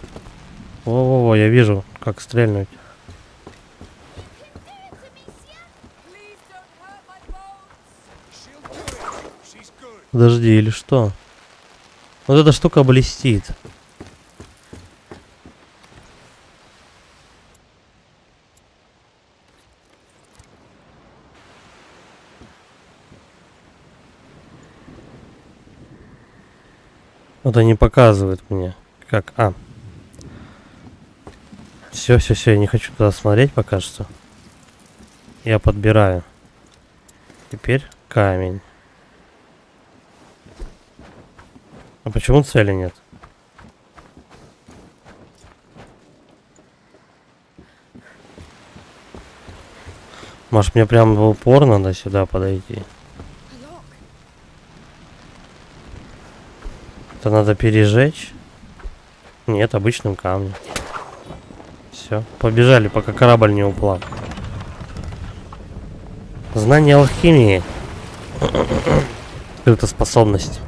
Во-во-во, я вижу, как стрельнуть. Please don't hurt my bones. She'll do it. She's good. Подожди, или что? Вот эта штука блестит. Вот они показывают мне, как... А. Все, я не хочу туда смотреть пока что. Я подбираю. Теперь камень. А почему цели нет? Может, мне прям в упор надо сюда подойти? A lock. Это надо пережечь? Нет, обычным камнем. Все, побежали, пока корабль не уплыл. Знание алхимии. Это способность.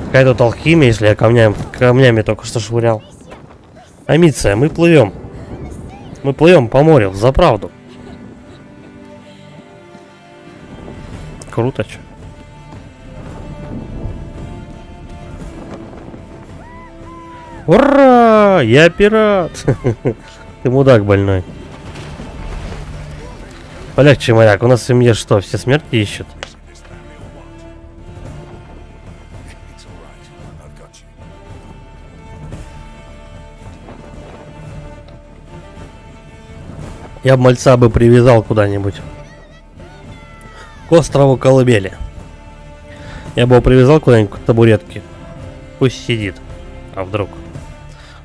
Какая тут алхимия, если я камнями только что швырял. Амиция, мы плывем. Мы плывем по морю, взаправду. Круто, чё. Ура! Я пират! Ты мудак больной. Полегче, моряк, у нас в семье что, все смерти ищут? This family or what? It's all right. I've got you. Я бы мальца бы привязал куда-нибудь. К острову Колыбели. Я бы его привязал куда-нибудь к табуретке. Пусть сидит. А вдруг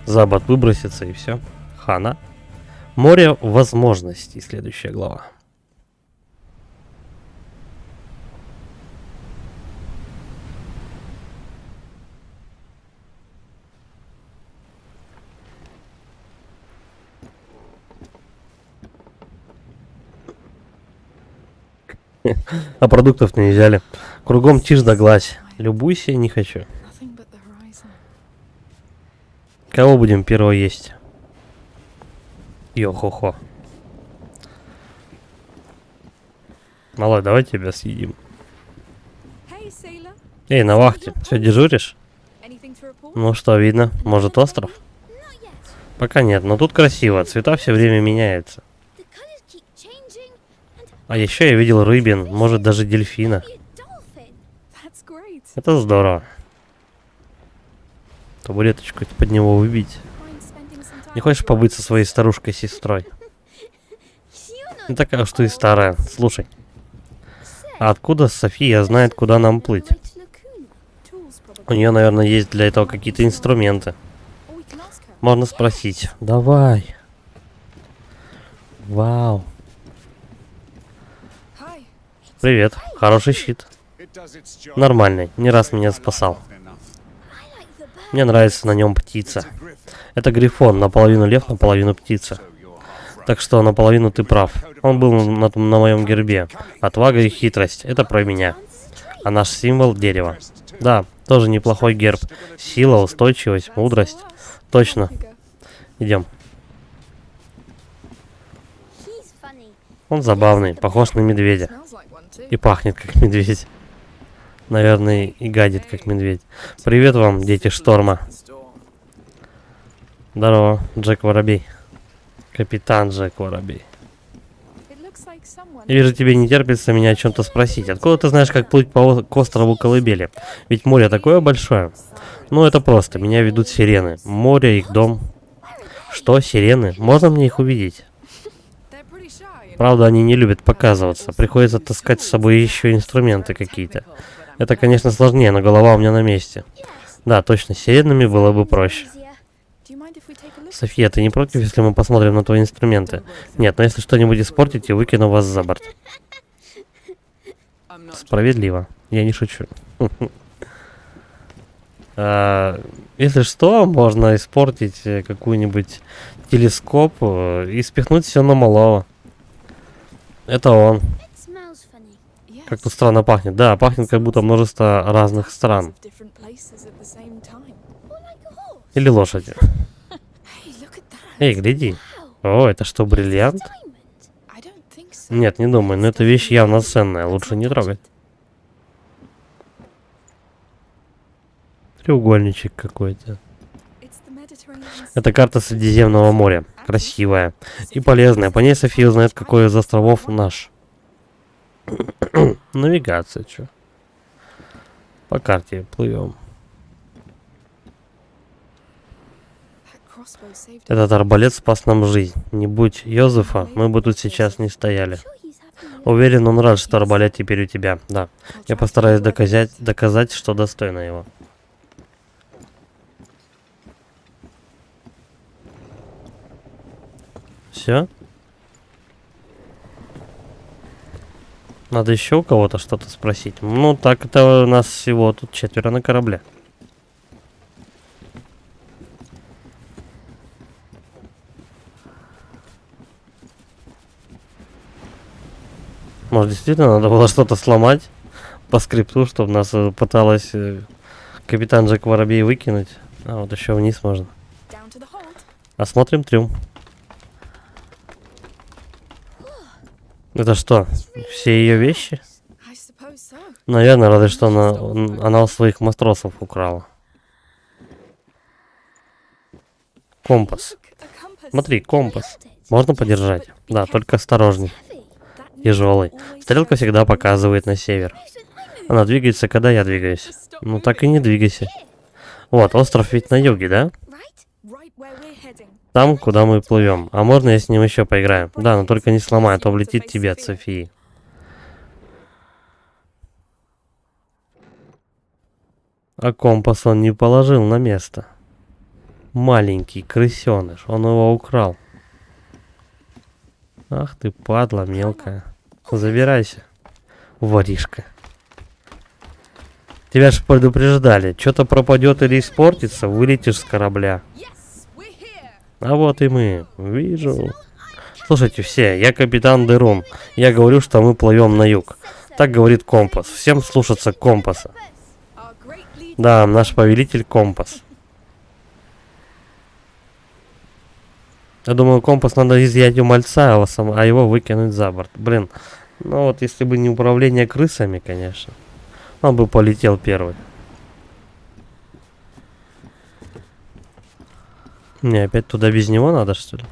за борт выбросится и все. Хана. Море возможностей. Следующая глава. А продуктов не взяли. Кругом тишь да гладь. Любуйся, не хочу. Nothing but the horizon. Кого будем первого есть? Йо-хо-хо. Малой, давай тебя съедим. Hey, sailor. Эй, на вахте. Все дежуришь? Anything to report? Ну что, видно? Может, остров? Not yet. Пока нет, но тут красиво. Цвета все время меняются. The colors keep changing. А еще я видел рыбин, может даже дельфина. Be a dolphin. That's great. Это здорово. Табуреточку под него выбить. Mind spending some time Не хочешь with your побыть со своей старушкой-сестрой? You're Не not такая уж ты и старая. Слушай, sick. а откуда София знает, куда нам плыть? Way to Lacuna. tools, У probably. нее, наверное, есть для этого какие-то инструменты. Or we can ask her. Можно спросить. Давай. Вау. Hi. Привет. Хороший щит. It does its job. Нормальный. Не раз меня спасал. I like the bird. Мне нравится на нем птица. It's a griffin, Это грифон. Наполовину лев, наполовину птица. so you're half right. Так что наполовину ты прав. Он был на моем гербе. Отвага и хитрость. Это про меня. А наш символ — дерево. Да, тоже неплохой герб. Сила, устойчивость, мудрость. Точно. Here you go. Идем. He's funny. Он забавный, похож на медведя. Smells like one too. И пахнет как медведь. Наверное, и гадит как медведь. Привет вам, дети шторма. Storm. Здорово, Джек Воробей. Капитан Джек Воробей. It looks like someone. Я вижу, тебе не терпится меня о чем-то спросить. Откуда ты знаешь, как плыть к острову Колыбели? Ведь море такое большое. Ну, это просто. Меня ведут сирены. Море, их дом. Что, сирены? Можно мне их увидеть? They're pretty shy. You know. Правда, они не любят показываться. Приходится таскать с собой еще инструменты какие-то. Это, конечно, сложнее, но голова у меня на месте. Да, точно, с сиренами было бы проще. Easier. Do you mind if we take a look? София, ты не против, если мы посмотрим на твои инструменты? Нет, но если что-нибудь испортите, выкину вас за борт. Справедливо. Я не шучу. Если что, можно испортить какой-нибудь телескоп и спихнуть все на малого. Это он. It smells funny. Yes. Как тут странно пахнет. Да, пахнет как будто множество разных стран. Of different places at the same time. Or like a horse. Или лошади. Hey, look at that. Эй, гляди. Wow. О, это что, бриллиант? Diamond. I don't think so. Нет, не думаю, но эта вещь явно ценная. Лучше не трогать. Треугольничек какой-то. It's the Mediterranean Sea. Это карта Средиземного моря. Красивая и полезная. По ней София узнает, какой из островов наш. Навигация, чё? По карте плывем. That crossbow saved us. Этот арбалет спас нам жизнь. Не будь Йозефа, мы бы тут сейчас не стояли. Sure he's happy. Уверен, он рад, что арбалет теперь у тебя. Да. I'll Я try постараюсь to work. доказать, что достойна его. Все? Надо еще у кого-то что-то спросить. Ну, так это у нас всего тут 4 на корабле. Может, действительно надо было что-то сломать по скрипту, чтобы нас пыталась капитан Джек Воробей выкинуть. А вот еще вниз можно. Down to the hold. Осмотрим трюм. Это что? Все ее вещи? I suppose so. Наверное, разве что она у своих матросов украла. Компас. Look, a compass. Смотри, компас. Можно подержать? Да, только осторожней. Heavy. That needle Тяжелый. always Стрелка shows всегда the way. показывает на север. Moves with my move. Она двигается, когда я двигаюсь. Ну так и не двигайся. Вот, остров ведь на юге, да? Right? Right where we're heading. Там, куда мы плывем. А можно я с ним еще поиграю? Да, но только не сломай, а то влетит тебе от Софии. А компас он не положил на место. Маленький крысеныш, он его украл. Ах ты, падла мелкая. Забирайся, воришка. Тебя ж предупреждали, что-то пропадет или испортится, вылетишь с корабля. Yes, we're here. А вот и мы. Вижу. Слушайте все, я капитан Дерун. Я говорю, что мы плывем на юг. Так говорит компас. Всем слушаться компаса. Our great leader. Да, наш повелитель компас. Я думаю, компас надо изъять у мальца, а его выкинуть за борт. Блин, ну вот если бы не управление крысами, конечно, он бы полетел первый. Не, опять туда без него надо, что ли?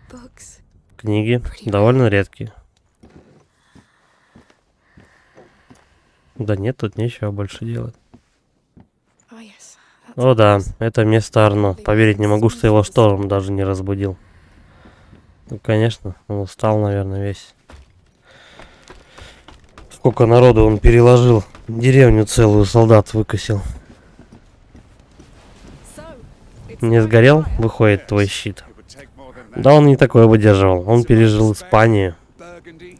Books. Книги довольно редкие. Да нет, тут нечего больше делать. Oh yes. О да, это место Арно. Поверить не могу, что его шторм даже не разбудил. Ну, конечно, он устал, наверное, весь. Сколько народу он переложил. Деревню целую солдат выкосил. So, it's Не time to сгорел? fire. Выходит твой щит. It would take more than that. Да он не такое выдерживал. Он пережил Испанию, Burgundy,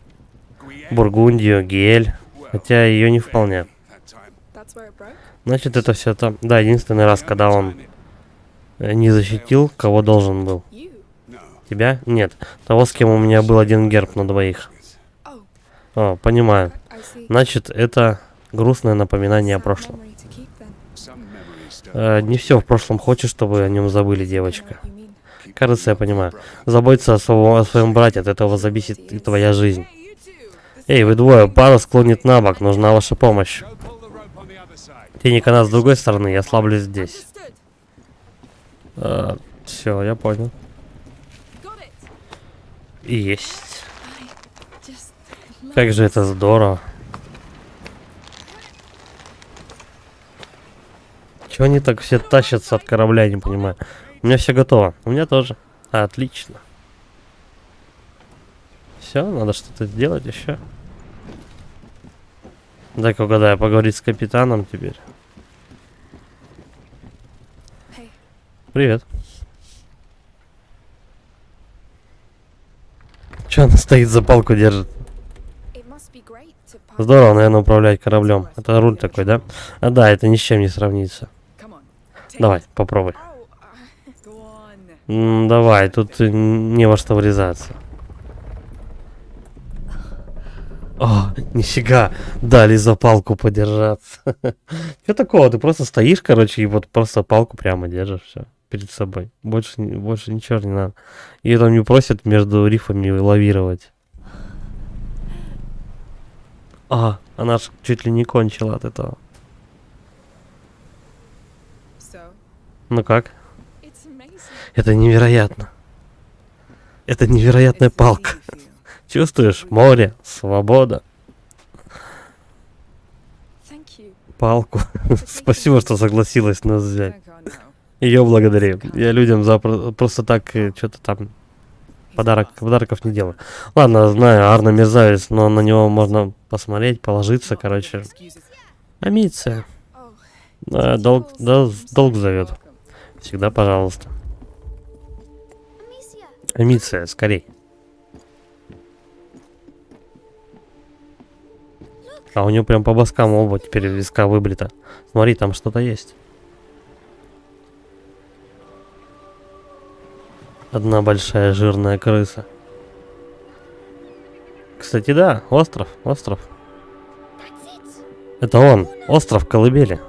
Guienne. Бургундию, Гиэль. Well, Хотя ее не вполне. that time. That's where it broke. Значит, это все там. Да, единственный раз, когда он Time it- не защитил, кого должен был. You. No. Тебя? Нет. Того, с кем у меня был один герб на двоих. Oh, О, понимаю. I see. Значит, это грустное напоминание о Sad прошлом. memory to keep then. Some memories don't Не все в прошлом хочешь, чтобы о нем забыли, I know девочка. what you mean. keep Кажется, я you понимаю. brother. Заботиться о своем брате, от этого зависит и твоя жизнь. Hey, you two. This Эй, is вы двое, пара склонит на бок, нужна ваша помощь. Go pull the rope on the other side. Тени канат с другой стороны, я слаблю здесь. understood. Все, я понял. Got it. И есть. I just Как же это здорово. Чего они так все тащатся от корабля, я не понимаю. У меня все готово. У меня тоже. Отлично. Все, надо что-то сделать еще. Дай-ка угадаю, поговорить с капитаном теперь. Hey, Привет. Че она стоит, за палку держит? it must be great to pass. Здорово, наверное, управлять кораблем. Это руль такой, да? А да, это ни с чем не сравнится. Come on. Take Давай, it. попробуй. Oh, go on. Давай, тут не во что врезаться. О, нифига, дали за палку подержаться. Что такого? Ты просто стоишь, короче, и вот просто палку прямо держишь, все, перед собой. Больше ничего не надо. И там не просят между рифами лавировать. Она ж чуть ли не кончила от этого. So, Ну как? it's amazing. Это невероятно. Это невероятная It's the палка. sea you feel. Чувствуешь? Море, свобода, Thank you. палку. Спасибо, что согласилась нас взять. Oh, God, no. Ее благодарю. Я людям просто так что-то там He's a bastard. подарков не делаю. Ладно, знаю, Арно мерзавец, но на него можно посмотреть, положиться, Not короче. really excuses. Амиция. Oh, Долг зовет. welcome. Всегда пожалуйста. Amicia, Амиция, скорей. А у него прям по боскам оба теперь виска выбрита. Смотри, там что-то есть. Одна большая жирная крыса. Кстати, да, остров. that's it. Это он, остров Колыбели.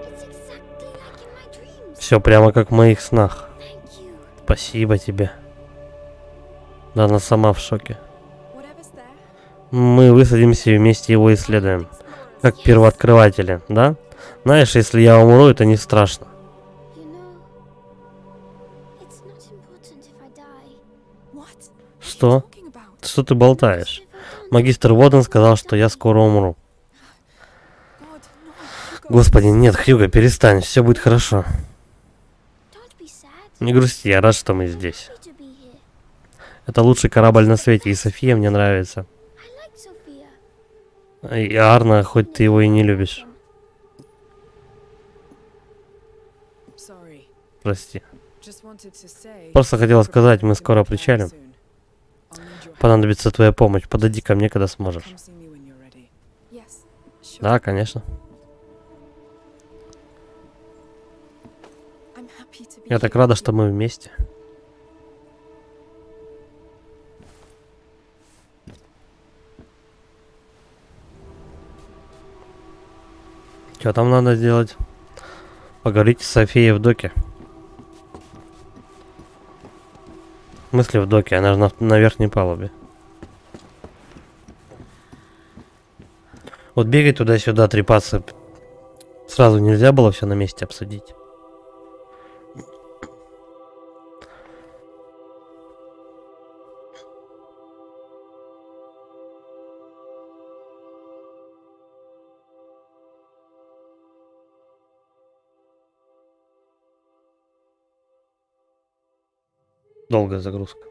It's exactly like in my dreams. Все прямо как в моих снах. Thank you. Спасибо тебе. Да, она сама в шоке. Whatever's there. Мы высадимся и вместе его исследуем. Как первооткрыватели, да? Знаешь, если я умру, это не страшно. You know, it's not important if I die. What? Что? What are you talking about? Что ты болтаешь? If I don't, Магистр Воден сказал, что я скоро умру. God, no. Hugo. Господи, нет, Хьюго, перестань, все будет хорошо. don't be sad. Не грусти, я рад, что мы здесь. Happy to be here. Это лучший корабль на свете, и София мне нравится. I like Sophia. И Арна, хоть ты его и не любишь. Sorry. Прости. Just wanted to say. Просто хотела сказать, мы скоро причалим. I'll need your help. Понадобится твоя помощь. Подойди ко мне, когда сможешь. Come see me when you're ready. Yes, Да, конечно. I'm happy to be Я так here рада, with что you. мы вместе. Что там надо сделать? Поговорите с Софией в доке. В смысле в доке? Она же на верхней палубе. Вот бегать туда-сюда, трепаться. Сразу нельзя было все на месте обсудить. Долгая загрузка.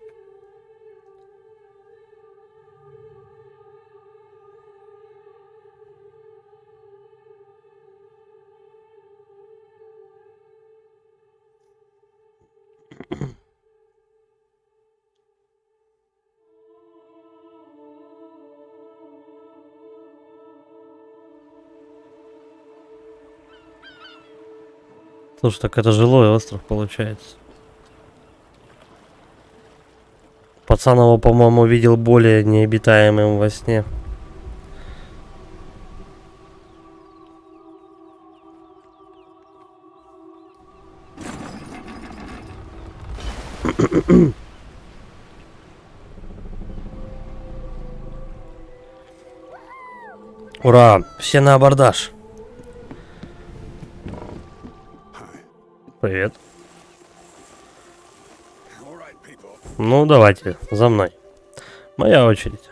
Слушай, так это жилой остров получается. Пацан его, по-моему, видел более необитаемым во сне. Ура! Все на абордаж. Привет. All right, people. Ну, давайте, за мной. Моя очередь.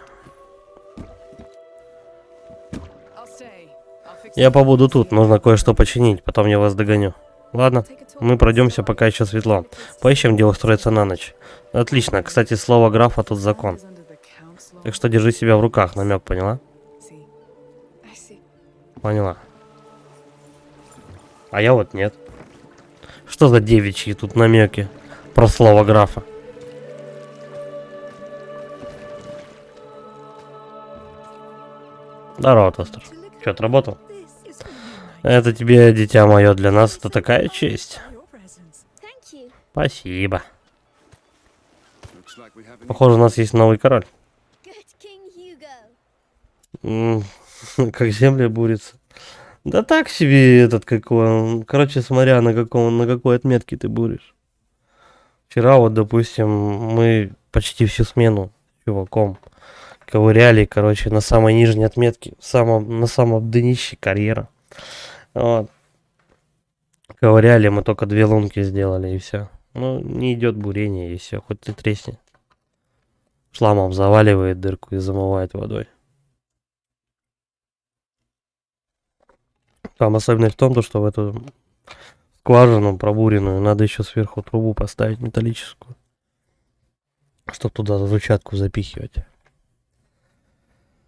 I'll stay. I'll fix Я it. побуду тут, нужно кое-что починить, потом я вас догоню. Ладно, Take a tour. мы пройдемся, пока еще светло. Поищем, где устроиться на ночь. Отлично, кстати, слово графа тут закон. Under the council. Так что держи себя в руках, намек, поняла? See. I see. Поняла. А я вот нет. Что за девичьи тут намеки про слово графа? Здорово, Тостер. Че, отработал? This is for you, Это тебе, дитя мое, для нас это такая честь. your presents. Thank you. Спасибо. Looks like we have an Похоже, у нас есть новый король. Good King Hugo. Как земля бурится. Да так себе этот, как он. Короче, смотря на какой отметке ты буришь. Вчера вот, допустим, мы почти всю смену с чуваком ковыряли, короче, на самой нижней отметке, на самом днище карьера. Вот. Ковыряли, мы только 2 лунки сделали и все. Ну, не идет бурение и все, хоть ты тресни. Шламом заваливает дырку и замывает водой. Там особенность в том, что в эту скважину пробуренную надо еще сверху трубу поставить металлическую, чтобы туда взрывчатку запихивать.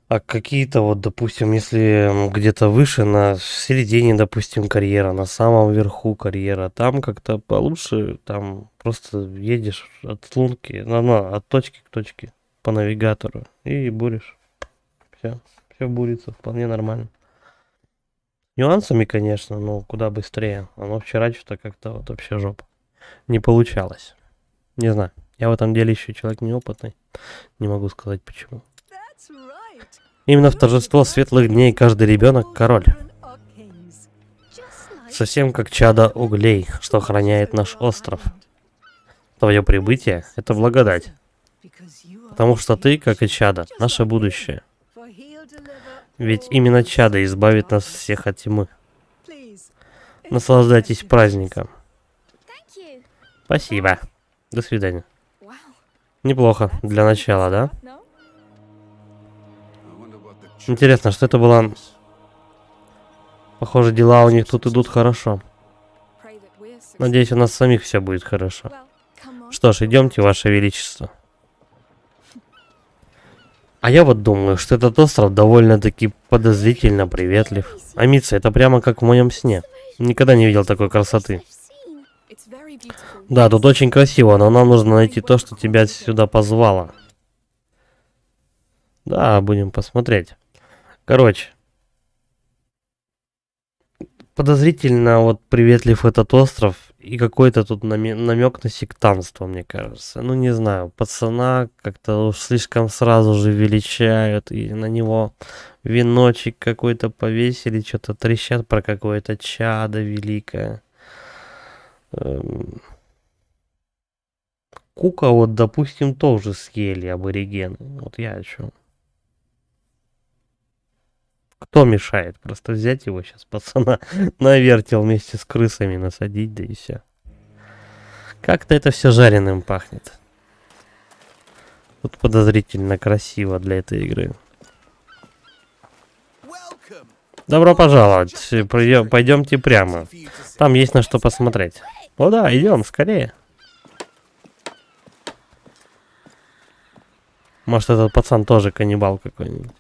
А какие-то вот, допустим, если где-то выше, в середине, допустим, карьера, на самом верху карьера, там как-то получше, там просто едешь от лунки, от точки к точке по навигатору и буришь. Все бурится, вполне нормально. Нюансами, конечно, но куда быстрее. Но вчера что-то как-то вот вообще жопа. Не получалось. Не знаю. Я в этом деле еще человек неопытный. Не могу сказать почему. That's right. Именно в торжество светлых дней каждый ребенок король. Children are kings. Just like Совсем как чадо углей, что охраняет наш остров. Твое прибытие — это благодать. Because you are Потому что ты, как и чадо, наше будущее. for he'll deliver Ведь all именно those чадо избавит нас darkness. всех от тьмы. Please. Наслаждайтесь праздником. thank you. Спасибо. До свидания. Wow. Неплохо для начала, да? No? I wonder what the Интересно, что это было? Похоже, дела у них тут идут хорошо. Pray that we're successful. Надеюсь, у нас самих все будет хорошо. Well, come on. Что ж, идемте, Ваше Величество. А я вот думаю, что этот остров довольно-таки подозрительно приветлив. Амица, это прямо как в моем сне. Никогда не видел такой красоты. I've seen. It's very beautiful. Да, тут очень красиво, но нам нужно найти то, что тебя сюда позвало. Да, будем посмотреть. Короче, подозрительно вот приветлив этот остров и какой-то тут намек на сектантство, мне кажется. Ну, не знаю, пацана как-то уж слишком сразу же величают, и на него веночек какой-то повесили, что-то трещат про какое-то чадо великое. Кука вот, допустим, тоже съели аборигены. Вот я о чем. Кто мешает? Просто взять его сейчас, пацана, на вертел вместе с крысами насадить, да и все. Как-то это все жареным пахнет. Тут подозрительно красиво для этой игры. Welcome. Добро пожаловать. Пойдемте прямо. Там есть на что посмотреть. О да, идем, скорее. Может, этот пацан тоже каннибал какой-нибудь.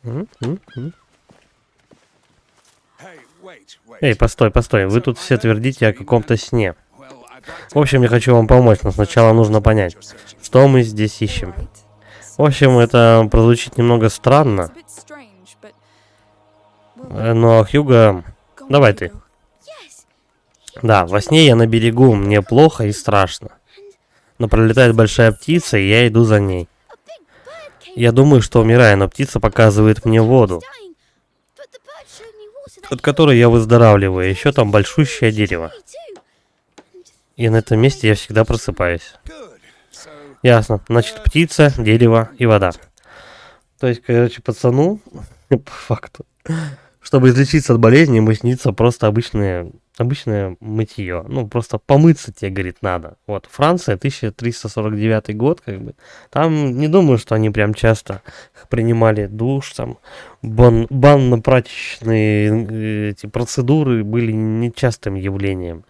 Hey, wait, wait. Эй, постой, постой. Вы тут все твердите о каком-то сне. Well, I'd like В общем, я хочу вам помочь, но сначала нужно понять, что мы здесь ищем. В общем, это прозвучит немного странно, но Хьюго... Давай ты. Yes. Да, во сне я на берегу, мне плохо и страшно. Но пролетает большая птица, и я иду за ней. A big bird came Я думаю, что умираю, но птица показывает мне воду, dying, but the bird showed me water that от которой я выздоравливаю. Еще там большущее дерево. me too. И на этом месте я всегда просыпаюсь. good. So, Ясно. Значит, птица, дерево и вода. То есть, короче, пацану, по факту, чтобы излечиться от болезни, ему снится просто обычное мытье. Ну, просто помыться тебе, говорит, надо. Вот, Франция, 1349 год, как бы. Там, не думаю, что они прям часто принимали душ, там, банно-прачечные эти процедуры были нечастым явлением.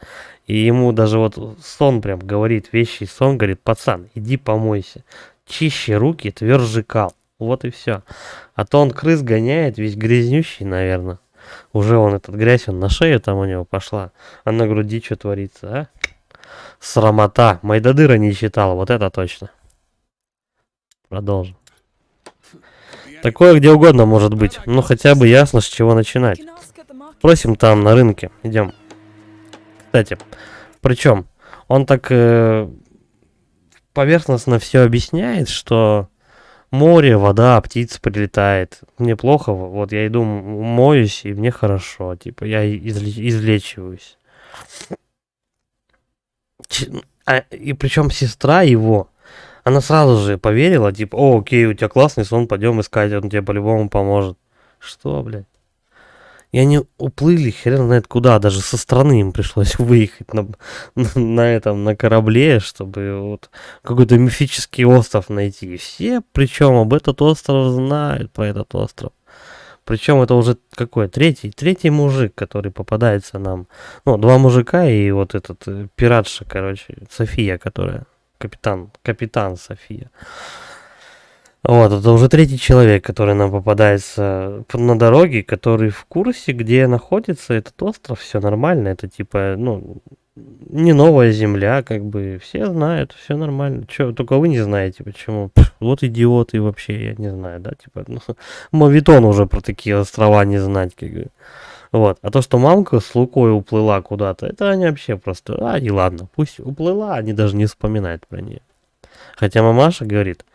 И ему даже вот сон прям говорит, вещий сон, говорит, пацан, иди помойся. Чище руки, тверже кал. Вот и все. А то он крыс гоняет, весь грязнющий, наверное. Уже он этот грязь, он на шею там у него пошла. А на груди что творится, а? Срамота. Майдадыра не читал, вот это точно. Продолжим. Такое где угодно может быть. Ну хотя бы ясно, с чего начинать. Просим там на рынке. Идем. Кстати, причем он так поверхностно все объясняет, что море, вода, птица прилетает. Мне плохо, вот я иду моюсь, и мне хорошо. Типа я излечиваюсь. И причем сестра его, она сразу же поверила, типа, о, окей, у тебя классный сон, пойдем искать, он тебе по-любому поможет. Что, блядь? И они уплыли, хрен знает куда, даже со страны им пришлось выехать на корабле, чтобы вот какой-то мифический остров найти. И все, причем об этот остров знают, про этот остров. Причем это уже какой? Третий мужик, который попадается нам. Ну, два мужика и вот этот пиратша, короче, София, которая, капитан София. Вот, это уже третий человек, который нам попадается на дороге, который в курсе, где находится этот остров, все нормально, это типа, ну, не новая земля, как бы, все знают, все нормально. Чё, только вы не знаете, почему. Вот идиоты вообще, я не знаю, да, типа, ну, моветон уже про такие острова не знать, как бы. Вот, а то, что мамка с Лукой уплыла куда-то, это они вообще просто, и ладно, пусть уплыла, они даже не вспоминают про нее. Хотя мамаша говорит,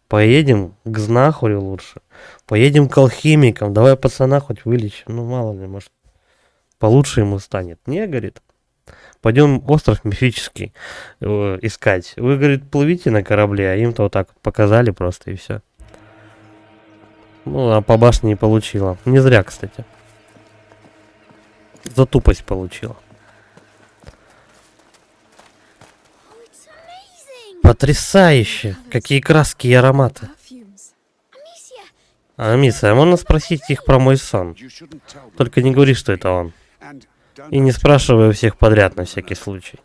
поедем к знахарю лучше. Поедем к алхимикам. Давай пацана хоть вылечим. Ну, мало ли, может, получше ему станет. Не, говорит. Пойдем остров мифический искать. Вы, говорит, плывите на корабле, а им-то вот так вот показали просто и все. Ну, а по башне не получила. Не зря, кстати. За тупость получила. Oh, it's amazing. Потрясающе! Какие краски и ароматы. Amicia, Мисс, а можно спросить их про мой сон? you shouldn't tell them. Только не говори, что это он. And don't И не спрашивай у всех подряд на всякий случай.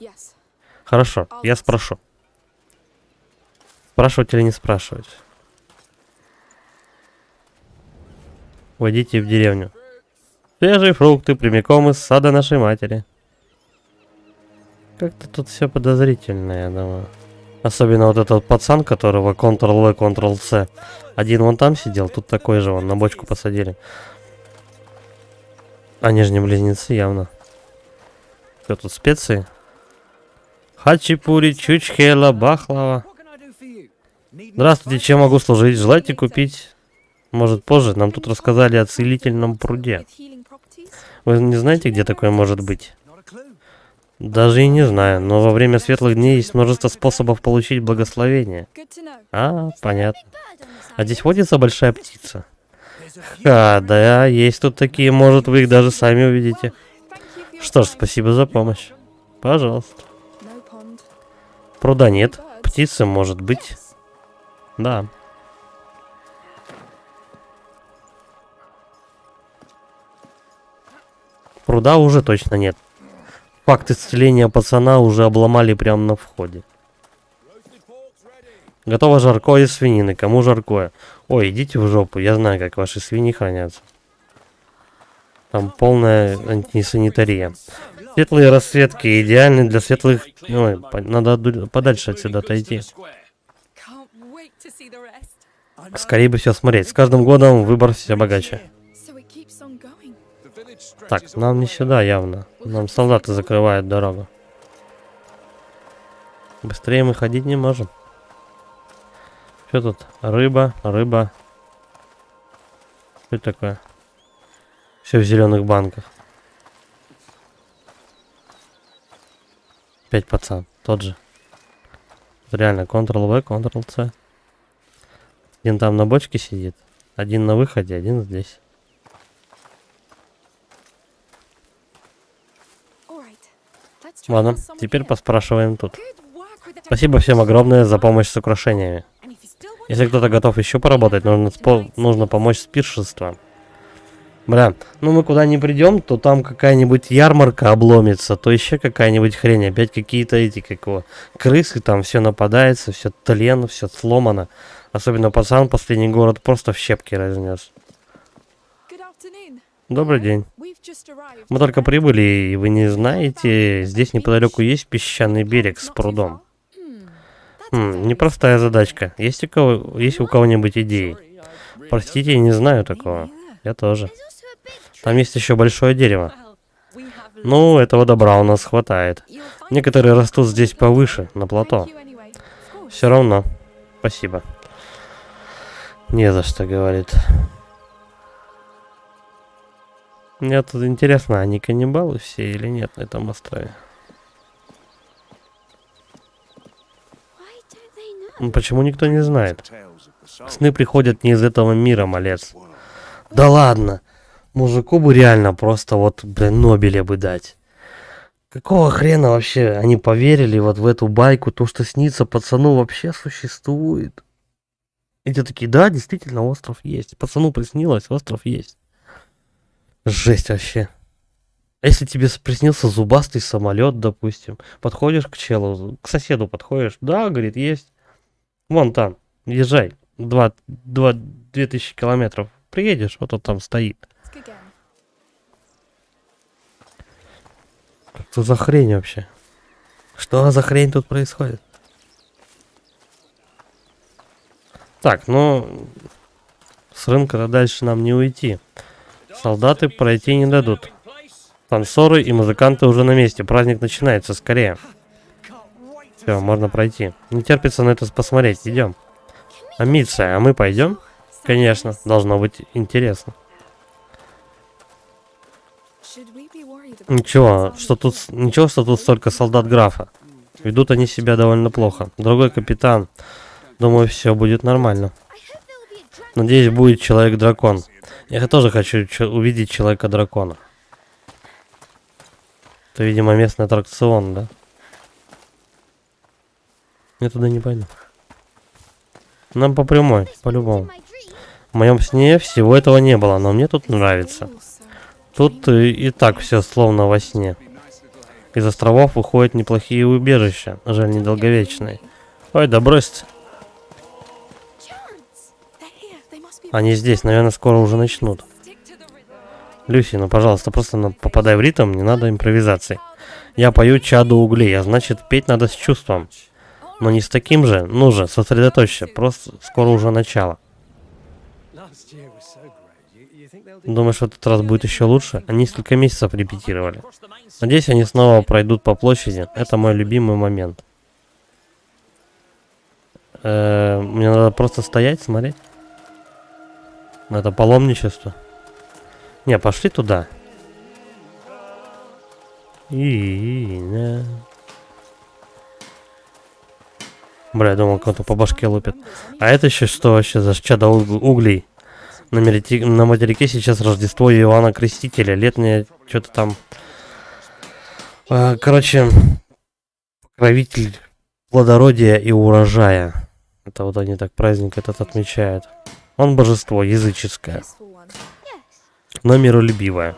Хорошо, я спрошу. Спрашивать или не спрашивать? Войдите в деревню. Свежие фрукты прямиком из сада нашей матери. Как-то тут все подозрительно, я думаю. Особенно вот этот пацан, которого Ctrl-V, Ctrl-C. Один вон там сидел, тут такой же, вон, на бочку посадили. Они же не близнецы, явно. Что тут, специи? Хачапури, чучхела, бахлава. Здравствуйте, чем могу служить? Желаете купить? Может, позже? Нам тут рассказали о целительном пруде. With healing properties? Вы не знаете, где такое может быть? Даже и не знаю, но во время светлых дней есть множество способов получить благословение. Good to know. А, понятно. Bird on this А здесь island. водится большая птица? Да, есть тут такие, может, вы их даже сами увидите. Thank you for your Что ж, time. спасибо за помощь. Пожалуйста. No pond. Пруда нет, птицы может быть. Да. Пруда уже точно нет. Факт исцеления пацана уже обломали прямо на входе. Готово жаркое из свинины. Кому жаркое? Ой, идите в жопу. Я знаю, как ваши свиньи хранятся. Там полная антисанитария. Светлые расцветки идеальны для светлых... Ой, надо подальше отсюда отойти. Can't wait to see the rest. Скорее бы все смотреть. С каждым годом выбор все богаче. So it keeps on going. Так, нам не сюда явно. Нам солдаты закрывают дорогу. Быстрее мы ходить не можем. Что тут? Рыба, рыба. Что это такое? Все в зеленых банках. Опять пацан, тот же. Реально, Ctrl-V, Ctrl-C. Один там на бочке сидит. Один на выходе, один здесь. All right. Let's try Ладно, this some теперь here. поспрашиваем тут. Good work with the Спасибо всем огромное за помощь с украшениями. And if you still want Если кто-то готов еще поработать, нужно помочь с пиршеством. Бля, ну мы куда не придем, то там какая-нибудь ярмарка обломится, то еще какая-нибудь хрень, опять какие-то эти, как его, крысы, там все нападается, все тлен, все сломано. Особенно пацан последний город просто в щепки разнес. Good afternoon. Добрый день. We've just arrived. Мы только прибыли, и вы не знаете, здесь неподалеку есть песчаный берег с прудом. Непростая задачка. Есть у кого-нибудь идеи? Простите, я не знаю такого. Я тоже. There's also a big tree. Там есть еще большое дерево. Well, we have Ну, этого добра у нас хватает. You'll find Некоторые растут здесь повыше, на плато. Thank you anyway. Of course. Все равно. Спасибо. Не за что, говорит. Мне тут интересно, они каннибалы все или нет на этом острове? Why don't they know? Ну, почему никто не знает? Сны приходят не из этого мира, малец. Да ладно. Мужику бы реально просто вот, блин, Нобеля бы дать. Какого хрена вообще они поверили вот в эту байку, то, что снится пацану вообще существует? И те такие, да, действительно, остров есть. Пацану приснилось, остров есть. Жесть вообще. А если тебе приснился зубастый самолет, допустим, подходишь к челу, к соседу подходишь, да, говорит, есть. Вон там, езжай, 2000 километров. Приедешь, вот он там стоит. Ask again. Что за хрень вообще? Что за хрень тут происходит? Так, ну, с рынка дальше нам не уйти. Солдаты пройти не дадут. Танцоры и музыканты уже на месте. Праздник начинается, скорее. Все, можно пройти. Не терпится на это посмотреть. Идем. Амиция, а мы пойдем? Конечно, должно быть интересно. Should we be worried about Ничего, что тут столько солдат графа. Ведут они себя довольно плохо. Другой капитан. Думаю, все будет нормально. I hope there will be a dragon. Надеюсь, будет человек-дракон. Я тоже хочу увидеть человека-дракона. Это, видимо, местный аттракцион, да? Я туда не пойду. Нам по прямой, This по-любому. was in my dream. В моем сне всего этого не было, но мне тут нравится. also Тут и так все словно во сне. Из островов выходят неплохие убежища, жаль, недолговечные. Ой, да брось. Chance? They're here. They must be Они здесь, наверное, скоро уже начнут. stick to the rhythm. Люси, ну пожалуйста, просто попадай в ритм, не надо импровизации. Я пою чаду углей, а значит петь надо с чувством. Но не с таким же, ну же, сосредоточься, просто скоро уже начало. Last year was so great. You Думаешь, в этот раз будет еще лучше? Они несколько месяцев репетировали. Надеюсь, они снова пройдут по площади. Это мой любимый момент. Мне надо просто стоять, смотреть. Это паломничество. Не, пошли туда. Бля, я думал, кого-то по башке лупит. А это еще что вообще за чадо углей? На материке сейчас Рождество Иоанна Крестителя. Летнее что-то там. Короче, покровитель плодородия и урожая. Это вот они так праздник этот отмечают. Он божество языческое, но миролюбивое.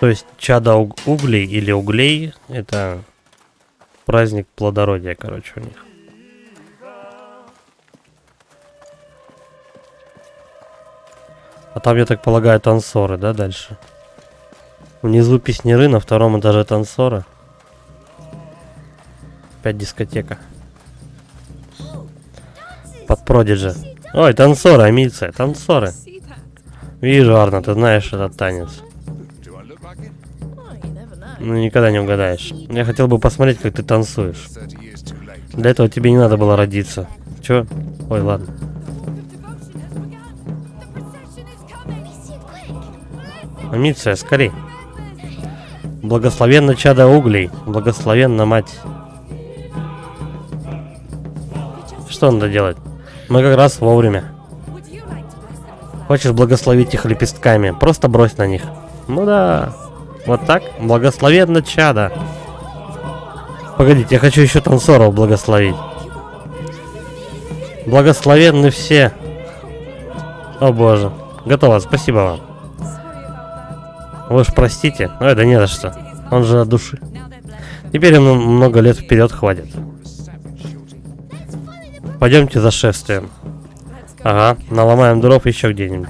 То есть чадо углей или углей — это праздник плодородия, короче, у них. А там, я так полагаю, танцоры, да, дальше? Внизу песняры, на втором этаже танцоры. Опять дискотека. Под Продиджи. Ой, танцоры, Амиция, танцоры. Вижу, Арна, ты знаешь этот танец. Ну, никогда не угадаешь. Я хотел бы посмотреть, как ты танцуешь. Для этого тебе не надо было родиться. Чё? Ой, ладно. Амиция, скорей. Благословенно чадо углей. Благословенна мать. Что надо делать? Мы как раз вовремя. Хочешь благословить их лепестками? Просто брось на них. Ну да. Вот так? Благословенно чадо. Погодите, я хочу еще танцоров благословить. Благословенны все. О боже. Готово, спасибо вам. Вы уж простите. Ой, да не за что. Он же от души. Теперь ему много лет вперед хватит. Пойдемте за шествием. Ага, наломаем дров еще где-нибудь.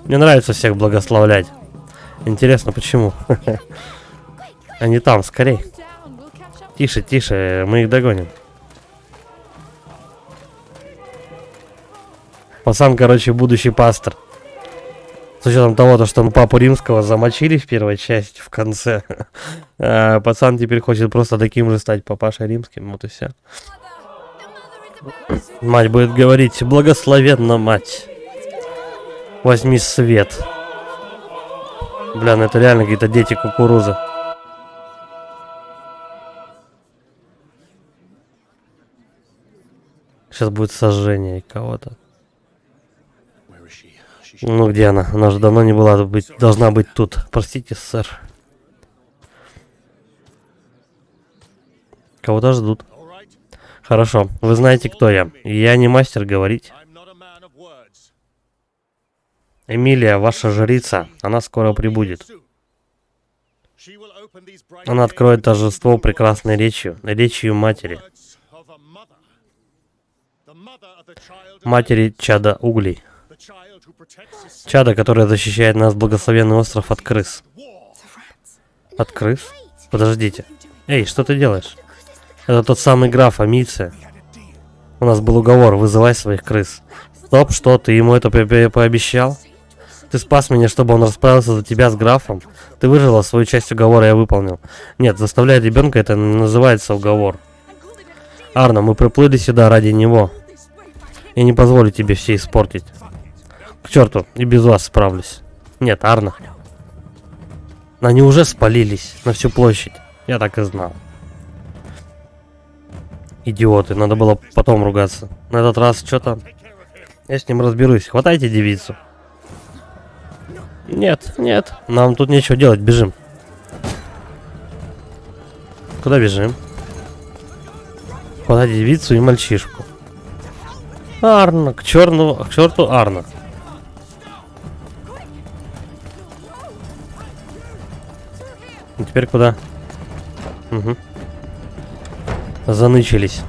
Мне нравится всех благословлять. Интересно, почему? Они там, скорей. Тише, тише, мы их догоним. Пацан, короче, будущий пастор. С учетом того, что мы Папу Римского замочили в первой части, в конце. Пацан теперь хочет просто таким же стать папашей римским, вот и все. Мать будет говорить: благословенна мать. Возьми свет. Бля, ну это реально какие-то дети кукурузы. Сейчас будет сожжение кого-то. Ну где она? Она же давно не была быть, должна быть тут. Простите, сэр. Кого-то ждут. Хорошо, вы знаете, кто я. Я не мастер говорить. Эмилия, ваша жрица, она скоро прибудет. Она откроет торжество прекрасной речью, речью матери. Матери чада углей. Чада, которая защищает нас, благословенный остров, от крыс. От крыс? Подождите. Эй, что ты делаешь? Это тот самый граф Амиция. У нас был уговор, вызывай своих крыс. Стоп, что, ты ему это пообещал? Ты спас меня, чтобы он расправился за тебя с графом? Ты выжила свою часть уговора, я выполнил. Нет, заставлять ребенка, это называется уговор. Арна, мы приплыли сюда ради него. Я не позволю тебе все испортить. К черту, и без вас справлюсь. Нет, Арна. Они уже спалились на всю площадь. Я так и знал. Идиоты, надо было потом ругаться. На этот раз что-то... Я с ним разберусь. Хватайте девицу. Нет, нет. Нам тут нечего делать, бежим. Куда бежим? Хватайте девицу и мальчишку. Арна, к черту Арна. И теперь куда? Угу. Занычились.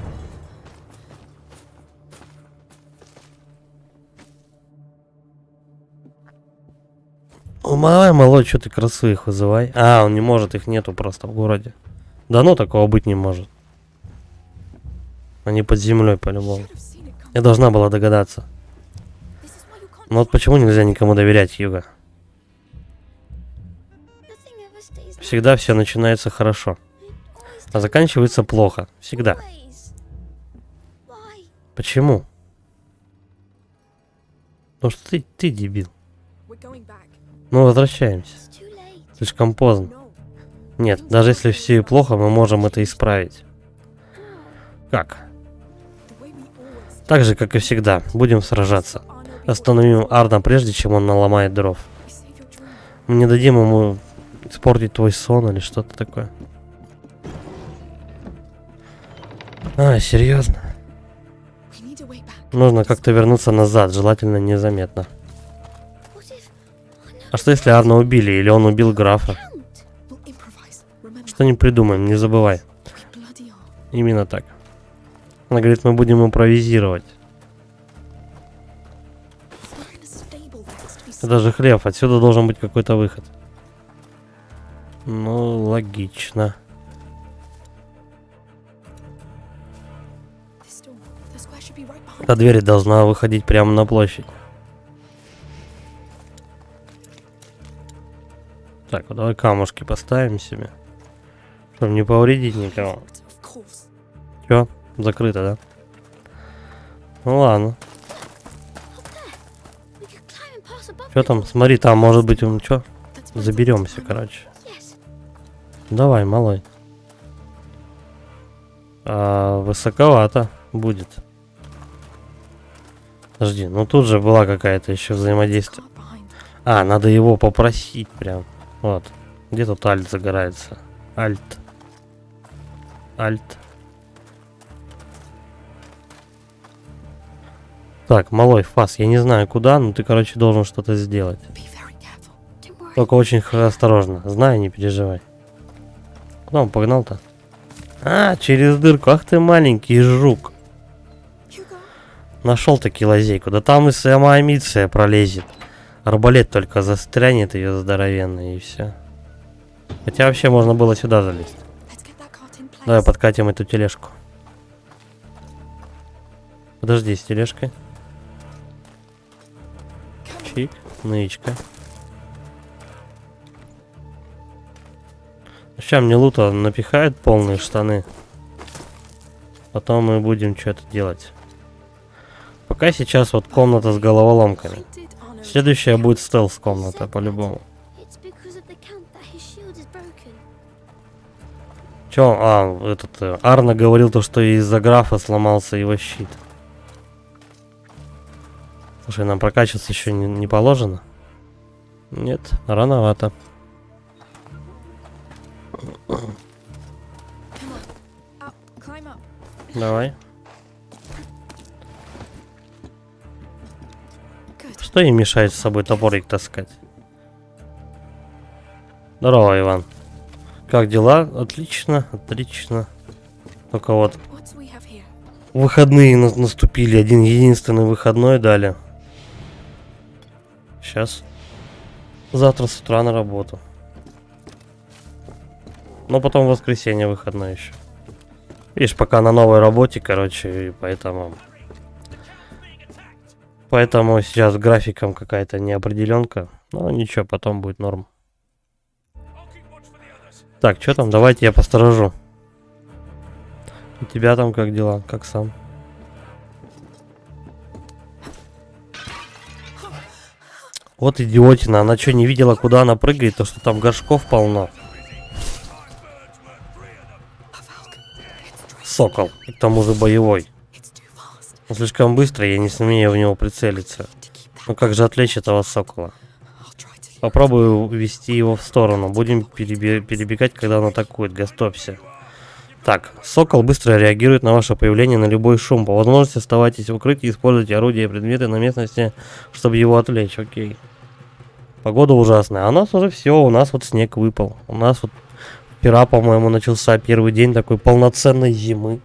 Давай, малой, что ты красу их вызывай. А, он не может, их нету просто в городе. Да ну, такого быть не может. Они под землей по-любому. Я должна была догадаться. Ну вот почему нельзя никому доверять, Юга? Nothing ever stays like Всегда все начинается хорошо, it always а заканчивается плохо. Всегда. always. Why? Почему? Потому что ты дебил. We're going back. Мы возвращаемся. It's too late. Слишком поздно. No. Нет, даже если все и плохо, мы можем это исправить. Как? The way we always do. Так же, как и всегда. Будем сражаться. Arno before Остановим Арна, прежде чем он наломает дров. we save your dream. Мы не дадим ему испортить твой сон или что-то такое. А, серьезно? We need a way back. Нужно как-то вернуться назад, желательно незаметно. What if А что если Арна убили, или он убил графа? Count? We'll improvise. Remember, Что не придумаем, не забывай. we bloody are. Именно так. Она говорит, мы будем импровизировать. We're in a stable that has to be Это же хлеб, отсюда должен быть какой-то выход. Ну, логично. This door. The square should be right behind. Эта дверь должна выходить прямо на площадь. Так, вот давай камушки поставим себе. Чтобы не повредить никого. Of course. Чё? Закрыто, да? Ну ладно. We could climb and pass above Чё them. там? Смотри, там может быть чё? Let's find Заберемся, something. короче. Yes. Давай, малой. Высоковато будет. Подожди, ну тут же была какая-то еще взаимодействие. Car behind. А, надо его попросить прям. Вот. Где тут альт загорается? Альт. Альт. Так, малой, Фас, я не знаю куда, но ты, короче, должен что-то сделать. Be very careful. Don't worry. Только очень осторожно. Знай, не переживай. Куда он погнал-то? А, через дырку. Ах ты маленький жук. Hugo. Нашел таки лазейку. Да там и сама Амиция пролезет. Арбалет только застрянет ее здоровенный и все. Хотя вообще можно было сюда залезть. Let's get that cart in place. Давай подкатим эту тележку. Подожди с тележкой. Чик, нычка. Сейчас мне лута напихают полные штаны. Потом мы будем что-то делать. Пока сейчас вот комната с головоломками. Why did Arno Следующая будет стелс-комната, по-любому. It's because of the count that his shield is broken. Чё? Арна говорил то, что из-за графа сломался его щит. Слушай, нам прокачиваться еще не положено? Нет, рановато. Come on. Up. Climb up. Давай. Good. Что им мешает с собой топорик таскать? Здорово, Иван. Как дела? Отлично, отлично. Только вот What do we have here? выходные наступили. Один единственный выходной дали. Сейчас. Завтра с утра на работу. Но потом в воскресенье выходной еще. Видишь, пока на новой работе, короче, и поэтому... Поэтому сейчас графиком какая-то неопределенка. Но ничего, потом будет норм. Так, что там? Давайте я посторожу. У тебя там как дела? Как сам? Вот идиотина, она что, не видела, куда она прыгает, то что там горшков полно. Сокол, и к тому же боевой. It's too fast. Он слишком быстро, я не сумею в него прицелиться. To keep that. Ну как же отвлечь этого сокола? I'll try to. Попробую увести его в сторону. Будем перебегать, когда он атакует. Готовься. Так, сокол быстро реагирует на ваше появление, на любой шум. По возможности оставайтесь в укрытии, используйте орудия и предметы на местности, чтобы его отвлечь. Окей. Погода ужасная. А у нас уже все, у нас вот снег выпал. У нас вот вчера, по-моему, начался первый день такой полноценной зимы.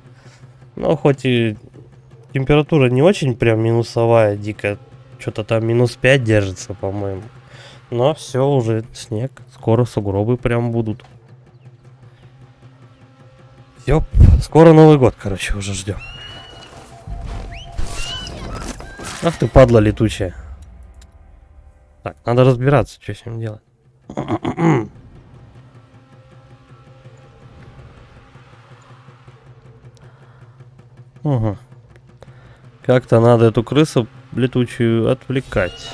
Но хоть и температура не очень прям минусовая, дико. Что-то там -5 держится, по-моему. Но все, уже снег. Скоро сугробы прям будут. Ёп, скоро Новый год, короче, уже ждем. Ах ты, падла летучая. Так, надо разбираться, что с ним делать. Угу. Как-то надо эту крысу летучую отвлекать.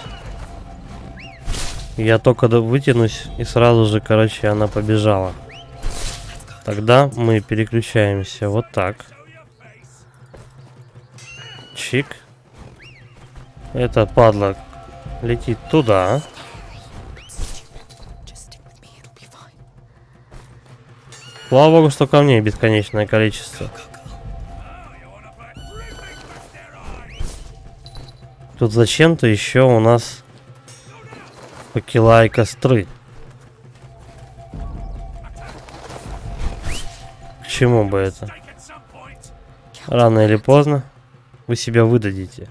Я только вытянусь, и сразу же, короче, она побежала. Тогда мы переключаемся вот так. Чик. Эта падла летит туда. Слава богу, что камней бесконечное количество. Тут зачем-то еще у нас факела и костры. К чему бы это? Рано или поздно вы себя выдадите.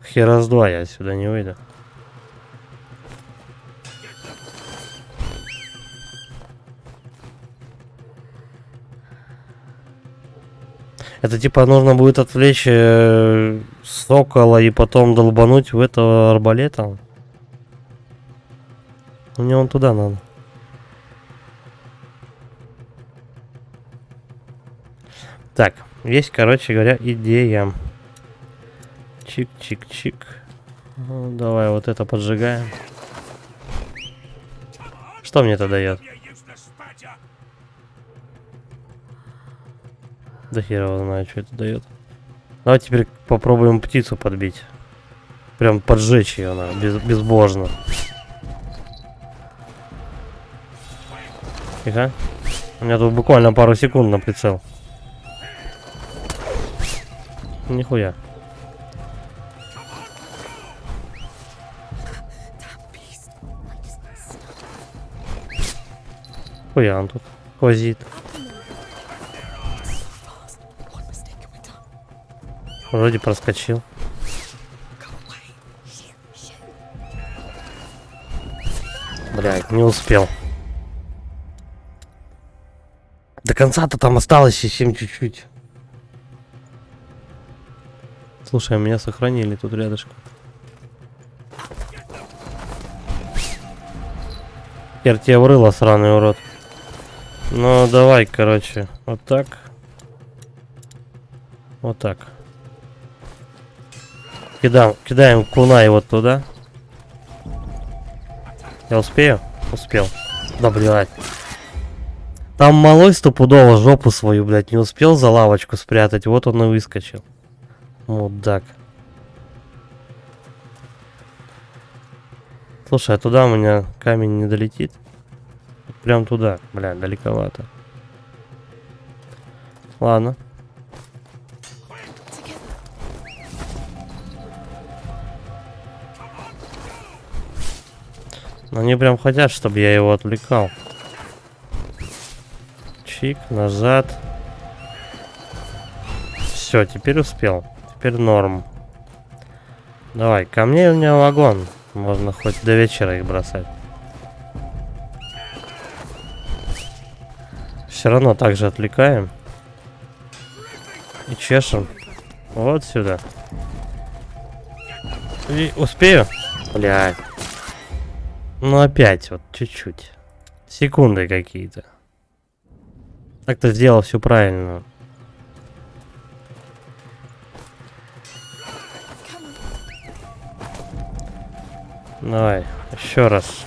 Хера с два я отсюда не выйду. Это типа нужно будет отвлечь сокола и потом долбануть в этого арбалета. Мне вон туда надо. Так, есть, короче говоря, идея. Чик-чик-чик. Ну, давай вот это поджигаем. Что мне это дает? Да хер его знаю, что это дает. Давай теперь попробуем птицу подбить. Прям поджечь ее надо, безбожно. Тихо. У меня тут буквально пару секунд на прицел. Нихуя. Хуя он тут хвозит. Вроде проскочил. Блядь, не успел. До конца-то там осталось совсем чуть-чуть. Слушай, меня сохранили тут рядышком. Хер тебе врыло, сраный урод. Ну, давай, короче, вот так. Вот так. Кидаем куна и вот туда. Я успею? Успел. Да, блядь. Там малой стопудово жопу свою, блядь, не успел за лавочку спрятать. Вот он и выскочил. Мудак. Слушай, а туда у меня камень не долетит? Прям туда. Бля, далековато. Ладно. Но они прям хотят, чтобы я его отвлекал. Чик, назад. Все, теперь успел. Теперь норм. Давай, камней у меня вагон. Можно хоть до вечера их бросать. Все равно также отвлекаем. И чешем. Вот сюда. И успею? Блядь. Ну опять вот чуть-чуть. Секунды какие-то. Так-то сделал все правильно. Давай, еще раз.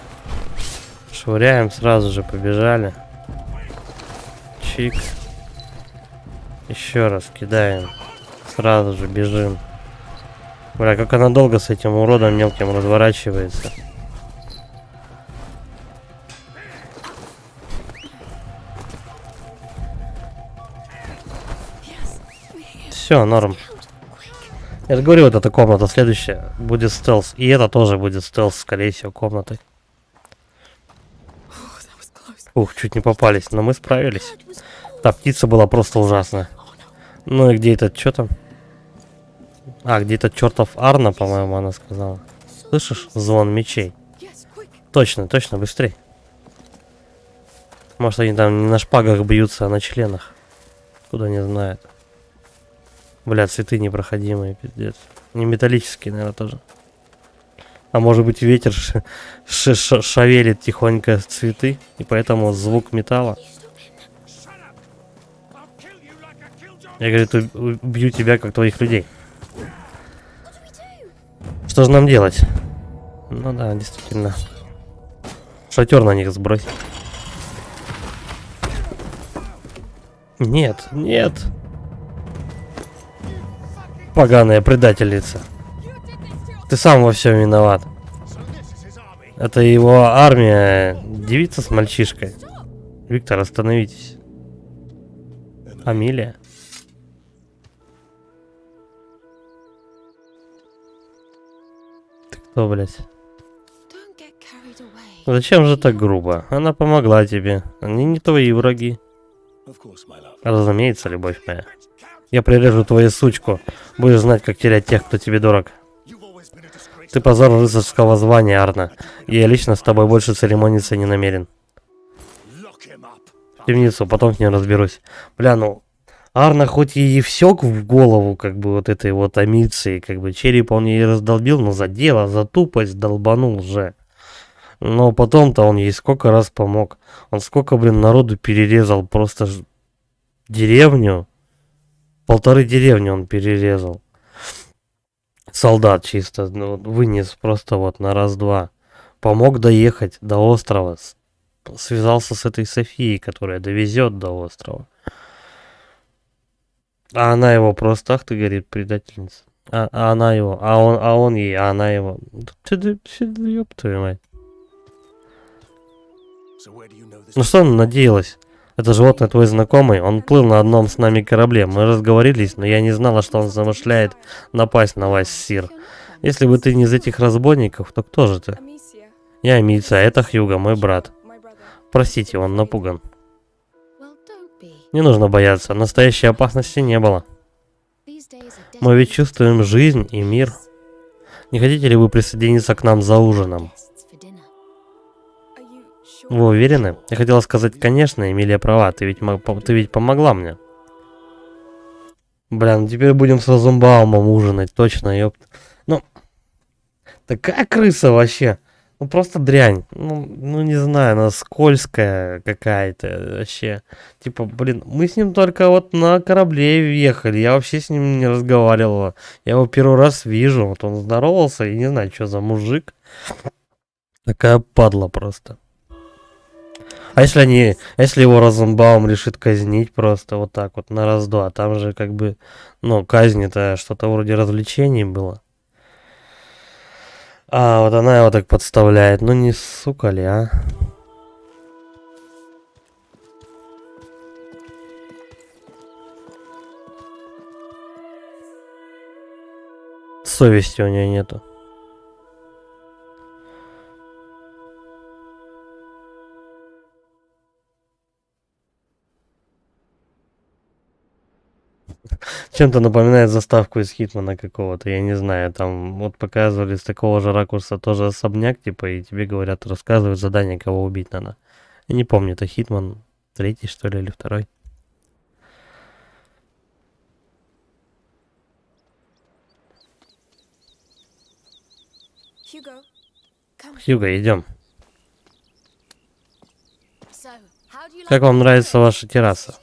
Швыряем, сразу же побежали. Чик. Еще раз кидаем. Сразу же бежим. Бля, как она долго с этим уродом мелким разворачивается. Все, норм. Я же говорю, вот эта комната следующая будет стелс. И это тоже будет стелс, скорее всего, комнатой. Ух, чуть не попались, но мы справились. Та птица была просто ужасная. Ну и где этот, что там? А, где этот чертов Арна, по-моему, она сказала. Слышишь? Звон мечей. Точно, точно, быстрей. Может, они там не на шпагах бьются, а на членах. Куда не знает. Бля, цветы непроходимые, пиздец. Не металлические, наверное, тоже. А может быть ветер шавелит тихонько цветы, и поэтому звук металла. Shut up! I'll kill you like I killed your... Я, говорит, убью тебя, как твоих людей. What do we do? Что же нам делать? Ну да, действительно. Шатер на них сбросить. Нет, нет. Поганая предательница. Ты сам во всем виноват. So this is his army. Это его армия. Девица с мальчишкой. Виктор, остановитесь. Амелия. Ты кто, блядь? Don't get carried away. Зачем же так грубо? Она помогла тебе. Они не твои враги. Of course, my love. Разумеется, любовь моя. Я прирежу твою сучку. Будешь знать, как терять тех, кто тебе дорог. You've always been a disgrace. Ты позор рыцарского звания, Арна. И я лично с тобой больше церемониться не намерен. Lock him up. В темницу, потом с ним разберусь. Бля, ну... Арна хоть и всек в голову, как бы, вот этой вот амиции, как бы, череп он ей раздолбил, но за дело, за тупость долбанул же. Но потом-то он ей сколько раз помог. Он сколько, блин, народу перерезал, просто деревню. 1,5 деревни он перерезал. Солдат чисто, ну, вынес просто вот на раз-два. Помог доехать до острова. Связался с этой Софией, которая довезет до острова. А она его просто, ах ты, говорит, предательница. А она его, а он ей, а она его. Ёб твою мать. So where do you know this? Ну что она надеялась? Это животное твой знакомый, он плыл на одном с нами корабле. Мы разговорились, но я не знала, что он замышляет напасть на вас, Сир. Если бы ты не из этих разбойников, то кто же ты? Amicia, Я Митца, это Хьюго, мой брат. my brother. Простите, он напуган. Well, don't be. Не нужно бояться, настоящей опасности не было. These days are Мы ведь чувствуем жизнь и мир. Не хотите ли вы присоединиться к нам за ужином? guests for dinner. Are you sure? Вы уверены? Я хотела сказать, конечно, Эмилия права, ты ведь помогла мне. Бля, ну теперь будем с Розенбаумом ужинать, точно, ёпт. Ну, такая крыса вообще. Ну просто дрянь. Ну не знаю, она скользкая какая-то вообще. Типа, блин, мы с ним только вот на корабле ехали. Я вообще с ним не разговаривала. Я его первый раз вижу. Вот он здоровался, и не знаю, что за мужик. Такая падла просто. А если его Розенбаум решит казнить просто вот так вот на раз-два, там же как бы, ну, казнь это что-то вроде развлечений было. А вот она его так подставляет, ну не сука ли, а? Совести у нее нету. Чем-то напоминает заставку из Хитмана какого-то, я не знаю, там вот показывали с такого же ракурса тоже особняк, типа, и тебе говорят, рассказывают задание, кого убить надо. Я не помню, это Хитман 3, что ли, или 2. Hugo, come. Хьюго, идем. So, how do you Как like вам it? нравится ваша терраса?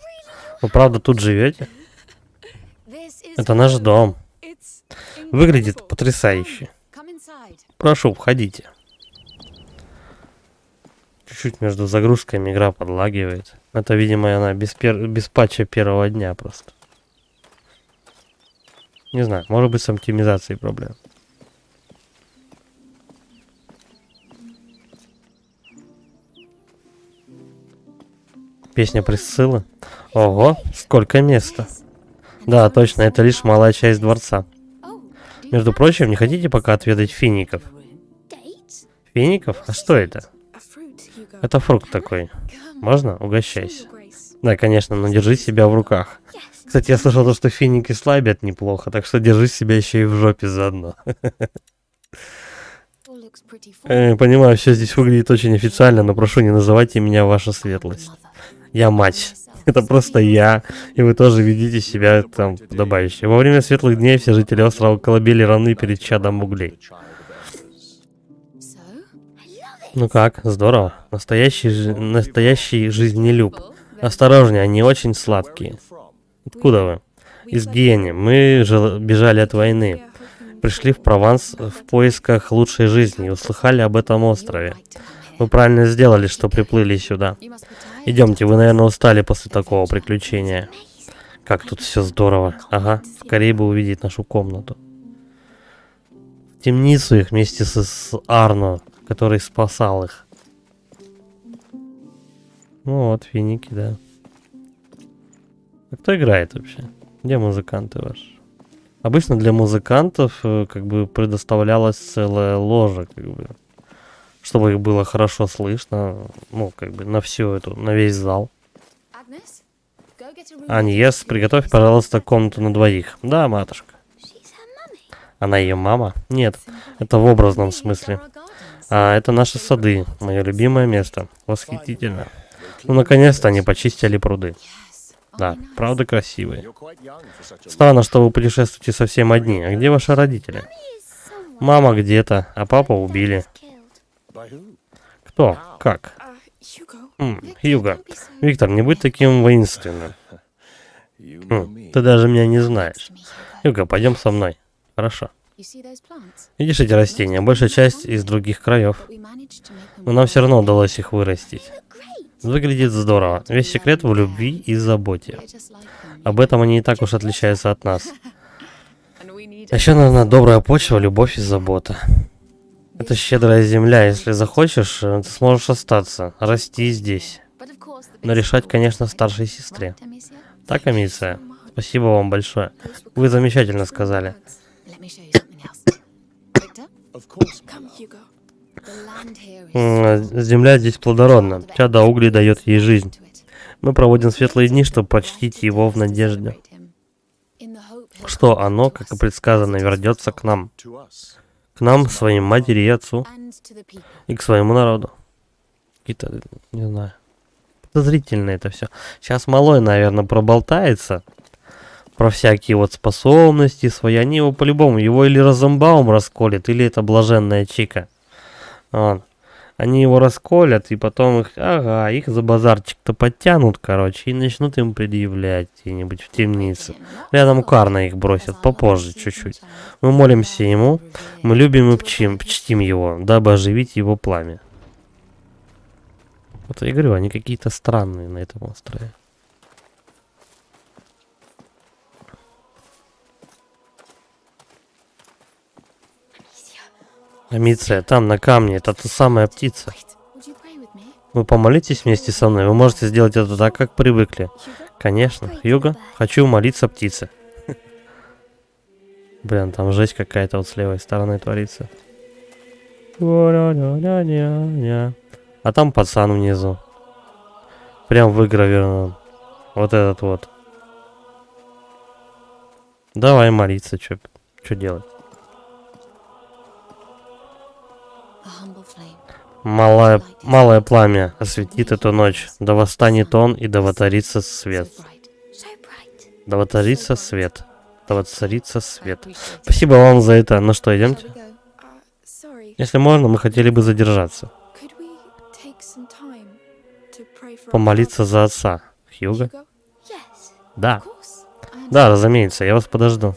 Вы правда тут живете? This is Это наш home. дом. It's Выглядит incredible. потрясающе. Come inside. Прошу, входите. Чуть-чуть между загрузками игра подлагивает. Это, видимо, она без патча первого дня просто. Не знаю, может быть с оптимизацией проблем. Песня Присциллы. Ого, сколько места. Да, точно, это лишь малая часть дворца. Oh, do you Между fancy прочим, не some хотите пока отведать фиников? dates? Фиников? А что это? A fruit, Hugo. Это фрукт такой. Come. Можно? Show Угощайся. your grace. Да, конечно, но держи себя в руках. Yes. Кстати, я слышал то, что финики слабят неплохо, так что держи себя еще и в жопе заодно. All looks pretty full. Понимаю, все здесь выглядит очень официально, но прошу, не называйте меня ваша светлость. Mother. Я мать. Это просто я, и вы тоже ведите себя там подобающе. Во время светлых дней все жители острова Колыбели равны перед чадом углей. Ну как, здорово. Настоящий жизнелюб. Осторожнее, они очень сладкие. Откуда вы? Из Гиени. Мы бежали от войны. Пришли в Прованс в поисках лучшей жизни и услыхали об этом острове. Вы правильно сделали, что приплыли сюда. Идемте, вы, наверное, устали после такого приключения. Как тут все здорово. Ага, скорее бы увидеть нашу комнату. В темницу их вместе с Арно, который спасал их. Ну вот, финики, да. А кто играет вообще? Где музыканты ваши? Обычно для музыкантов как бы предоставлялась целая ложа, как бы, чтобы их было хорошо слышно, ну, как бы на всю эту, на весь зал. Аньес, приготовь, пожалуйста, комнату на двоих. Да, матушка. Она ее мама? Нет, это в образном смысле. А это наши сады, мое любимое место. Восхитительно. Ну, наконец-то они почистили пруды. Да, правда красивые. Странно, что вы путешествуете совсем одни. А где ваши родители? Мама где-то, а папа убили. Кто? Как? Хьюго. Виктор, не будь таким воинственным. Ты даже меня не знаешь. Хьюго, пойдем со мной. Хорошо. Видишь эти растения? Большая часть из других краев. Но нам все равно удалось их вырастить. Выглядит здорово. Весь секрет в любви и заботе. Об этом они не так уж отличаются от нас. А еще нужна добрая почва, любовь и забота. Это щедрая земля. Если захочешь, ты сможешь остаться, расти здесь. Но решать, конечно, старшей сестре. Так, Амиция? Спасибо вам большое. Вы замечательно сказали. Земля здесь плодородна. Чада угли дает ей жизнь. Мы проводим светлые дни, чтобы почтить его в надежде, что оно, как и предсказано, вернется к нам. К нам, своим матери и отцу. И к своему народу. Какие-то, не знаю, подозрительно это все. Сейчас малой, наверное, проболтается про всякие вот способности свои. Они его по-любому, его или Розенбаум расколет, или это блаженная Чика. Вон. Они его расколят, и потом их, ага, их за базарчик-то подтянут, короче, и начнут им предъявлять где-нибудь в темнице. Рядом Карна их бросят, попозже чуть-чуть. Мы молимся ему, мы любим и чтим его, дабы оживить его пламя. Вот я говорю, они какие-то странные на этом острове. Амиция, там на камне, это та самая птица. Вы помолитесь вместе со мной? Вы можете сделать это так, как привыкли. Конечно. Хьюго, хочу молиться птице. Блин, там жесть какая-то вот с левой стороны творится. А там пацан внизу. Прям выгравирован. Вот этот вот. Давай молиться, что делать? Малое пламя осветит эту ночь. Да восстанет он, и да воцарится свет. Да воцарится свет. Да воцарится свет. Спасибо вам за это. Ну что, идемте? Если можно, мы хотели бы задержаться. Помолиться за отца. Хьюго? Да. Да, разумеется, я вас подожду.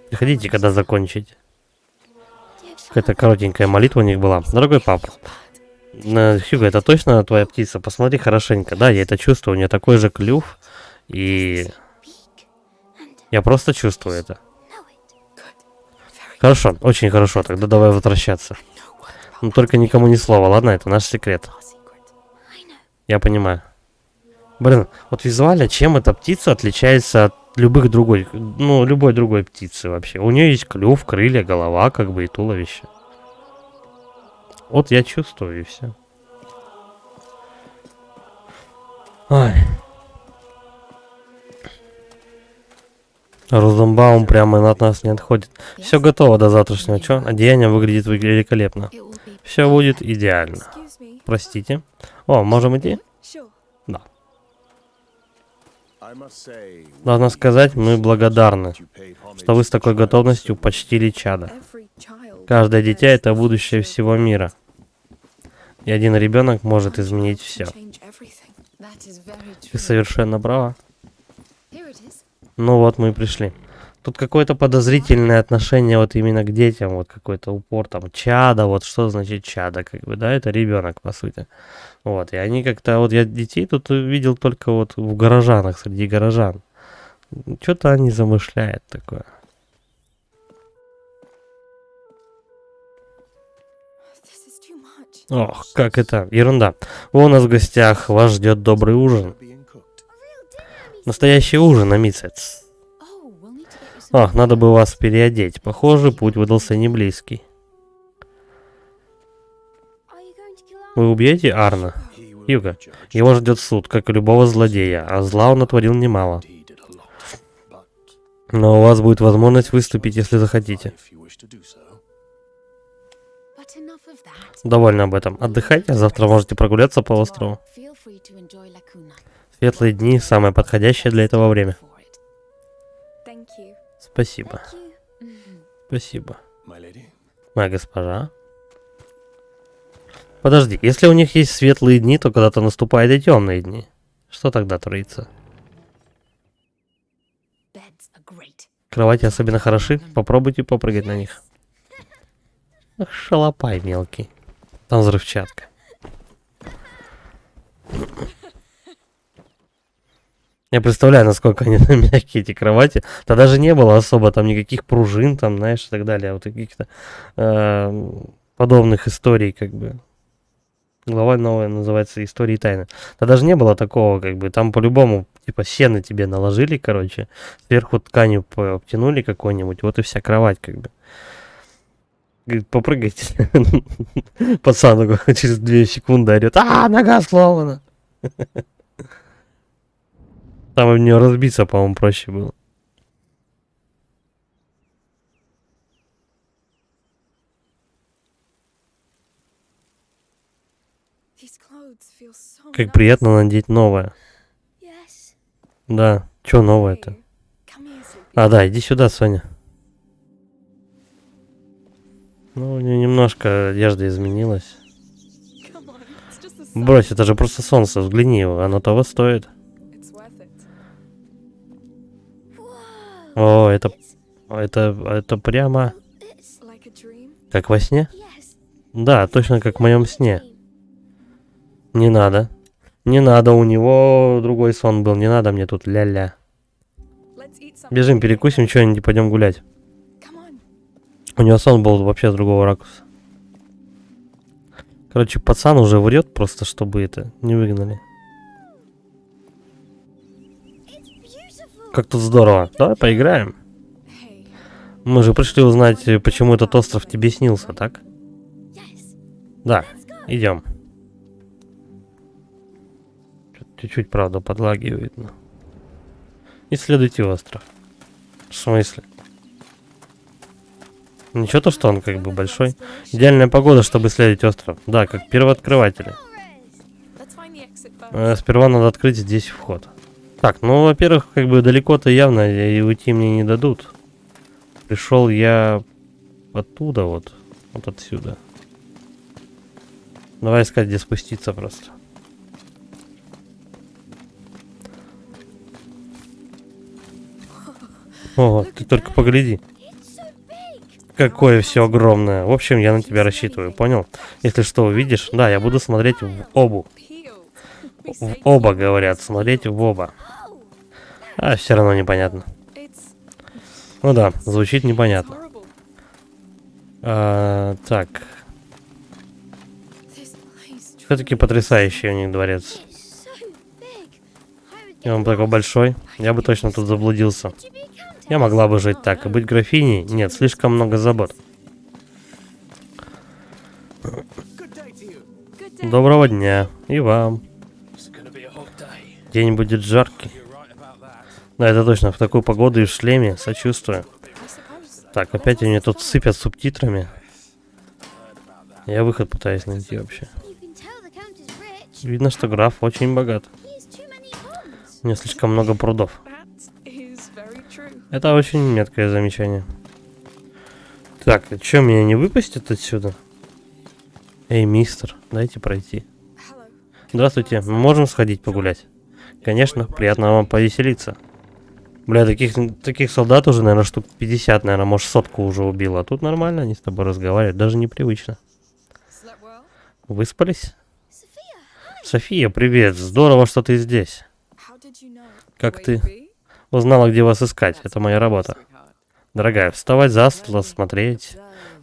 Приходите, когда закончите. Какая-то коротенькая молитва у них была. Дорогой папа. Хьюго, это точно твоя птица? Посмотри хорошенько. Да, я это чувствую. У нее такой же клюв. И я просто чувствую это. Хорошо, очень хорошо. Тогда давай возвращаться. Но только никому ни слова, ладно? Это наш секрет. Я понимаю. Блин, вот визуально, чем эта птица отличается от любой другой птицы вообще? У нее есть клюв, крылья, голова, как бы, и туловище. Вот я чувствую, и все. Ой. Розенбаум прямо от нас не отходит. Все готово до завтрашнего. Чё? Одеяние выглядит великолепно. Все будет идеально. Простите. О, можем идти? Да. Должна сказать, мы благодарны, что вы с такой готовностью почтили чада. Каждое дитя — это будущее всего мира. И один ребенок может изменить все. Ты совершенно права. Ну вот мы и пришли. Тут какое-то подозрительное отношение вот именно к детям, вот какой-то упор там чада, вот что значит чада, как бы, да, это ребенок по сути. Вот, и они как-то, вот я детей тут видел только вот в горожанах, среди горожан. Что-то они замышляют такое. Ох, как это, ерунда. Вы у нас в гостях, вас ждет добрый ужин. Настоящий ужин, амиция. Ах, надо бы вас переодеть. Похоже, путь выдался не близкий. Вы убьете Арна? Юга. Его ждет суд, как и любого злодея, а зла он натворил немало. Но у вас будет возможность выступить, если захотите. Довольно об этом. Отдыхайте, а завтра можете прогуляться по острову. Светлые дни — самое подходящее для этого время. Thank you. Спасибо. Спасибо. Моя госпожа. Подожди, если у них есть светлые дни, то когда-то наступают и темные дни. Что тогда творится? Кровати особенно хороши, попробуйте попрыгать на них. Ах, шалопай мелкий. Там взрывчатка. Я представляю, насколько они мягкие, эти кровати. Да даже не было особо там никаких пружин, там, знаешь, и так далее. Вот каких-то подобных историй, как бы. Глава новая называется «Истории тайны». Да даже не было такого, как бы. Там по-любому, типа, сено тебе наложили, короче. Сверху тканью обтянули какой-нибудь. Вот и вся кровать, как бы. Говорит, попрыгайте. Пацан через 2 секунды орет: «А, нога сломана!» Там в нее разбиться, по-моему, проще было. Как приятно надеть новое. Да, что новое-то? А, да, иди сюда, Соня. Ну, у нее немножко одежда изменилась. Брось, это же просто солнце, взгляни его, оно того стоит. О, это прямо как во сне? Да, точно как в моем сне. Не надо. Не надо, у него другой сон был, не надо мне тут ля-ля. Бежим, перекусим что-нибудь и пойдем гулять. У него сон был вообще с другого ракурса. Короче, пацан уже врет просто, чтобы это не выгнали. Как тут здорово. Давай поиграем. Мы же пришли узнать, почему этот остров тебе снился, так? Да, идем. Чуть-чуть, правда, подлагивает. Но... Исследуйте остров. В смысле? Ничего то, что он как бы большой. Идеальная погода, чтобы исследовать остров. Да, как первооткрыватели. Сперва надо открыть здесь вход. Так, ну, во-первых, как бы далеко-то явно и уйти мне не дадут. Пришел я оттуда вот отсюда. Давай искать, где спуститься просто. О, ты только погляди. Какое все огромное. В общем, я на тебя рассчитываю, понял? Если что увидишь, да, я буду смотреть в обу. В оба, говорят, смотреть в оба. А, все равно непонятно. Ну да, звучит непонятно. Так. Все-таки потрясающий у них дворец. И он такой большой. Я бы точно тут заблудился. Я могла бы жить так. И быть графиней? Нет, слишком много забот. Доброго дня. И вам. День будет жаркий. Да, это точно. В такую погоду и в шлеме. Сочувствую. Так, опять они тут сыпят субтитрами. Я выход пытаюсь найти вообще. Видно, что граф очень богат. У него слишком много прудов. Это очень меткое замечание. Так, что, меня не выпустят отсюда? Эй, мистер, дайте пройти. Hello. Здравствуйте, мы можем сходить погулять? Конечно, приятно вам повеселиться. Бля, таких солдат уже, наверное, штук 50, наверное, может, 100 уже убило. А тут нормально, они с тобой разговаривают, даже непривычно. Slept well? Выспались? Sophia, София, привет, здорово, что ты здесь. How did you know? Как ты Where you be? узнала, где вас искать? Это моя работа. Дорогая, вставать за стол, смотреть,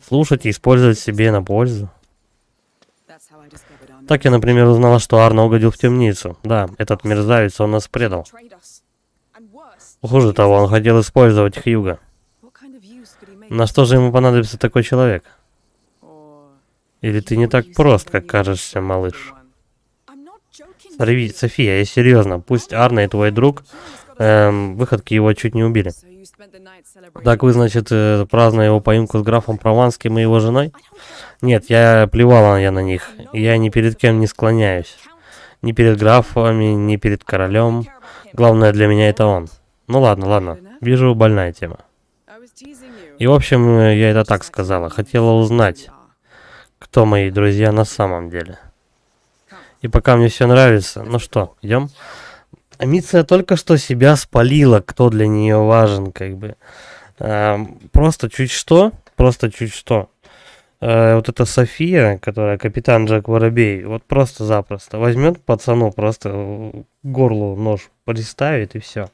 слушать и использовать себе на пользу. Так я, например, узнала, что Арно угодил в темницу. Да, этот мерзавец, он нас предал. Betrayed us. And worse. Хуже того, он хотел использовать Хьюга. На что же ему понадобится такой человек? Или ты не так прост, как кажешься, малыш? I'm not joking. София, я серьезно. Пусть Арно и твой друг, выходки его чуть не убили. Так вы, значит, празднуя его поимку с графом Прованским и его женой? Нет, я плевала я на них. Я ни перед кем не склоняюсь. Ни перед графами, ни перед королем. Главное для меня это он. Ну ладно, ладно. Вижу, больная тема. И в общем, я это так сказала. Хотела узнать, кто мои друзья на самом деле. И пока мне все нравится, ну что, идем? Амиция только что себя спалила, кто для нее важен, как бы. Просто чуть что. Вот эта София, которая капитан Джек Воробей, вот просто-запросто возьмет пацану, просто к горлу нож приставит и все.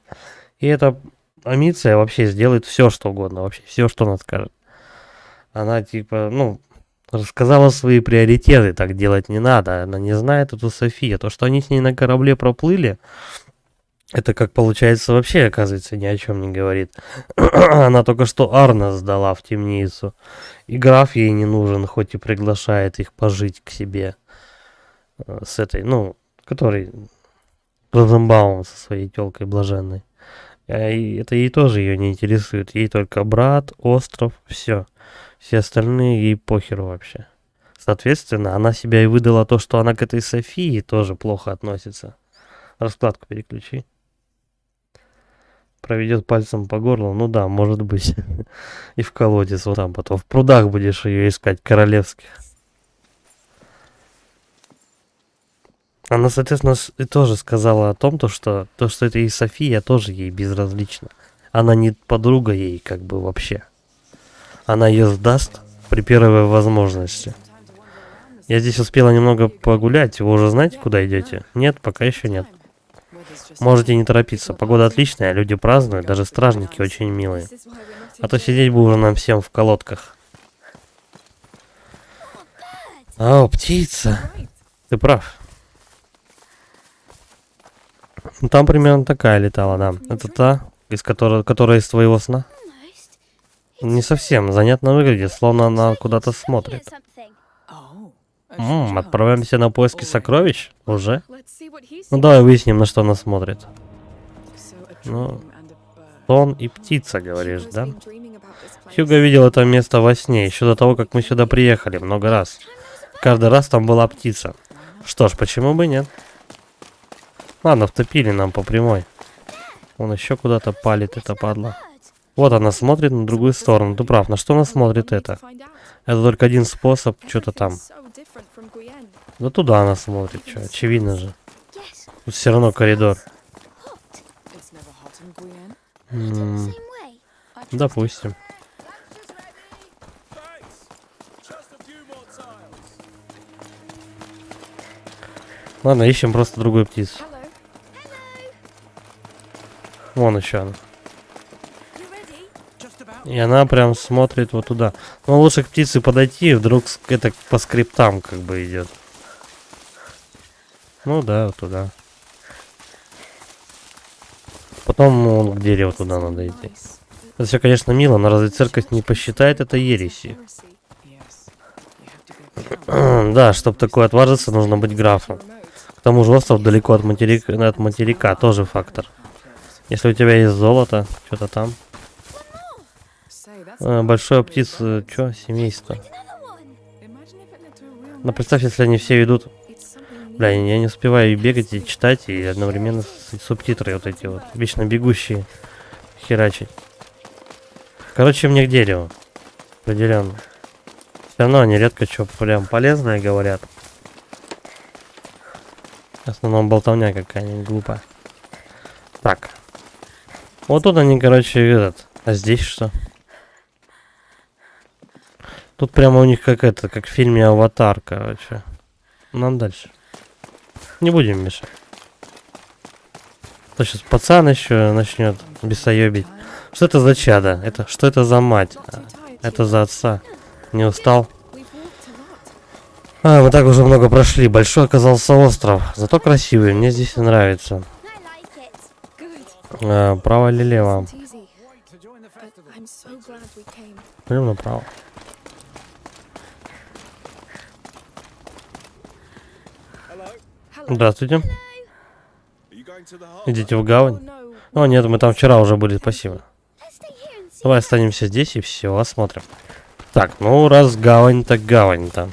И эта Амиция вообще сделает все, что угодно, вообще все, что она скажет. Она типа, ну, рассказала свои приоритеты, так делать не надо. Она не знает эту Софию. То, что они с ней на корабле проплыли, это, как получается, вообще, оказывается, ни о чем не говорит. Она только что Арна сдала в темницу. И граф ей не нужен, хоть и приглашает их пожить к себе. С этой, ну, который Розенбаум со своей тёлкой блаженной. И это ей тоже ее не интересует. Ей только брат, остров, все. Все остальные ей похеру вообще. Соответственно, она себя и выдала то, что она к этой Софии тоже плохо относится. Раскладку переключи. Проведет пальцем по горлу, ну да, может быть. И в колодец вот там потом. В прудах будешь ее искать, королевских. Она, соответственно, и тоже сказала о том, что это и София тоже ей безразлична. Она не подруга ей, как бы, вообще. Она ее сдаст при первой возможности. Я здесь успела немного погулять. Вы уже знаете, куда идете? Нет, пока еще нет. Можете не торопиться. Погода отличная, люди празднуют, даже стражники очень милые. А то сидеть бы уже нам всем в колодках. О, птица. Ты прав. Ну, там примерно такая летала, да. Это та, которая из твоего сна? almost. Не совсем. Занятно выглядит, словно она куда-то смотрит. Отправляемся на поиски сокровищ? Уже? Let's see what he Ну says. давай выясним, на что она смотрит. Ну, сон и птица, говоришь, да? Хьюго видел это место во сне, еще до того, как мы сюда приехали, много раз. Каждый раз там была птица. Что ж, почему бы нет? Ладно, втопили нам по прямой. Он еще куда-то палит, это падла. Вот она смотрит на другую сторону. Ты прав, на что она смотрит это? Это только один способ, что-то там. Да туда она смотрит, что, очевидно же. Yes, Тут все равно коридор. hot. М, Same way. Допустим. Just a few more tiles. Ладно, ищем просто другую птицу. Hello. Вон еще она. You ready? Just about. И она прям смотрит вот туда. Но лучше к птице подойти, вдруг это по скриптам как бы идет. Ну да, вот туда. Потом вон к дереву туда надо идти. Это все, конечно, мило, но разве церковь не посчитает это ересью? Да, чтобы такое отважиться, нужно быть графом. К тому же остров далеко от материка тоже фактор. Если у тебя есть золото, что-то там. Большое птица, что, семейство. Another one. Но представь, если они все идут. Бля, я не успеваю и бегать, и читать, и одновременно субтитры вот эти вот. Вечно бегущие. Херачить. Короче, мне к дереву. Определенно. Все равно они редко что прям полезное говорят. В основном болтовня какая-нибудь глупая. Так. Вот тут они, короче, этот. А здесь что? Тут прямо у них как это, как в фильме «Аватар», короче. Нам дальше. Не будем мешать. То сейчас пацан еще начнет бесоебить. Что это за чадо? Что это за мать? Это за отца. Не устал? Мы так уже много прошли. Большой оказался остров. Зато красивый. Мне здесь нравится. I like it. Право или лево? It's easy. But I'm so glad we came. Пойдем направо. Hello. Здравствуйте. Are you going to the harbor? Идите в Oh гавань. no. О, нет, мы там вчера уже были, спасибо. Let's stay here and see. Давай останемся здесь и все, осмотрим. Так, ну раз гавань, так гавань там.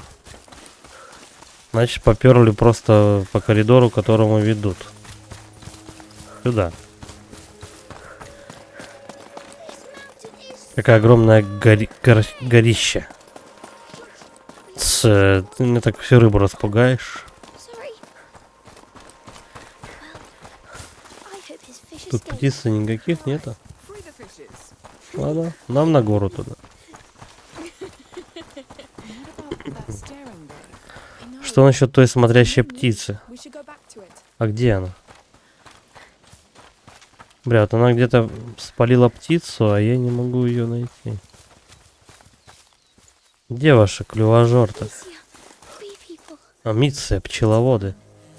Значит, поперли просто по коридору, которому ведут. Сюда. Какая огромная горище. Ты мне так всю рыбу распугаешь. Sorry. Well, I hope his fish Тут escaped. птиц никаких нету. Free the fishes. Ладно, нам на гору туда. What about that staring bird? I know. Что насчет той смотрящей птицы? We should go back to it. А где она? Бля, вот она где-то спалила птицу, а я не могу ее найти. Где ваши клювожор-то? Bee people. А, Митция, пчеловоды.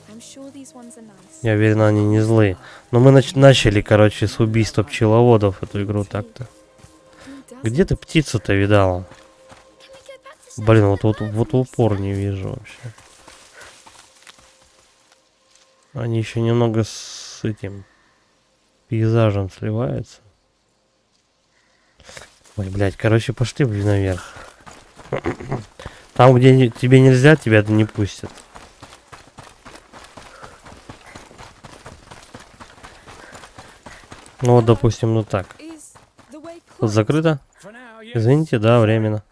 I'm sure these ones are nice. Я уверен, они не злые. Но мы начали, короче, с убийства пчеловодов эту игру так-то. Who does Где ты птицу-то видала? Can we go back to Блин, вот в упор не вижу вообще. Они еще немного с этим пейзажем сливаются. Ой, блядь, короче, пошли наверх. Там, где тебе нельзя, тебя не пустят. Ну вот, допустим, ну так. Is the way Тут closed? закрыто? For now, yes. Извините, да, временно.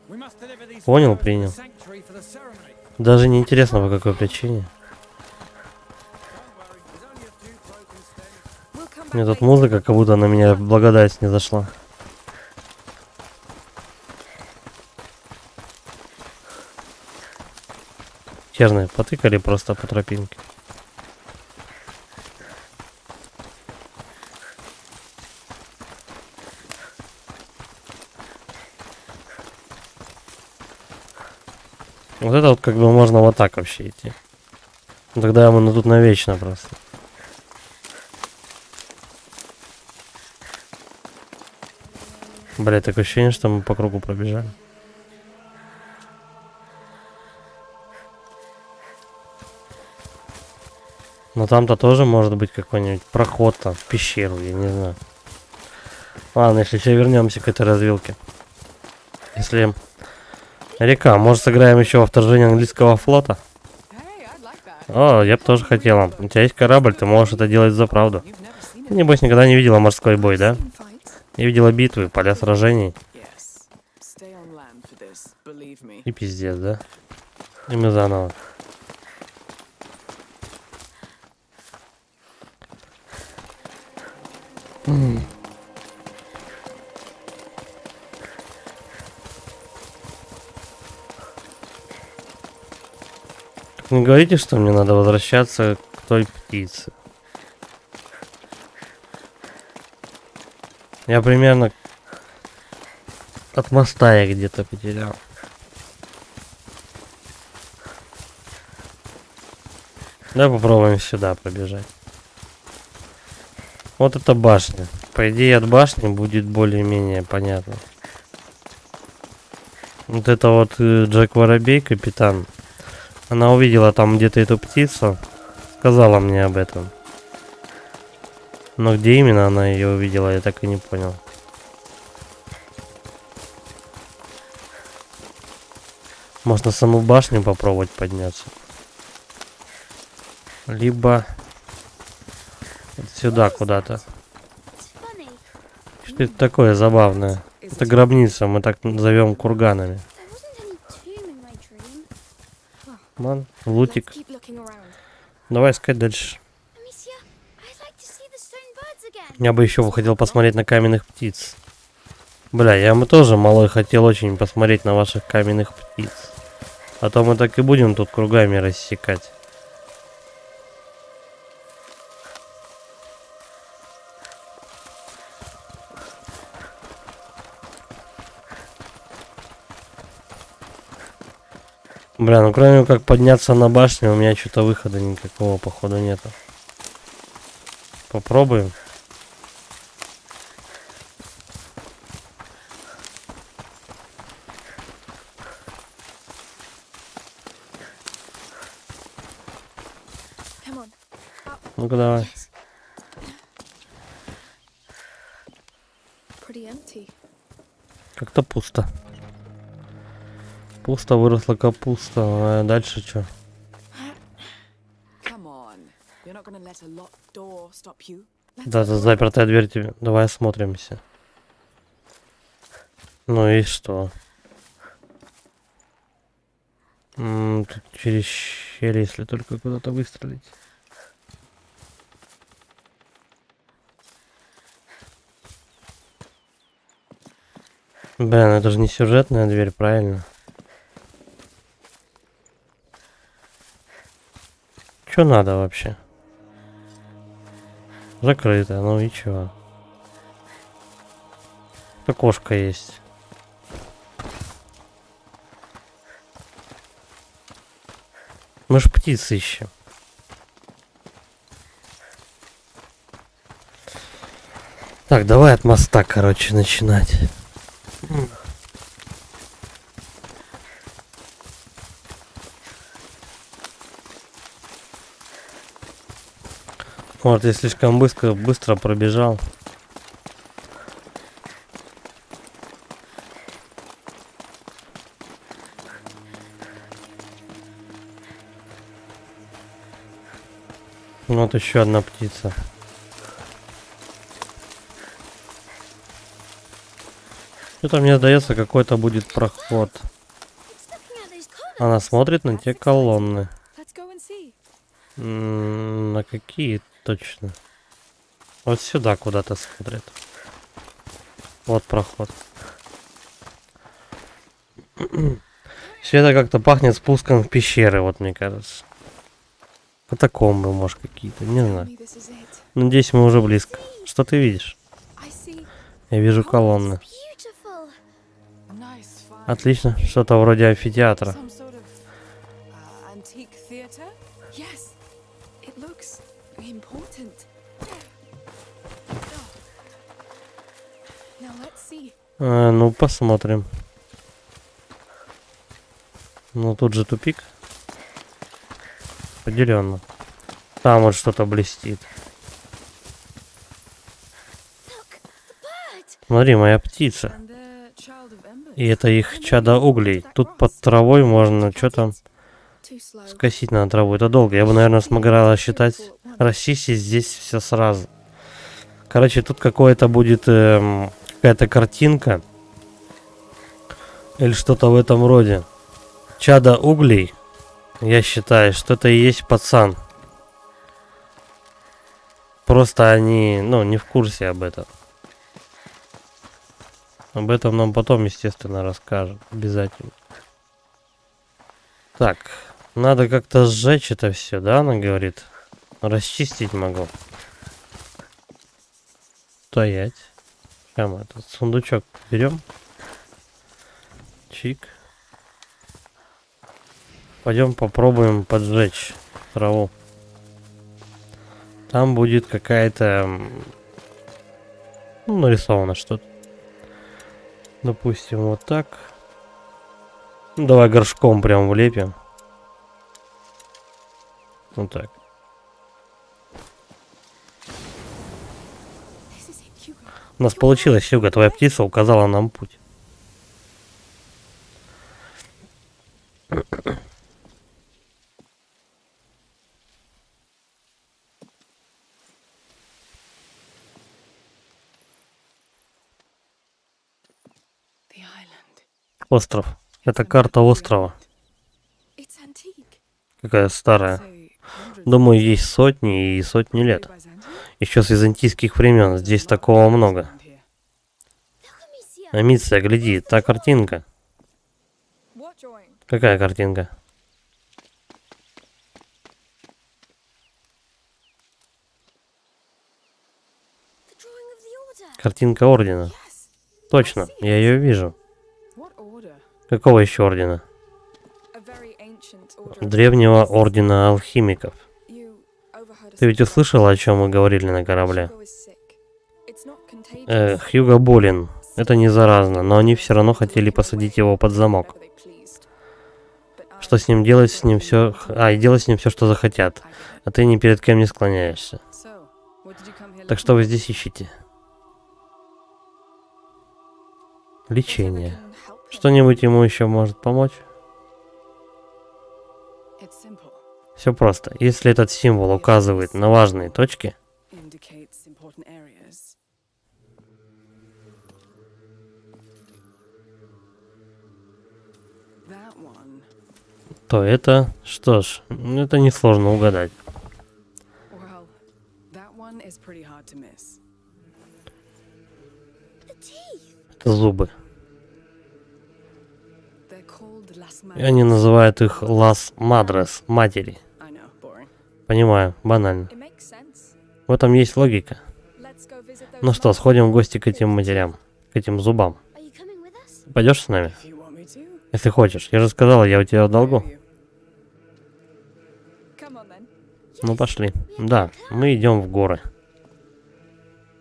We must deliver these Понял, flowers to the принял. sanctuary for the ceremony. Даже не интересно, по какой причине. Don't worry, there's only a few broken stems. We'll come Мне back тут later. музыка, как будто на меня благодать не зашла. Черные потыкали просто по тропинке. Вот это вот как бы можно вот так вообще идти. Ну, тогда мы тут навечно просто. Бля, такое ощущение, что мы по кругу пробежали. Но там-то тоже может быть какой-нибудь проход там в пещеру, я не знаю. Ладно, если сейчас вернемся к этой развилке. Если река, может сыграем еще во вторжение английского флота? Hey, I'd like that. О, я бы тоже хотела. У тебя есть корабль, ты можешь это делать за правду. You've never seen Ты, it. небось, никогда не видела морской бой, да? Seen fights? Я видела битвы, поля сражений. Yes. Stay on land for this, believe me. И пиздец, да? И мы заново. Так не говорите, что мне надо возвращаться к той птице. Я примерно от моста я где-то потерял. Давай попробуем сюда пробежать. Вот эта башня. По идее, от башни будет более-менее понятно. Вот это вот Джек Воробей, капитан. Она увидела там где-то эту птицу. Сказала мне об этом. Но где именно она ее увидела, я так и не понял. Может, на саму башню попробовать подняться. Либо вот сюда куда-то. It's funny. Что это такое забавное? Это гробница, мы так назовем курганами. There wasn't any Ман, Let's лутик. keep looking around. Давай искать дальше. Amicia, I'd like to see the stone birds again. Я бы еще хотел посмотреть на каменных птиц. Бля, я бы тоже, малой, хотел очень посмотреть на ваших каменных птиц. А то мы так и будем тут кругами рассекать. Бля, ну кроме как подняться на башню, у меня что-то выхода никакого, походу, нету. Попробуем. Come on. Ну-ка давай. Pretty empty. Как-то пусто. Пусто, выросла капуста. А дальше что? Come on. You're not gonna let a locked door stop you. Да, это запертая дверь тебе. Давай осмотримся. Ну и что? Тут через щель, если только куда-то выстрелить. Блин, это же не сюжетная дверь, правильно? Что надо вообще? Закрыто, ну и чё? Окошко есть. Мы ж птиц ищем. Так, давай от моста, короче, начинать. Вот, я слишком быстро пробежал. Вот еще одна птица. Что-то мне сдается, какой-то будет проход. It's looking at those columns. Она смотрит на те колонны. Let's go and see. На какие точно? Вот сюда куда-то смотрит. Вот проход. Все это как-то пахнет спуском в пещеры, вот мне кажется. Катакомбы, может, какие-то, не знаю. Maybe this is it. Надеюсь, мы уже близко. Что ты видишь? I see. Я вижу колонны. Beautiful. Nice find. Отлично, что-то вроде амфитеатра. Some sort of antique theater? Yes. It looks important. Now let's see. Ну, посмотрим. Ну, тут же тупик. Поделенно. Там вот что-то блестит. Bird. Смотри, моя птица. And the child of embers. И это их чадо углей. Тут под травой можно что там Too slow. скосить на траву. Это долго. Я бы, наверное, смогла рассчитать, расчистить здесь все сразу. Короче, тут какое-то будет какая-то картинка. Или что-то в этом роде. Чадо углей. Я считаю, что это и есть пацан. Просто они, ну, не в курсе об этом. Об этом нам потом, естественно, расскажут. Обязательно. Так. Надо как-то сжечь это все, да, она говорит? Расчистить могу. Стоять. Прямо этот сундучок берем. Чик. Пойдем попробуем поджечь траву. Там будет какая-то... Ну, нарисовано что-то. Допустим, вот так. Ну, давай горшком прям влепим. Вот так. This is it, Hugo. У нас получилось, Юга, твоя птица указала нам путь. The island. Остров. Это карта острова. It's antique. Какая старая. Say hundreds Думаю, есть сотни и сотни лет. Byzantium? Еще с византийских времен. Здесь такого много. Around here. Look at me, see. Амиция, гляди, та картинка. What drawing? Какая картинка? The drawing of the order. Картинка ордена. Yes. Точно, я ее вижу. What order? Какого еще ордена? A very ancient order. of Древнего alchemists. ордена алхимиков. You overheard us Ты ведь talk услышала, о чем мы about говорили на корабле? Hugo is sick. It's not contagious. Хьюго болен. Это не заразно, но они все равно хотели посадить его под замок. Whenever they pleased. But I Что с ним делать, с ним все... и делать с ним все, что захотят. I get it. А ты ни перед кем не склоняешься. So, what did you come here Так looking что вы for? здесь ищете? whatever Лечение. can help him. Что-нибудь ему еще может помочь? It's simple. Все просто. Если этот символ указывает на важные точки, Indicates important areas. That one. то это... Что ж, это несложно угадать. Well, that one is pretty hard to miss. The teeth. Это зубы. They're called las И они manos. называют их Лас Мадрес, матери. I know, boring. Понимаю, банально. It makes sense. В этом есть логика. Let's go visit those Ну что, moths. сходим в гости к этим матерям, к этим зубам. Are you coming with us? Пойдешь с нами? If you want me to. Если хочешь. Я же сказала, я у тебя в долгу. Where are you? Come on then. Ну пошли. Да, мы идем в горы.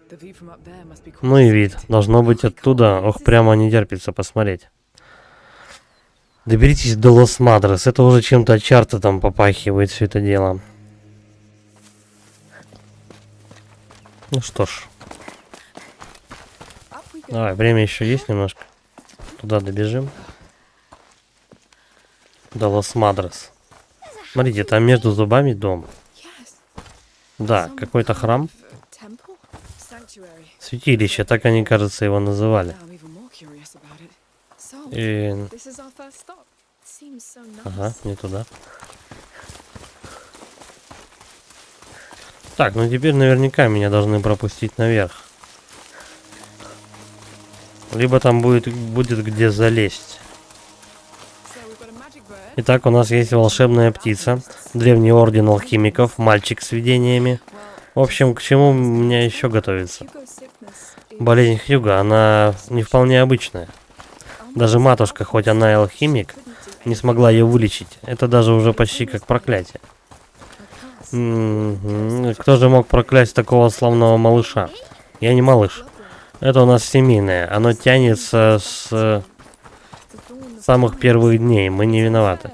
The view from up there must be quite Ну и вид. stunning. Должно быть оттуда. Ох, прямо не терпится посмотреть. Доберитесь до Лос-Мадрес. Это уже чем-то от чарта там попахивает все это дело. Ну что ж. Up we go. Давай, время еще есть немножко. Туда добежим. До Лос-Мадрес. Смотрите, там между зубами дом. Yes. Да, Some какой-то kind храм. of, temple? Sanctuary. Святилище, так они, кажется, его называли. Now I'm even more curious about it. So, И... this is our first stop. Seems so nice. Ага, не туда. Так, ну теперь наверняка меня должны пропустить наверх. Либо там будет где залезть. So we've got a magic bird. Итак, у нас есть волшебная птица. Древний орден алхимиков. Мальчик с видениями. В общем, к чему мне еще готовиться? Hugo's sickness is Болезнь Хьюга, она не вполне обычная. Даже матушка, хоть она и алхимик, не смогла ее вылечить. Это даже уже почти как проклятие. Кто же мог проклясть такого славного малыша? Я не малыш. Это у нас семейное. Оно тянется с самых первых дней. Мы не виноваты.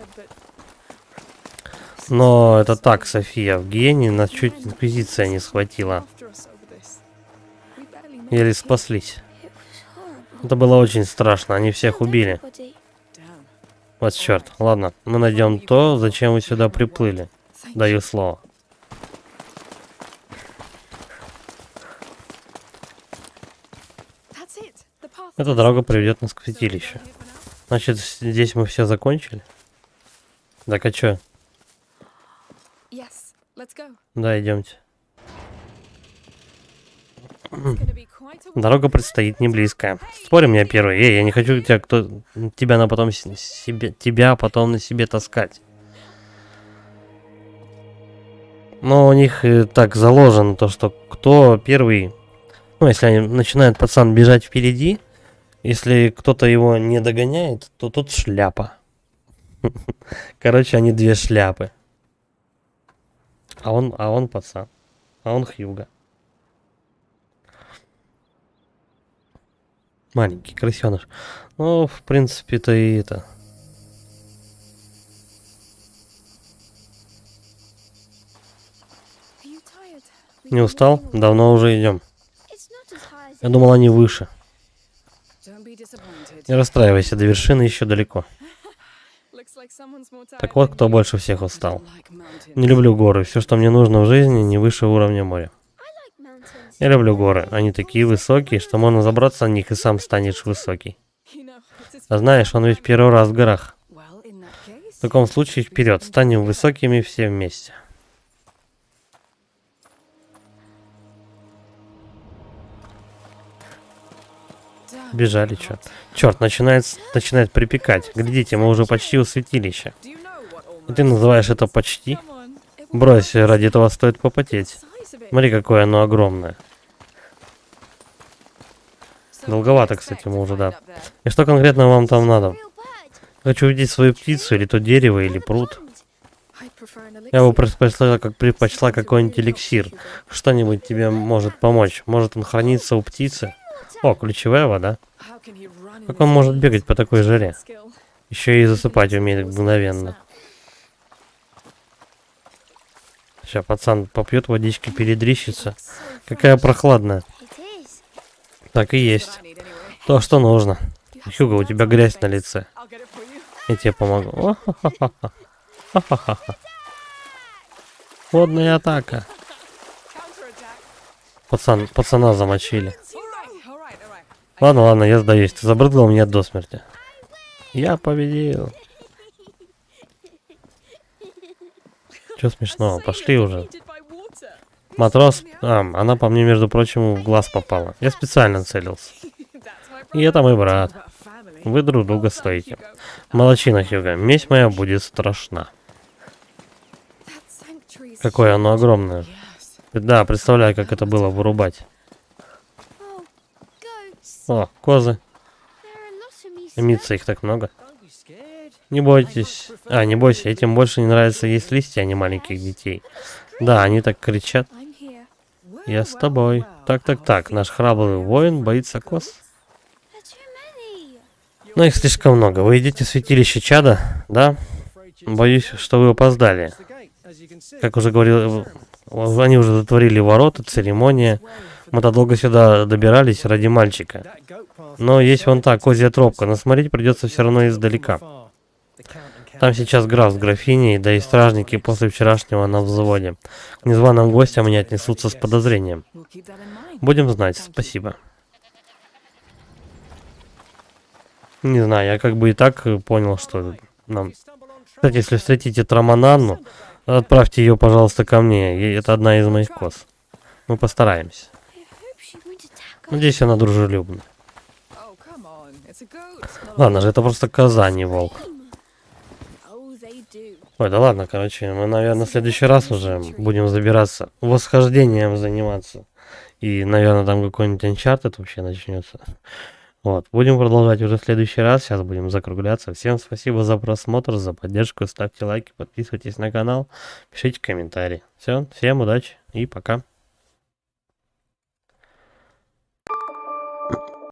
Но это так, София. В Гиене нас чуть инквизиция не схватила. Еле спаслись. It was horrible. Это было очень страшно. Они всех убили. Everybody. Damn. Вот черт. Ладно, мы найдем то, зачем вы сюда приплыли. Даю слово. That's it. The path. Эта дорога приведет нас к святилищу. Значит, здесь мы все закончили? Так а чё? Yes. Let's go. Да, идемте. It's gonna be quite a Дорога предстоит не близкая. Спорим, я первый. Эй, я не хочу тебя на потом тебя потом на себе таскать. Но у них и так заложено то, что кто первый... Ну, если они начинают пацан бежать впереди, если кто-то его не догоняет, то тут шляпа. Короче, они две шляпы. А он пацан. А он Хьюго. Маленький крысеныш. Ну, в принципе-то и это. Are you tired? Не устал? Давно уже идем. It's not as high as Я думал, они выше. Don't be disappointed. Не расстраивайся, до вершины еще далеко. Looks like someone's more tired Так вот, than кто you. больше всех I устал. don't like mountains. Не люблю горы. Все, что мне нужно в жизни, не выше уровня моря. like mountains. Я люблю горы. Они такие высокие, что можно забраться на них и сам станешь высокий. You know, it's as А знаешь, он ведь первый раз в горах. Well, in that case, таком случае вперед, станем высокими все вместе. Damn, Бежали, it's чё. hot. Черт, начинает припекать. Глядите, мы уже почти у святилища. Do you know what И ты almost? называешь это почти? Come on. It will Брось, be ради этого стоит попотеть. the size of it. Смотри, какое оно огромное. So Долговато, what do you кстати, expect мы to уже, find да. up there? И что конкретно вам там надо? Real bird. Хочу увидеть свою птицу, или то дерево, или пруд. I'd prefer an Я бы elixir. предпочла какой-нибудь эликсир. Что-нибудь тебе может помочь. Может он хранится у птицы? О, ключевая вода. How can he run in Как this он может heat? бегать по такой жаре? Skill. Еще и засыпать умеет мгновенно. Сейчас пацан попьет водички, передрищится. Какая прохладная. It is. Так и What есть. I need anyway. То, что нужно. You have Хьюго, some у nuts тебя on your грязь на face. лице. I'll get it for you. Я тебе помогу. О-ха-ха-ха. Ха-ха-ха. Водная атака. Counterattack. Пацана замочили. All right. Ладно, ладно, я сдаюсь. Ты забрызгал меня до смерти. Я победил. Че смешного? Пошли уже. Матрос... она по мне, между прочим, в глаз попала. Я специально целился. И это мой брат. Вы друг друга стоите. Молодчина, Хьюго. Месть моя будет страшна. Какое оно огромное. Да, представляю, как это было вырубать. Oh, goats. О, козы. There are lots of me. Имится их так много. Не бойтесь. Не бойся, этим больше не нравится есть листья, а не маленьких детей. Да, они так кричат. I'm here. Я с тобой. Так, наш храбрый воин боится коз. There are too many. Но их слишком много. Вы идите в святилище чада, да? Боюсь, что вы опоздали. Как уже говорил, они уже затворили ворота, церемония. Мы-то долго сюда добирались ради мальчика. Но есть вон та козья тропка, но смотреть придется все равно издалека. Там сейчас граф с графиней, да и стражники после вчерашнего на взводе. К незваным гостям они отнесутся с подозрением. We'll keep that in mind. Будем знать, спасибо. Не знаю, я как бы и так понял, что нам... Кстати, если встретите Трамананну, отправьте ее, пожалуйста, ко мне. Это одна из моих коз. Мы постараемся. I hope she won't attack us. Надеюсь, она дружелюбна. Oh, come on. It's a goat. not a Ладно же, это просто коза, а не волк. Oh, they do. Ой, да ладно, короче, мы, наверное, в следующий раз уже будем забираться, восхождением заниматься. И, наверное, там какой-нибудь Uncharted вообще начнется. Вот, будем продолжать уже в следующий раз, сейчас будем закругляться. Всем спасибо за просмотр, за поддержку, ставьте лайки, подписывайтесь на канал, пишите комментарии. Все, всем удачи и пока.